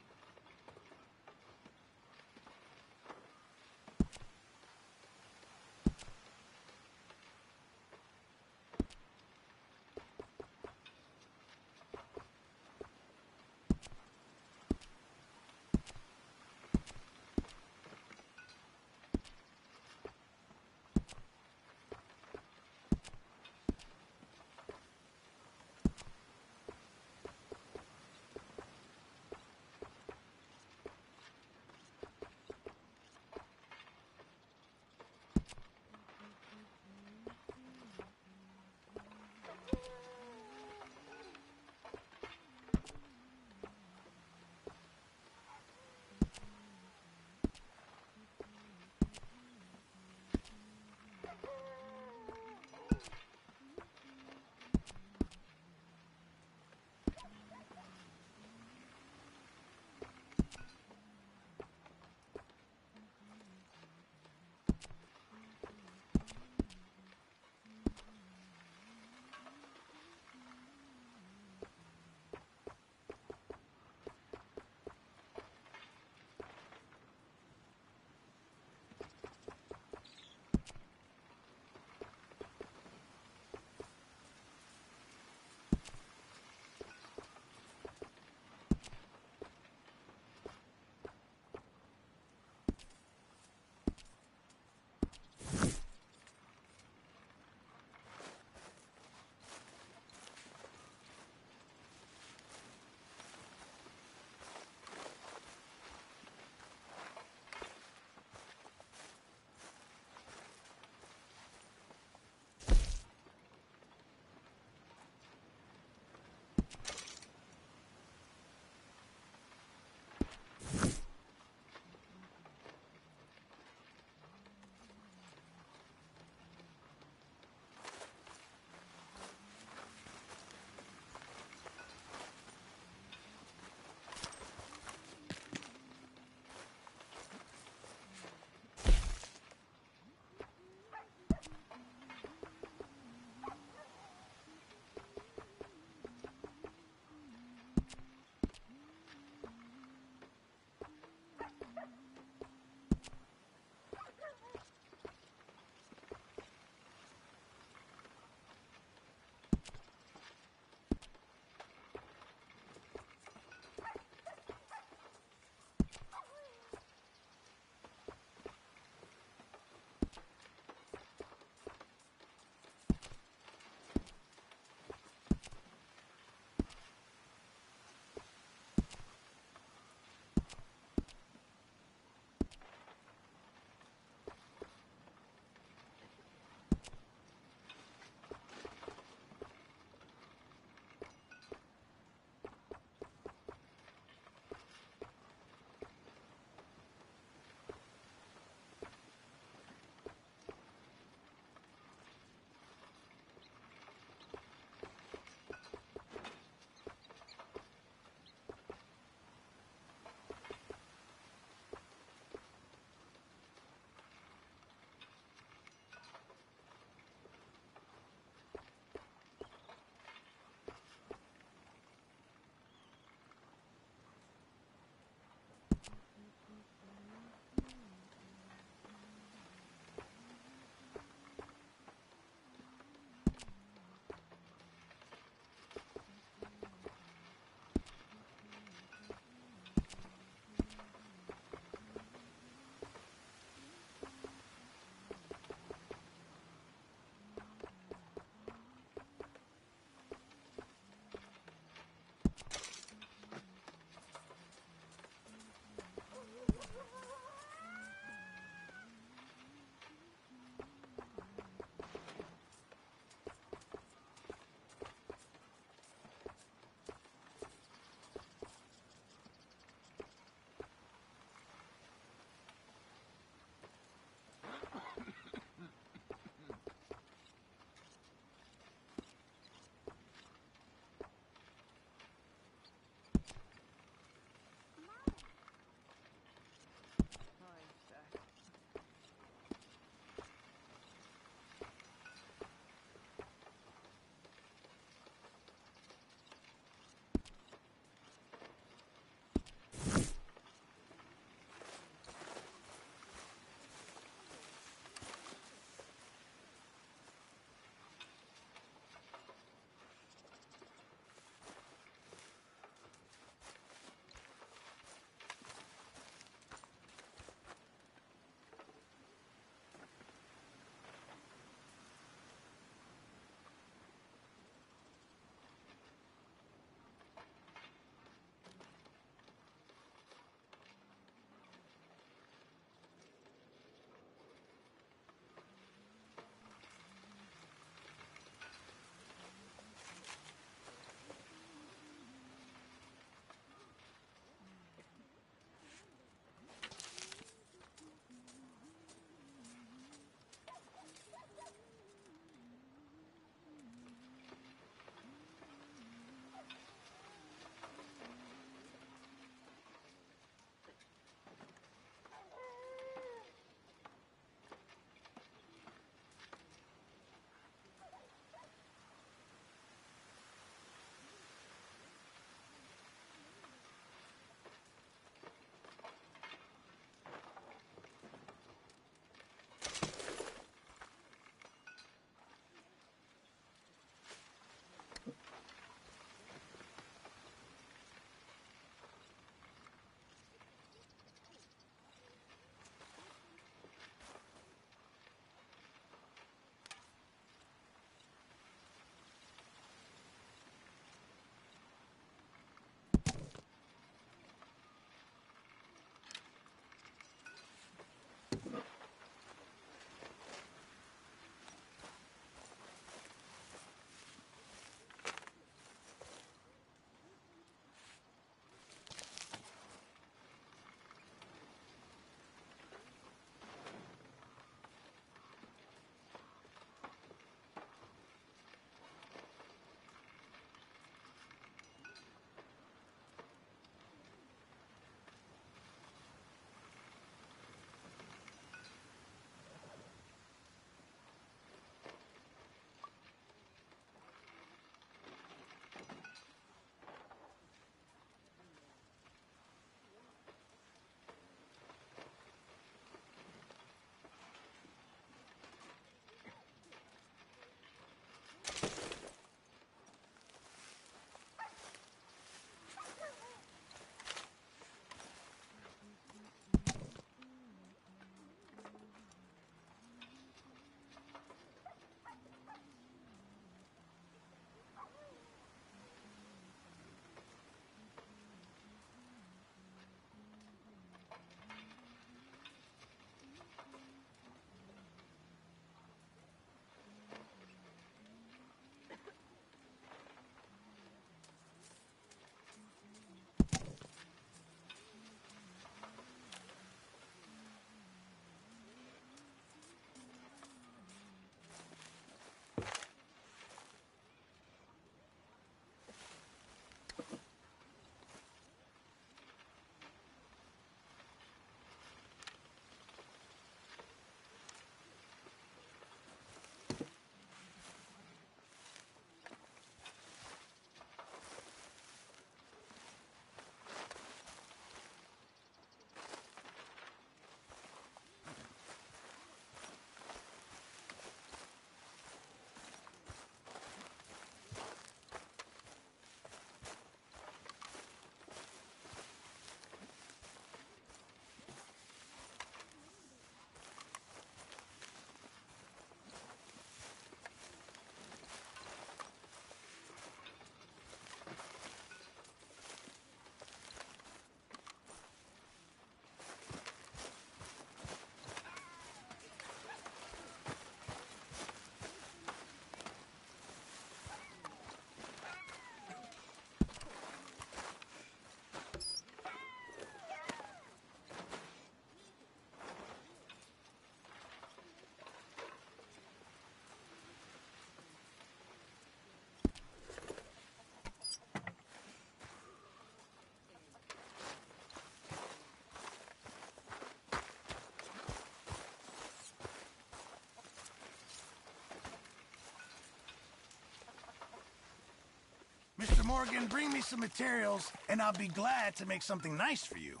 Morgan, bring me some materials, and I'll be glad to make something nice for you.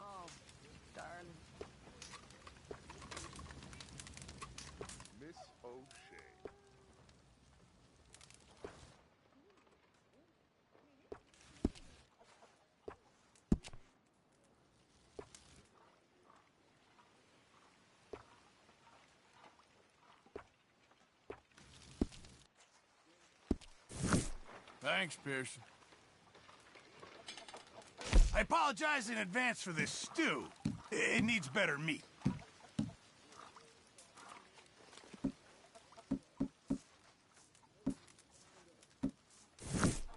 Oh, darling. Miss O'Shea. Thanks, Pearson. I apologize in advance for this stew. It needs better meat.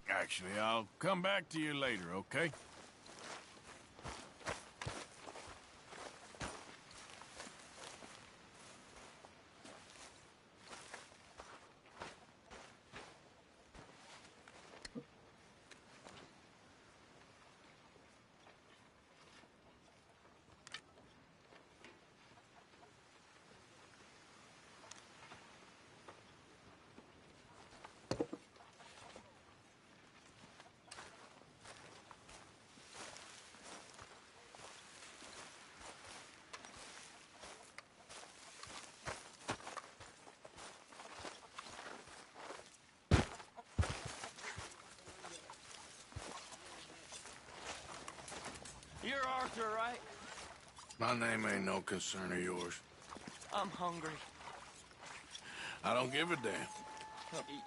Actually, I'll come back to you later, okay? You're Arthur, right? My name ain't no concern of yours. I'm hungry. I don't give a damn.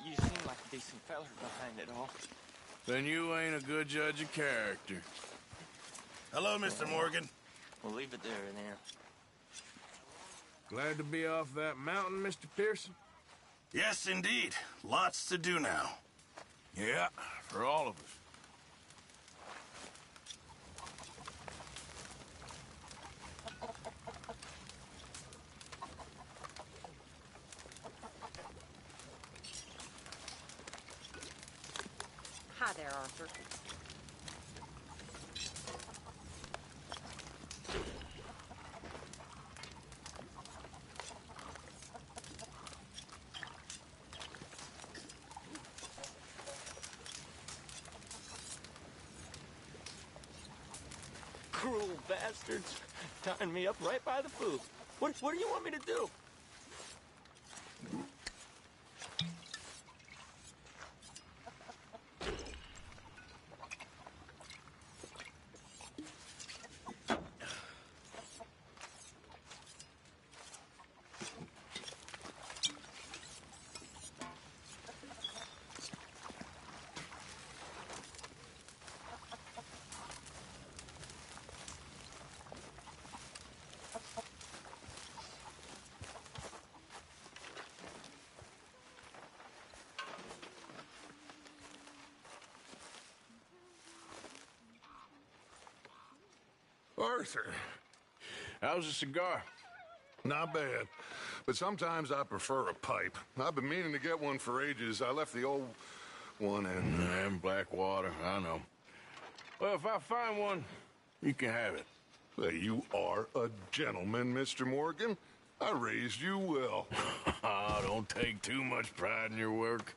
You seem like a decent feller behind it all. Then you ain't a good judge of character. Hello, Mr. Morgan. We'll leave it there then. Glad to be off that mountain, Mr. Pearson? Yes, indeed. Lots to do now. Yeah, for all of us. Hi there, Arthur. Cruel bastards. Tying me up right by the food. What do you want me to do? Arthur, how's a cigar? Not bad, but sometimes I prefer a pipe. I've been meaning to get one for ages. I left the old one in Blackwater, I know. Well, if I find one, you can have it. Well, you are a gentleman, Mr. Morgan. I raised you well. Don't take too much pride in your work.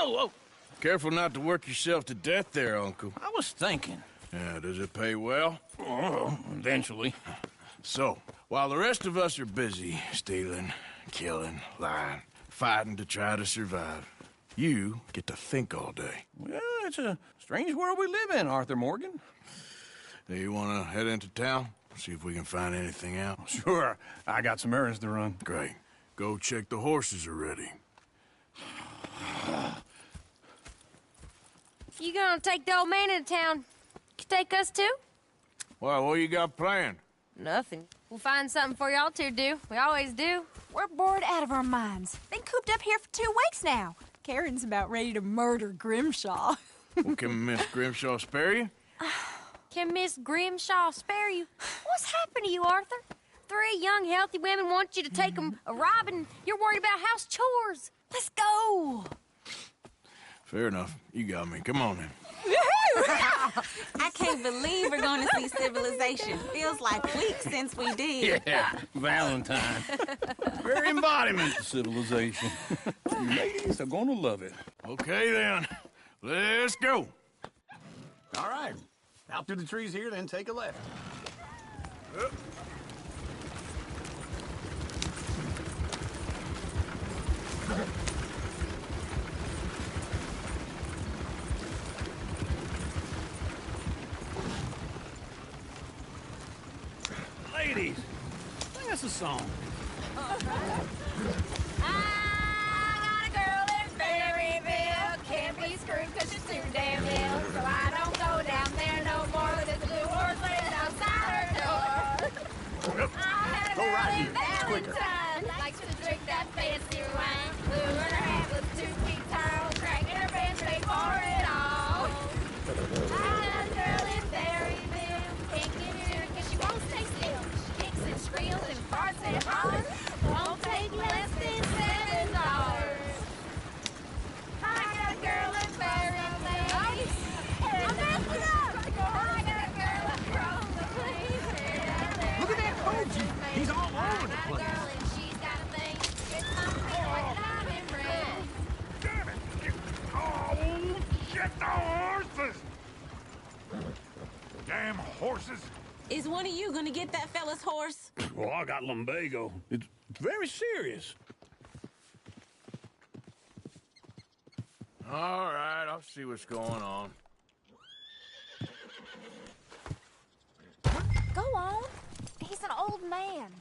whoa! Careful not to work yourself to death there, Uncle. I was thinking. Yeah, does it pay well? Oh, eventually. So, while the rest of us are busy stealing, killing, lying, fighting to try to survive, you get to think all day. Well, it's a strange world we live in, Arthur Morgan. Do you want to head into town? See if we can find anything out? Sure. I got some errands to run. Great. Go check the horses are ready. You gonna take the old man into town? You take us too? Well, what you got planned? Nothing. We'll find something for y'all to do. We always do. We're bored out of our minds. Been cooped up here for 2 weeks now. Karen's about ready to murder Grimshaw. Well, can Miss Grimshaw spare you? Can Miss Grimshaw spare you? What's happened to you, Arthur? 3 young, healthy women want you to take them a robbing. You're worried about house chores. Let's go. Fair enough. You got me. Come on then. I can't believe we're going to see civilization. Feels like weeks since we did. Yeah, Valentine. Very embodiment of civilization. You ladies are going to love it. Okay, then. Let's go. All right. Out through the trees here, then take a left. Ladies, sing us a song. I got a girl in Berryville. Can't be screwed because she's too damn ill. So I don't go down there no more. There's a blue horse laying outside her door. I had a girl in Valentine. Likes to drink that fancy wine. Blue in her hand was 2 feet tall. Cracking her bench, paid for it all. I had a girl in Berryville. Can't get her because she won't stay still. She kicks and squeals and farts and hollers. Won't take less than $7. I got a girl in Berryville. I'm messing up. I got a girl across the place. Look at that Koji. He's all over the place. She's got a thing. It's my favorite diamond ring. Damn it! Oh, shit, the horses! Damn horses! Is one of you going to get that fella's horse? Well, I got lumbago. It's very serious. All right, I'll see what's going on. Go on. He's an old man.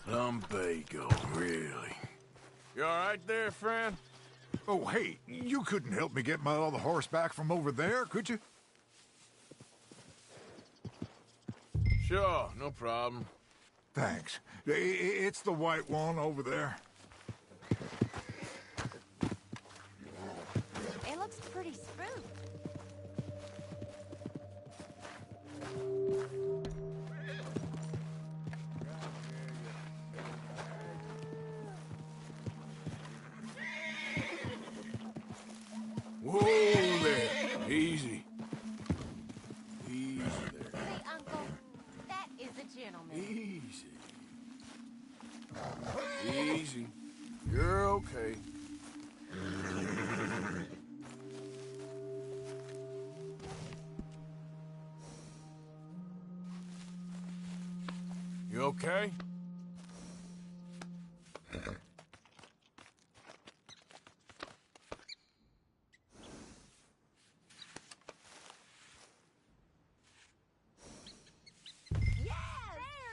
Lumbago, really? You all right there, friend? Oh, hey, you couldn't help me get my other horse back from over there, could you? Sure, no problem. Thanks. It's the white one over there. It looks pretty spooked. Whoa there. Easy. Easy there. Hey, Uncle, that is a gentleman. Easy. Easy. You're okay. You okay? There,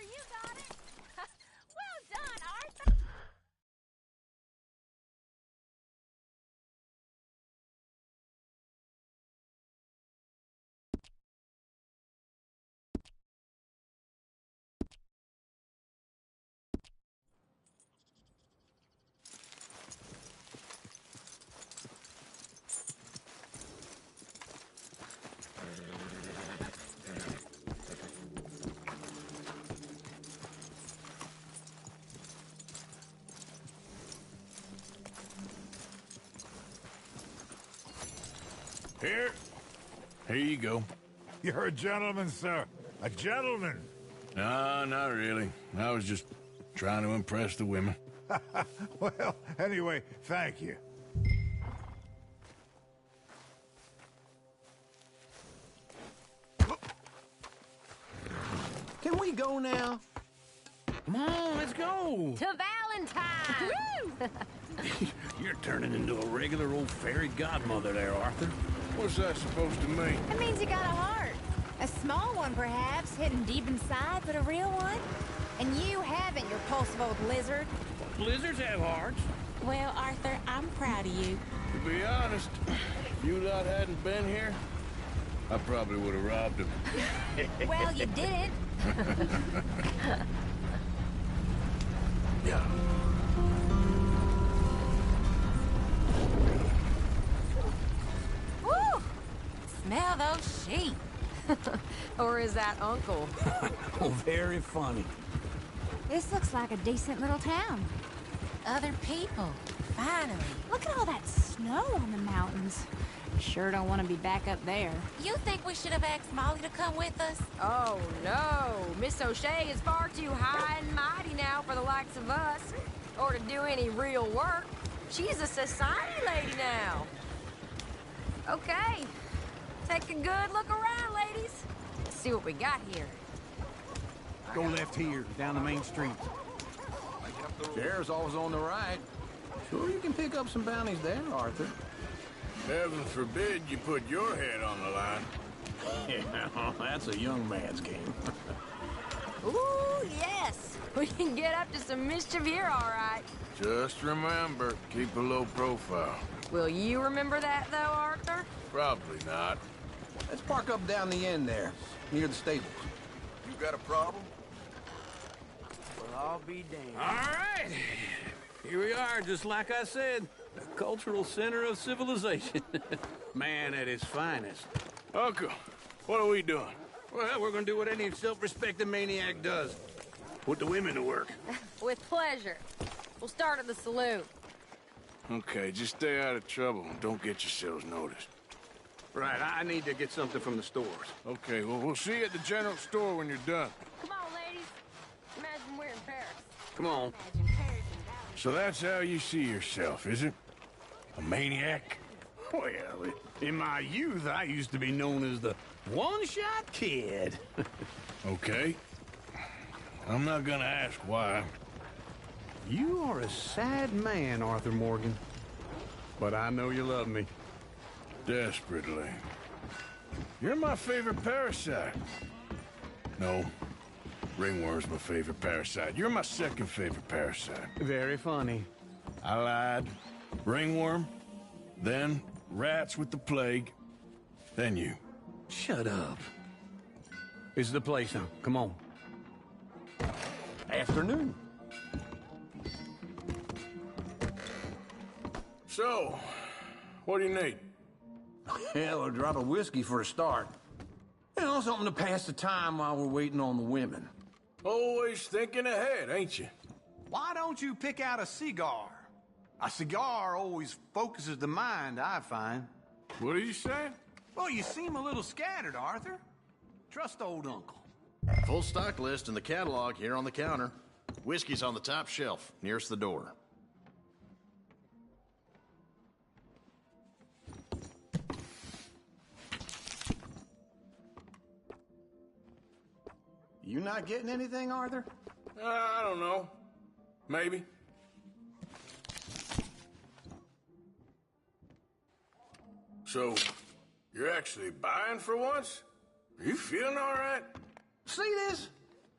you got it. Well done, Arthur. Here you go. You're a gentleman, sir. A gentleman. No, not really. I was just trying to impress the women. Well, anyway, thank you. we go now? Come on, let's go. To Valentine! You're turning into a regular old fairy godmother there, Arthur. What's that supposed to mean? It means you got a heart. A small one, perhaps, hidden deep inside, but a real one. And you haven't, you repulsive old lizard. Blizzards have hearts. Well, Arthur, I'm proud of you. To be honest, if you lot hadn't been here, I probably would have robbed him. Well, you didn't. Yeah. Woo! Smell those sheep. Or is that Uncle? Oh, very funny. This looks like a decent little town. Other people, finally. Look at all that snow on the mountains. Sure don't want to be back up there. You think we should have asked Molly to come with us? Oh, no. Miss O'Shea is far too high and mighty now for the likes of us. Or to do any real work. She's a society lady now. Okay. Take a good look around, ladies. Let's see what we got here. Go left here, down the main street. Sheriff's always on the right. Sure you can pick up some bounties there, Arthur. Heaven forbid you put your head on the line. Yeah, that's a young man's game. Ooh, yes. We can get up to some mischief here, all right. Just remember, keep a low profile. Will you remember that, though, Arthur? Probably not. Let's park up down the end there, near the stables. You got a problem? Well, I'll be damned. All right. Here we are, just like I said. The cultural center of civilization. Man at his finest. Uncle, what are we doing? Well, we're gonna do what any self-respecting maniac does. Put the women to work. With pleasure. We'll start at the saloon. Okay, just stay out of trouble and don't get yourselves noticed. Right, I need to get something from the stores. Okay, well, we'll see you at the general store when you're done. Come on, ladies. Imagine we're in Paris. Come on. Imagine Paris in Dallas. So that's how you see yourself, is it? A maniac? Well, in my youth, I used to be known as the one-shot kid. Okay. I'm not gonna ask why. You are a sad man, Arthur Morgan. But I know you love me. Desperately. You're my favorite parasite. No. Ringworm's my favorite parasite. You're my second favorite parasite. Very funny. I lied. Ringworm, then rats with the plague, then you. Shut up. This is the place now. Come on. Afternoon. So, what do you need? Hell, a drop of whiskey for a start. You know, something to pass the time while we're waiting on the women. Always thinking ahead, ain't you? Why don't you pick out a cigar? A cigar always focuses the mind, I find. What are you saying? Well, you seem a little scattered, Arthur. Trust old Uncle. Full stock list in the catalog here on the counter. Whiskey's on the top shelf, nearest the door. You not getting anything, Arthur? I don't know. Maybe. So, you're actually buying for once? Are you feeling all right? See this?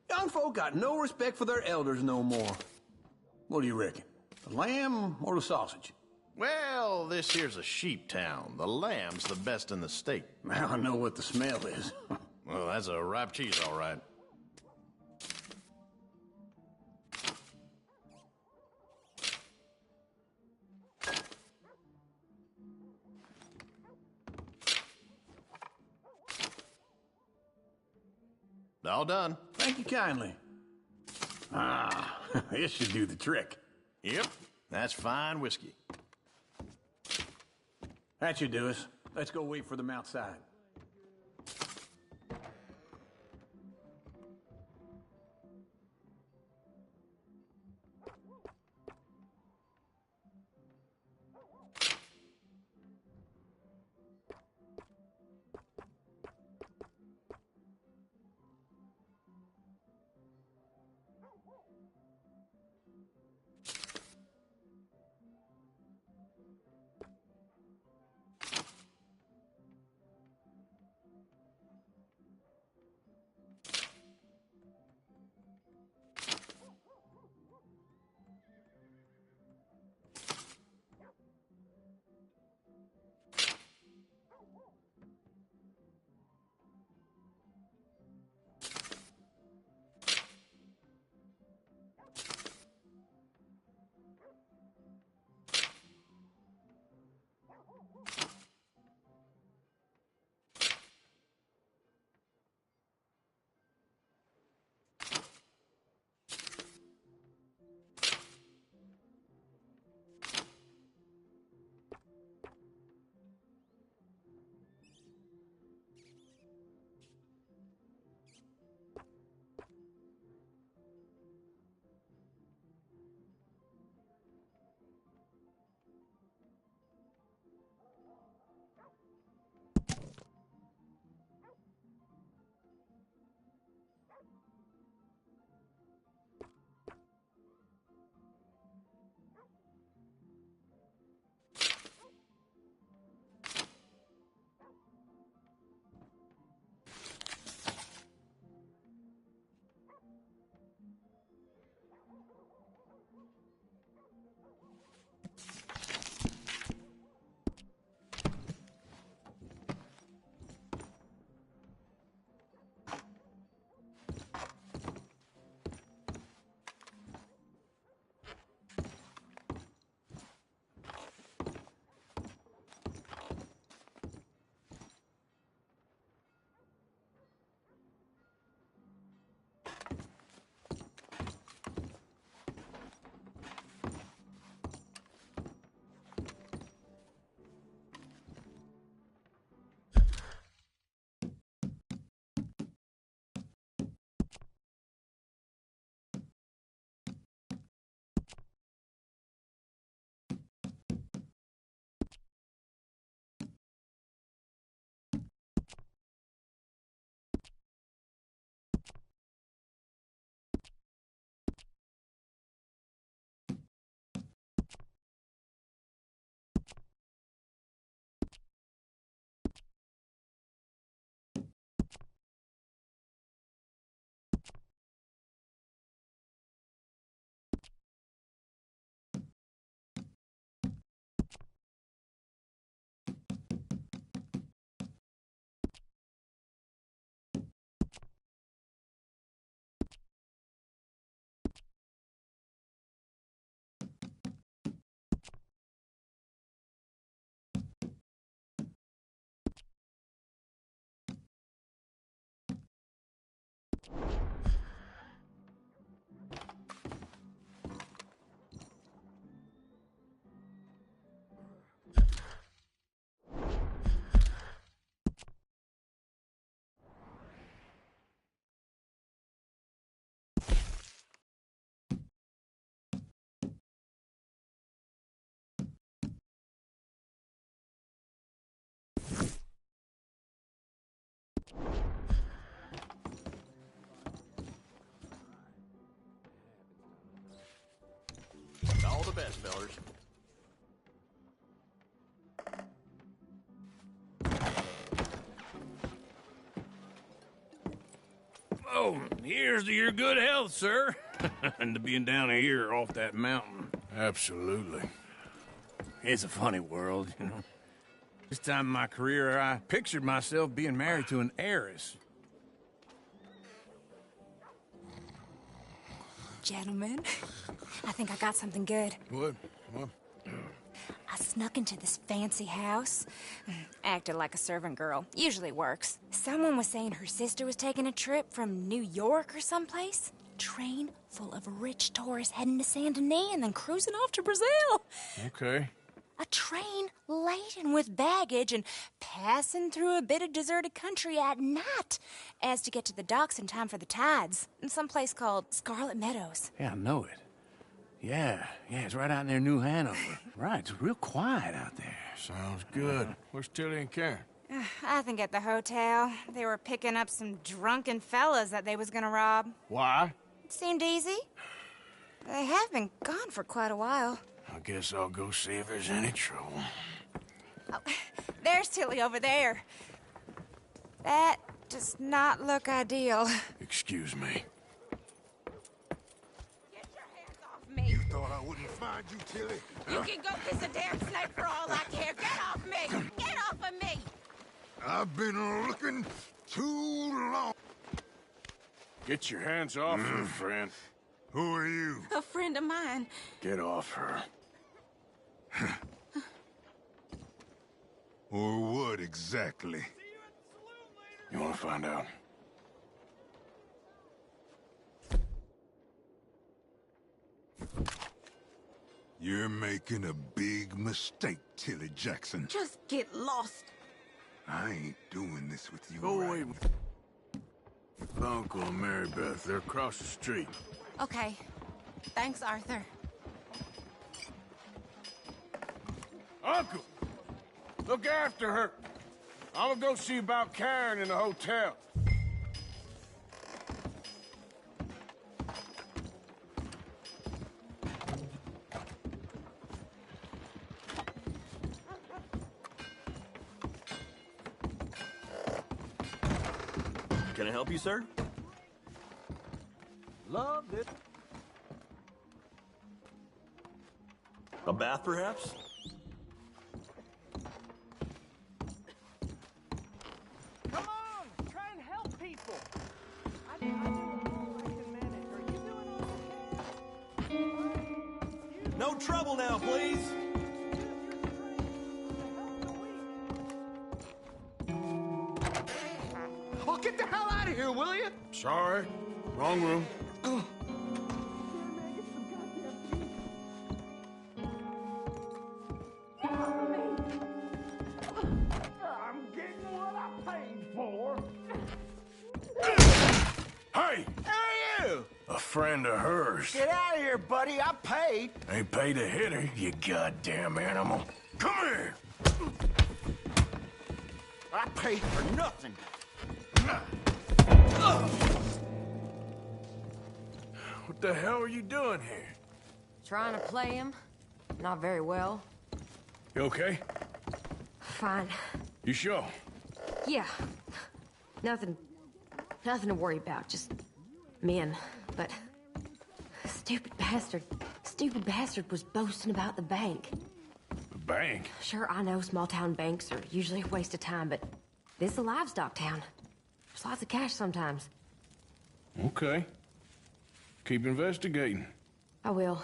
Young folk got no respect for their elders no more. What do you reckon? The lamb or the sausage? Well, this here's a sheep town. The lamb's the best in the state. I know what the smell is. Well, that's a ripe cheese, all right. All done. Thank you kindly. Ah, this should do the trick. Yep, that's fine whiskey. That should do us. Let's go wait for them outside. the best, fellers. Oh, here's to your good health, sir. And to being down here off that mountain. Absolutely. It's a funny world, you know. This time in my career, I pictured myself being married to an heiress. Gentlemen, I think I got something good. What? I snuck into this fancy house. Acted like a servant girl. Usually works. Someone was saying her sister was taking a trip from New York or someplace. Train full of rich tourists heading to Saint Denis and then cruising off to Brazil. Okay. A train laden with baggage and passing through a bit of deserted country at night as to get to the docks in time for the tides in some place called Scarlet Meadows. Yeah, I know it. Yeah, it's right out near New Hanover. Right, it's real quiet out there. Sounds good. Where's Tilly and Karen? I think at the hotel. They were picking up some drunken fellas that they was gonna rob. Why? It seemed easy. They have been gone for quite a while. I guess I'll go see if there's any trouble. Oh, there's Tilly over there. That does not look ideal. Excuse me. Me. You thought I wouldn't find you, Tilly? You can go kiss a damn snake for all I care. Get off me! Get off of me! I've been looking too long. Get your hands off her, friend. Who are you? A friend of mine. Get off her. Or what exactly? You want to find out? You're making a big mistake, Tilly Jackson. Just get lost. I ain't doing this with you. Go away right? with Uncle and Mary Beth. They're across the street. Okay. Thanks, Arthur. Uncle! Look after her. I'm gonna go see about Karen in the hotel. Can I help you, sir? Loved it. A bath, perhaps? Come on! Try and help people! I do all I can manage. Are you doing okay? No trouble now, please! Oh, get the hell out of here, will you? Sorry. Wrong room. I'm getting what I paid for. Hey! Who are you? A friend of hers. Get out of here, buddy. I paid. Ain't paid to hit her, you goddamn animal. Come here! I paid for nothing. What the hell are you doing here? Trying to play him. Not very well. You okay? Fine. You sure? Yeah. Nothing to worry about. Just men. But stupid bastard was boasting about the bank. The bank? Sure, I know small town banks are usually a waste of time, but this is a livestock town. There's lots of cash sometimes. Okay. Keep investigating. I will.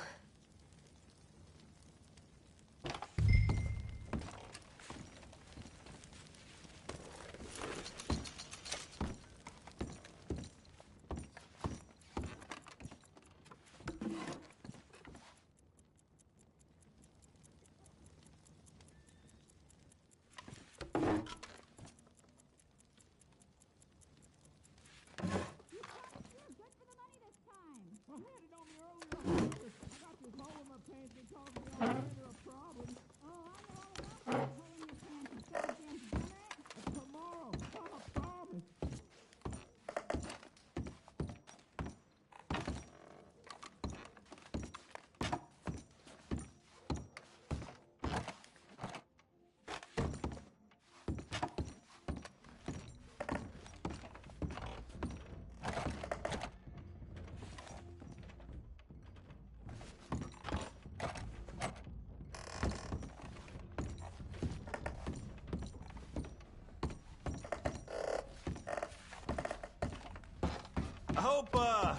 I hope,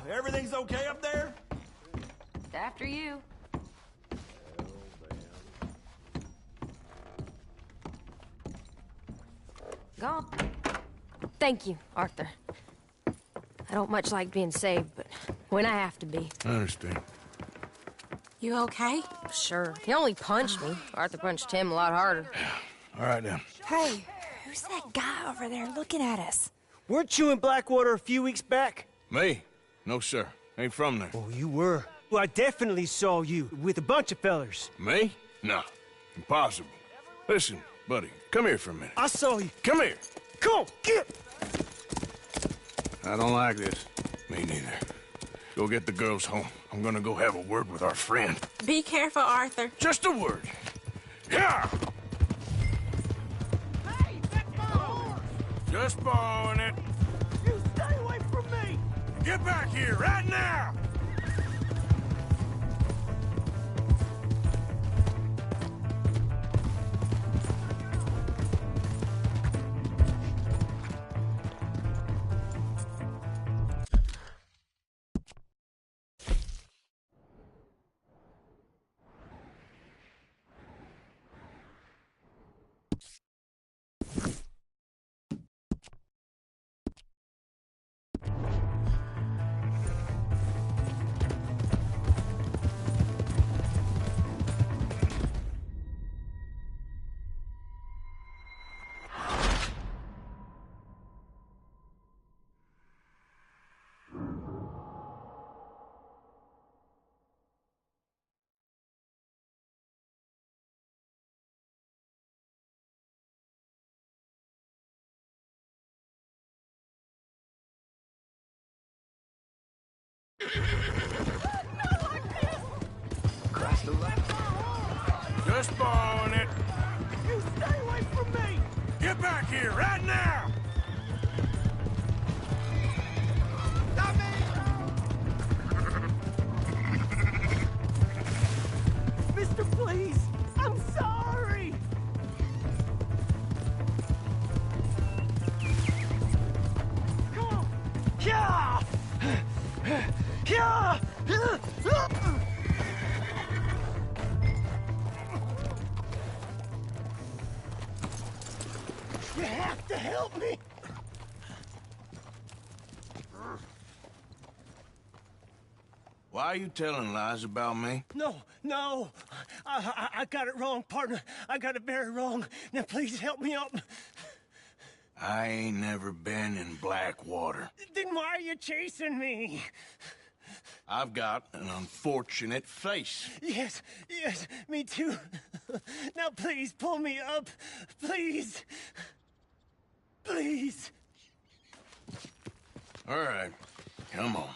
everything's okay up there? After you. Go on. Thank you, Arthur. I don't much like being saved, but when I have to be. I understand. You okay? Sure. He only punched me. Arthur punched him a lot harder. All right, then. Hey, who's that guy over there looking at us? Weren't you in Blackwater a few weeks back? Me? No, sir. Ain't from there. Oh, you were. Well, I definitely saw you with a bunch of fellers. Me? No. Impossible. Listen, buddy, come here for a minute. I saw you. Come here. Come on, get! I don't like this. Me neither. Go get the girls home. I'm gonna go have a word with our friend. Be careful, Arthur. Just a word. Yeah! Hey, that's my horse! Just borrowing it. You stay away from me! Get back here right now! Christ alive. Just borrowing it. You stay away from me! Get back here right now! Stop me! Mister, please! I'm sorry! Come on! Yeah! Yeah! You have to help me! Why are you telling lies about me? No. I got it wrong, partner. I got it very wrong. Now, please help me up. I ain't never been in Blackwater. Then why are you chasing me? I've got an unfortunate face. Yes, me too. Now, please, pull me up. Please. Please. All right, come on.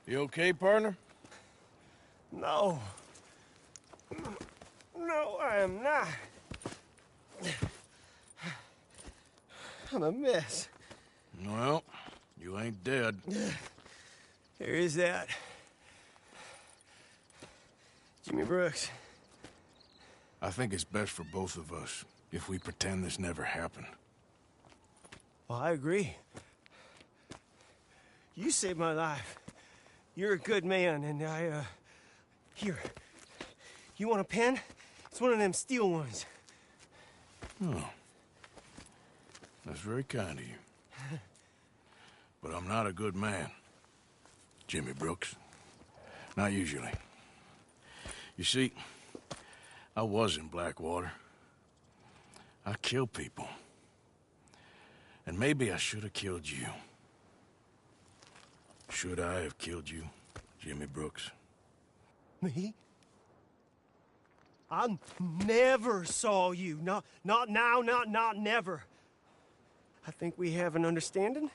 You okay, partner? No. No, I am not. I'm a mess. Well, you ain't dead. There is that. Jimmy Brooks. I think it's best for both of us if we pretend this never happened. Well, I agree. You saved my life. You're a good man, and Here. You want a pen? It's one of them steel ones. Oh. That's very kind of you. But I'm not a good man, Jimmy Brooks. Not usually. You see, I was in Blackwater. I killed people. And maybe I should have killed you. Should I have killed you, Jimmy Brooks? Me? I never saw you. Not now, not never. I think we have an understanding?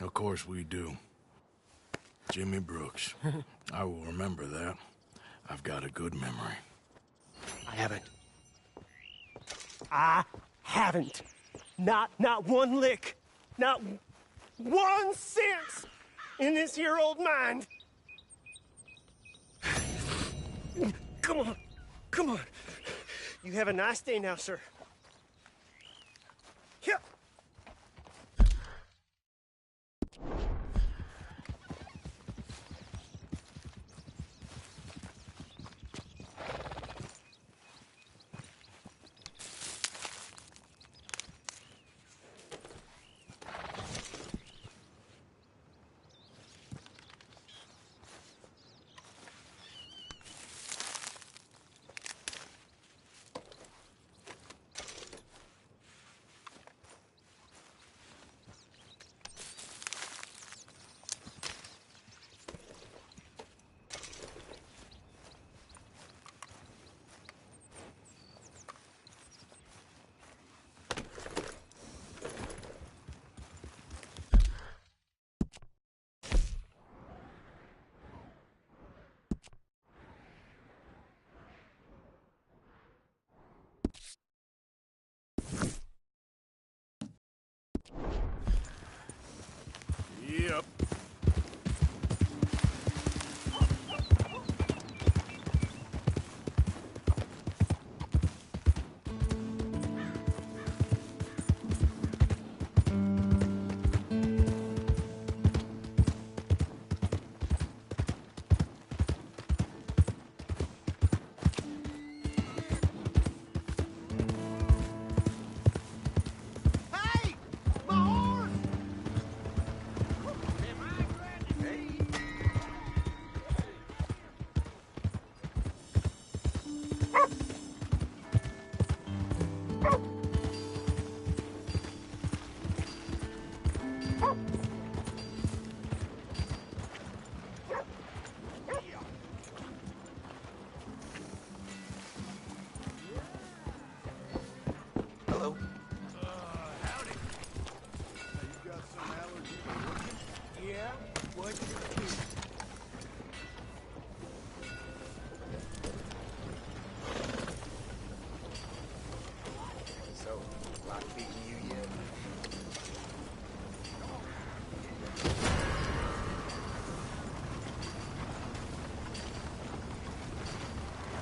Of course we do. Jimmy Brooks. I will remember that. I've got a good memory. I haven't. Not one lick. Not 1 cent in this here old mind. Come on. You have a nice day now, sir. Here. Yep.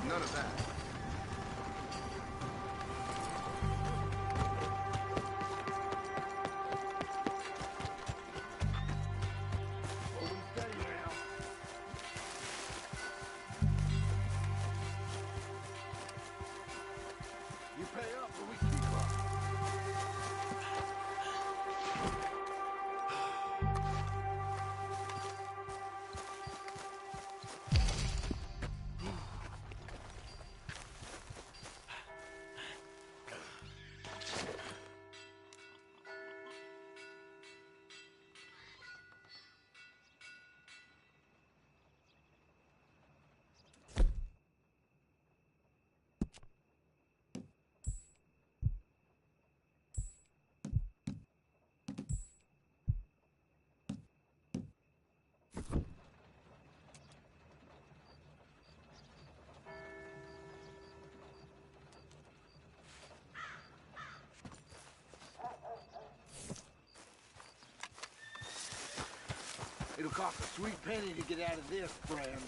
None of that. You pay up or we keep up. It'll cost a sweet penny to get out of this, friend.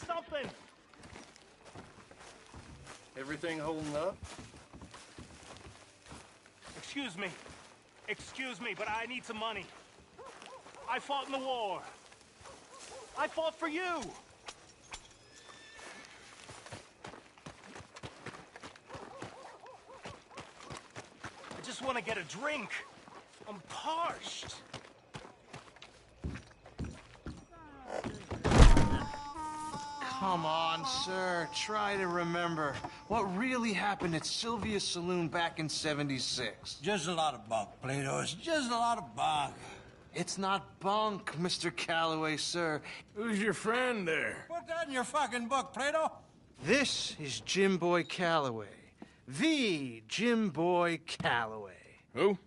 Something. Everything holding up? Excuse me, but I need some money. I fought in the war. I fought for you. I just want to get a drink. I'm parched. Come on, sir. Try to remember. What really happened at Sylvia's Saloon back in '76? Just a lot of bunk, Plato. It's just a lot of bunk. It's not bunk, Mr. Calloway, sir. Who's your friend there? Put that in your fucking book, Plato. This is Jim Boy Calloway. The Jim Boy Calloway. Who?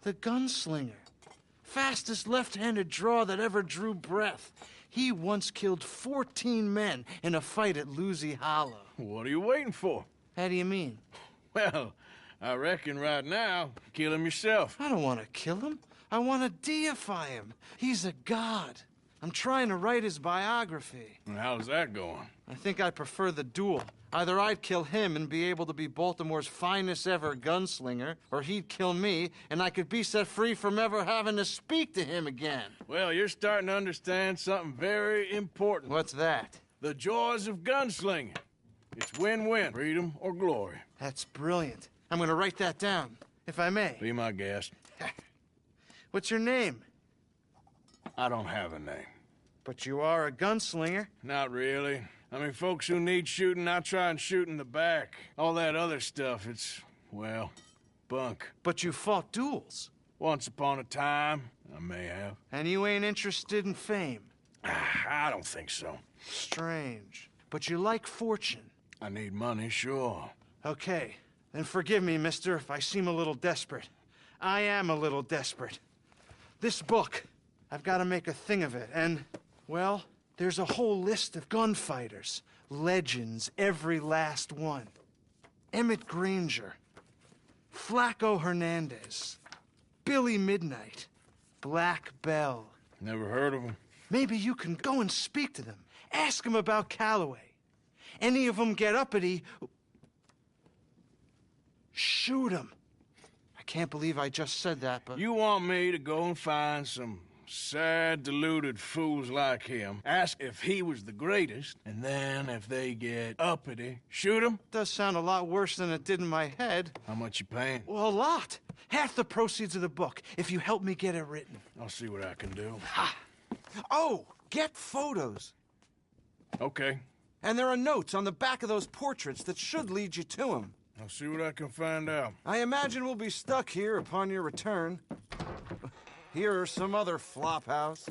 The gunslinger. Fastest left-handed draw that ever drew breath. He once killed 14 men in a fight at Lucy Hollow. What are you waiting for? How do you mean? Well, I reckon right now, kill him yourself. I don't want to kill him. I want to deify him. He's a god. I'm trying to write his biography. And how's that going? I think I prefer the duel. Either I'd kill him and be able to be Baltimore's finest ever gunslinger, or he'd kill me and I could be set free from ever having to speak to him again. Well, you're starting to understand something very important. What's that? The joys of gunslinging. It's win-win, freedom or glory. That's brilliant. I'm going to write that down, if I may. Be my guest. What's your name? I don't have a name. But you are a gunslinger. Not really. I mean, folks who need shooting, I try and shoot in the back. All that other stuff, it's, well, bunk. But you fought duels. Once upon a time, I may have. And you ain't interested in fame? I don't think so. Strange. But you like fortune. I need money, sure. Okay. Then forgive me, mister, if I seem a little desperate. I am a little desperate. This book, I've got to make a thing of it, and, well, there's a whole list of gunfighters. Legends, every last one. Emmett Granger, Flaco Hernandez, Billy Midnight, Black Bell. Never heard of them. Maybe you can go and speak to them. Ask them about Calloway. Any of them get uppity, shoot them. I can't believe I just said that, but... You want me to go and find some sad, deluded fools like him, ask if he was the greatest, and then if they get uppity, shoot him? Does sound a lot worse than it did in my head. How much you paying? Well, a lot. Half the proceeds of the book, if you help me get it written. I'll see what I can do. Ha! Oh, get photos. Okay. And there are notes on the back of those portraits that should lead you to him. I'll see what I can find out. I imagine we'll be stuck here upon your return. Here are some other flophouse.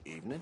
Evening.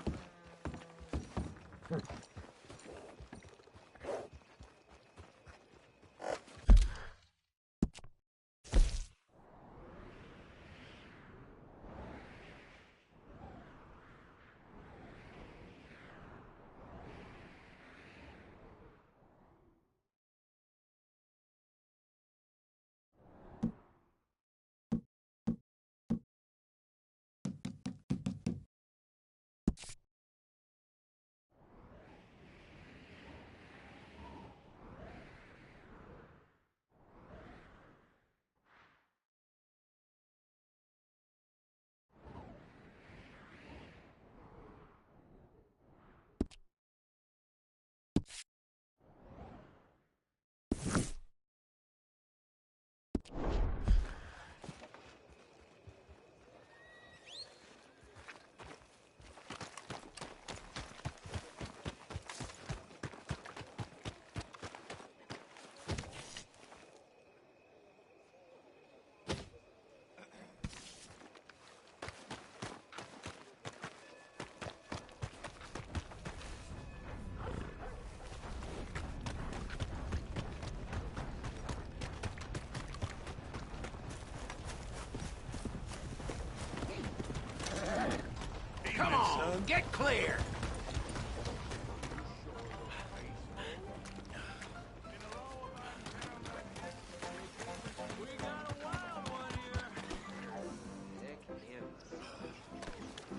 Come on, get clear!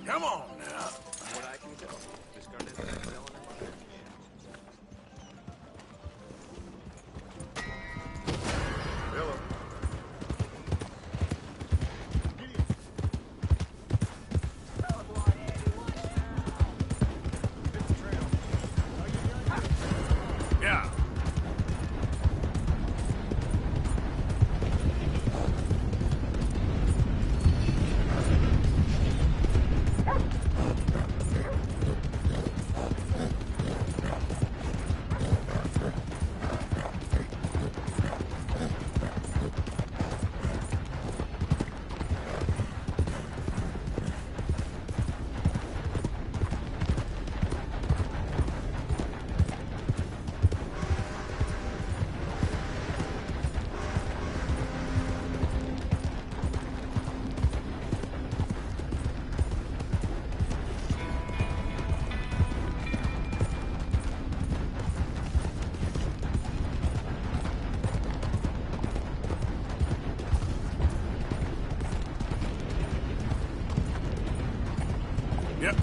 Come on now. What I can tell, discarded the villain in my Hello. Yeah. Yep.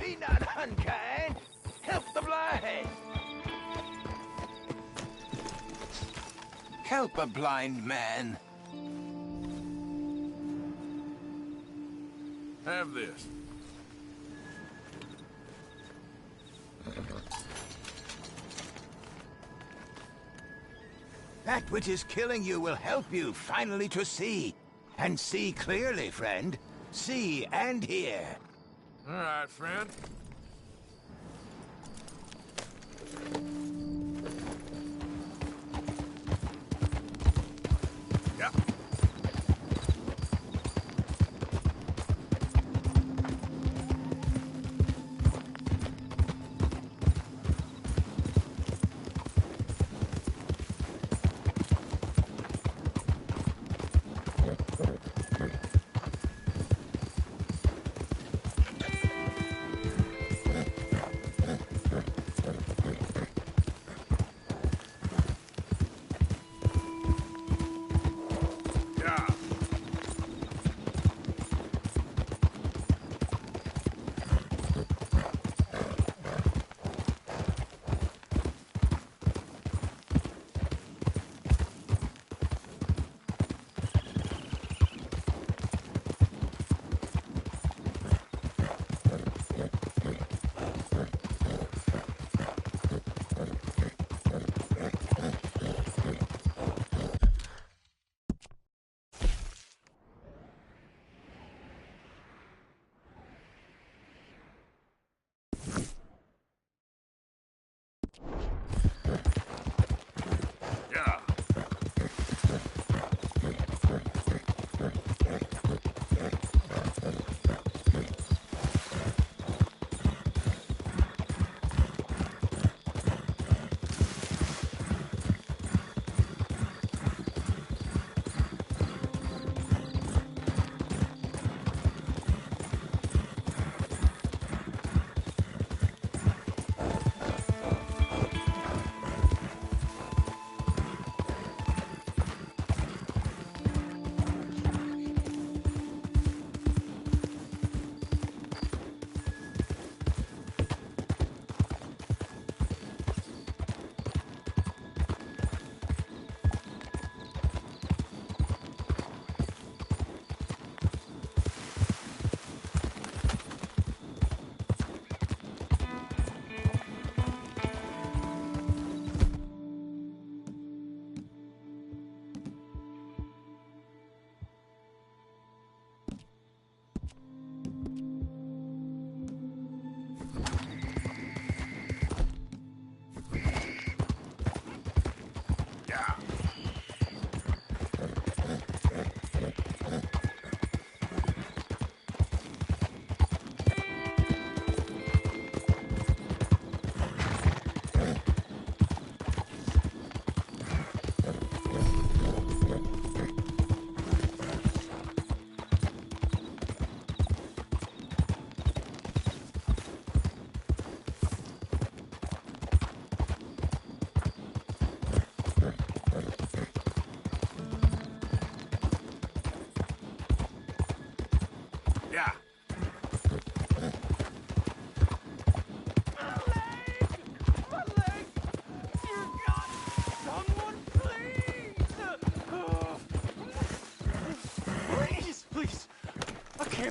Be not unkind. Help the blind. Help a blind man. Have this. That which is killing you will help you finally to see. And see clearly, friend. See and hear. All right, friend. Yeah.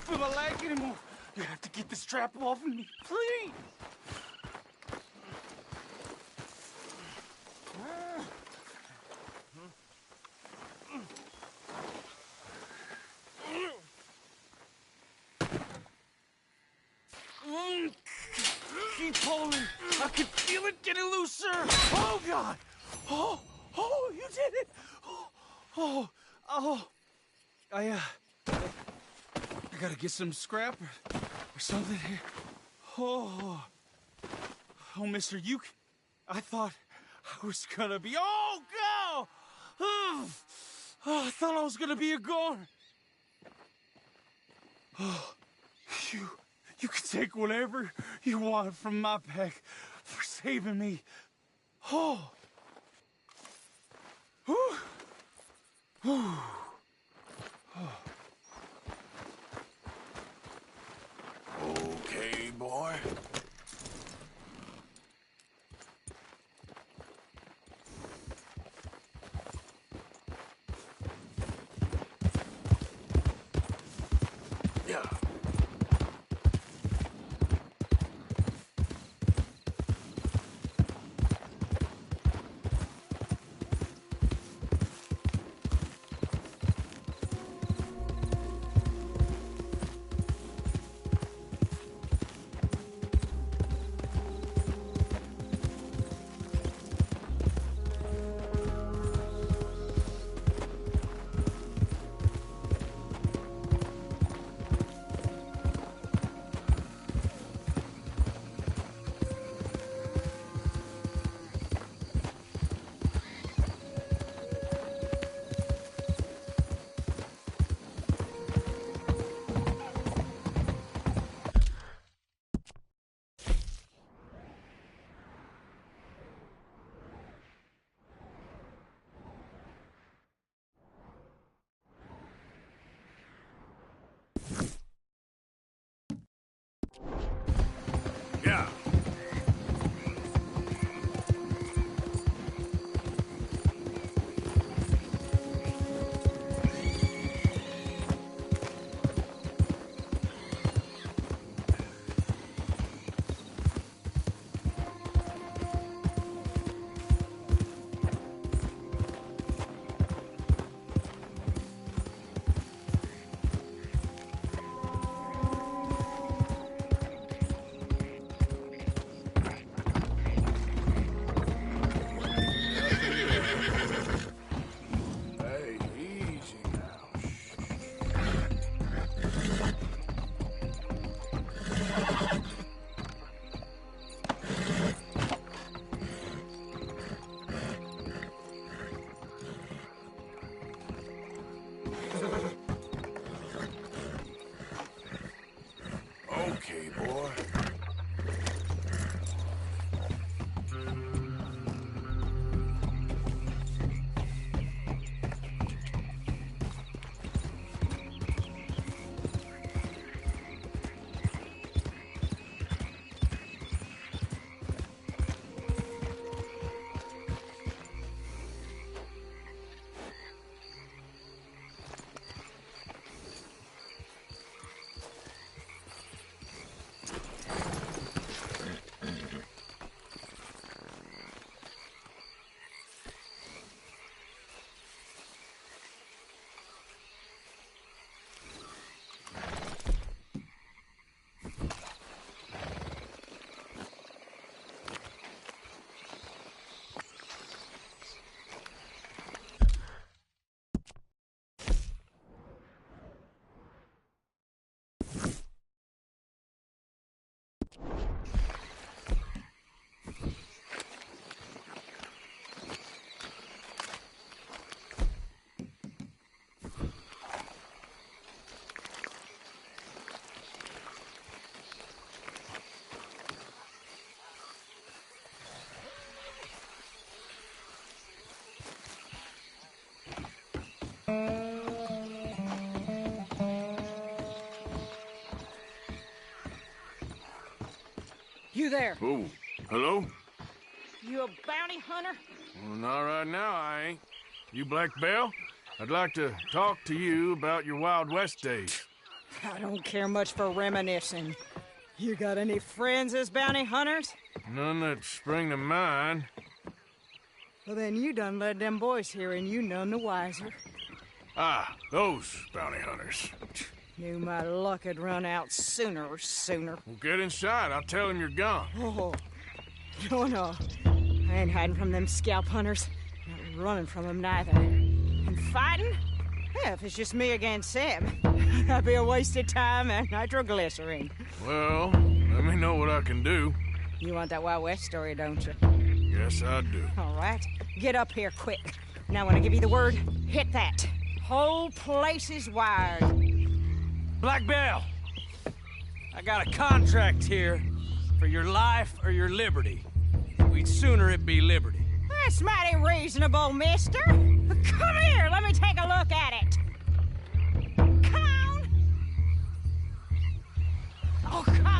feel my leg anymore. You have to get this strap off of me, please. Keep pulling. I can feel it getting looser. Oh, God. Oh, you did it. I gotta get some scrap or something here. Oh, mister, I thought I was gonna be, God. I thought I was gonna be a goner. Oh, you can take whatever you want from my pack for saving me. Oh. Okay, boy. Yeah. Yeah. Okay, boy. You there? Oh, hello? You a bounty hunter? Well, not right now, I ain't. You Black Belle? I'd like to talk to you about your Wild West days. I don't care much for reminiscing. You got any friends as bounty hunters? None that spring to mind. Well, then you done led them boys here and you none the wiser. Ah, those bounty hunters. Knew my luck had run out sooner. Well, get inside. I'll tell them you're gone. Oh, no. I ain't hiding from them scalp hunters. Not running from them neither. And fighting? Yeah, if it's just me against them, that'd be a wasted time and nitroglycerine. Well, let me know what I can do. You want that Wild West story, don't you? Yes, I do. All right. Get up here quick. Now, when I give you the word, hit that. Whole place is wired. Black Bell, I got a contract here for your life or your liberty. We'd sooner it be liberty. That's mighty reasonable, mister. Come here, let me take a look at it. Come on. Oh, come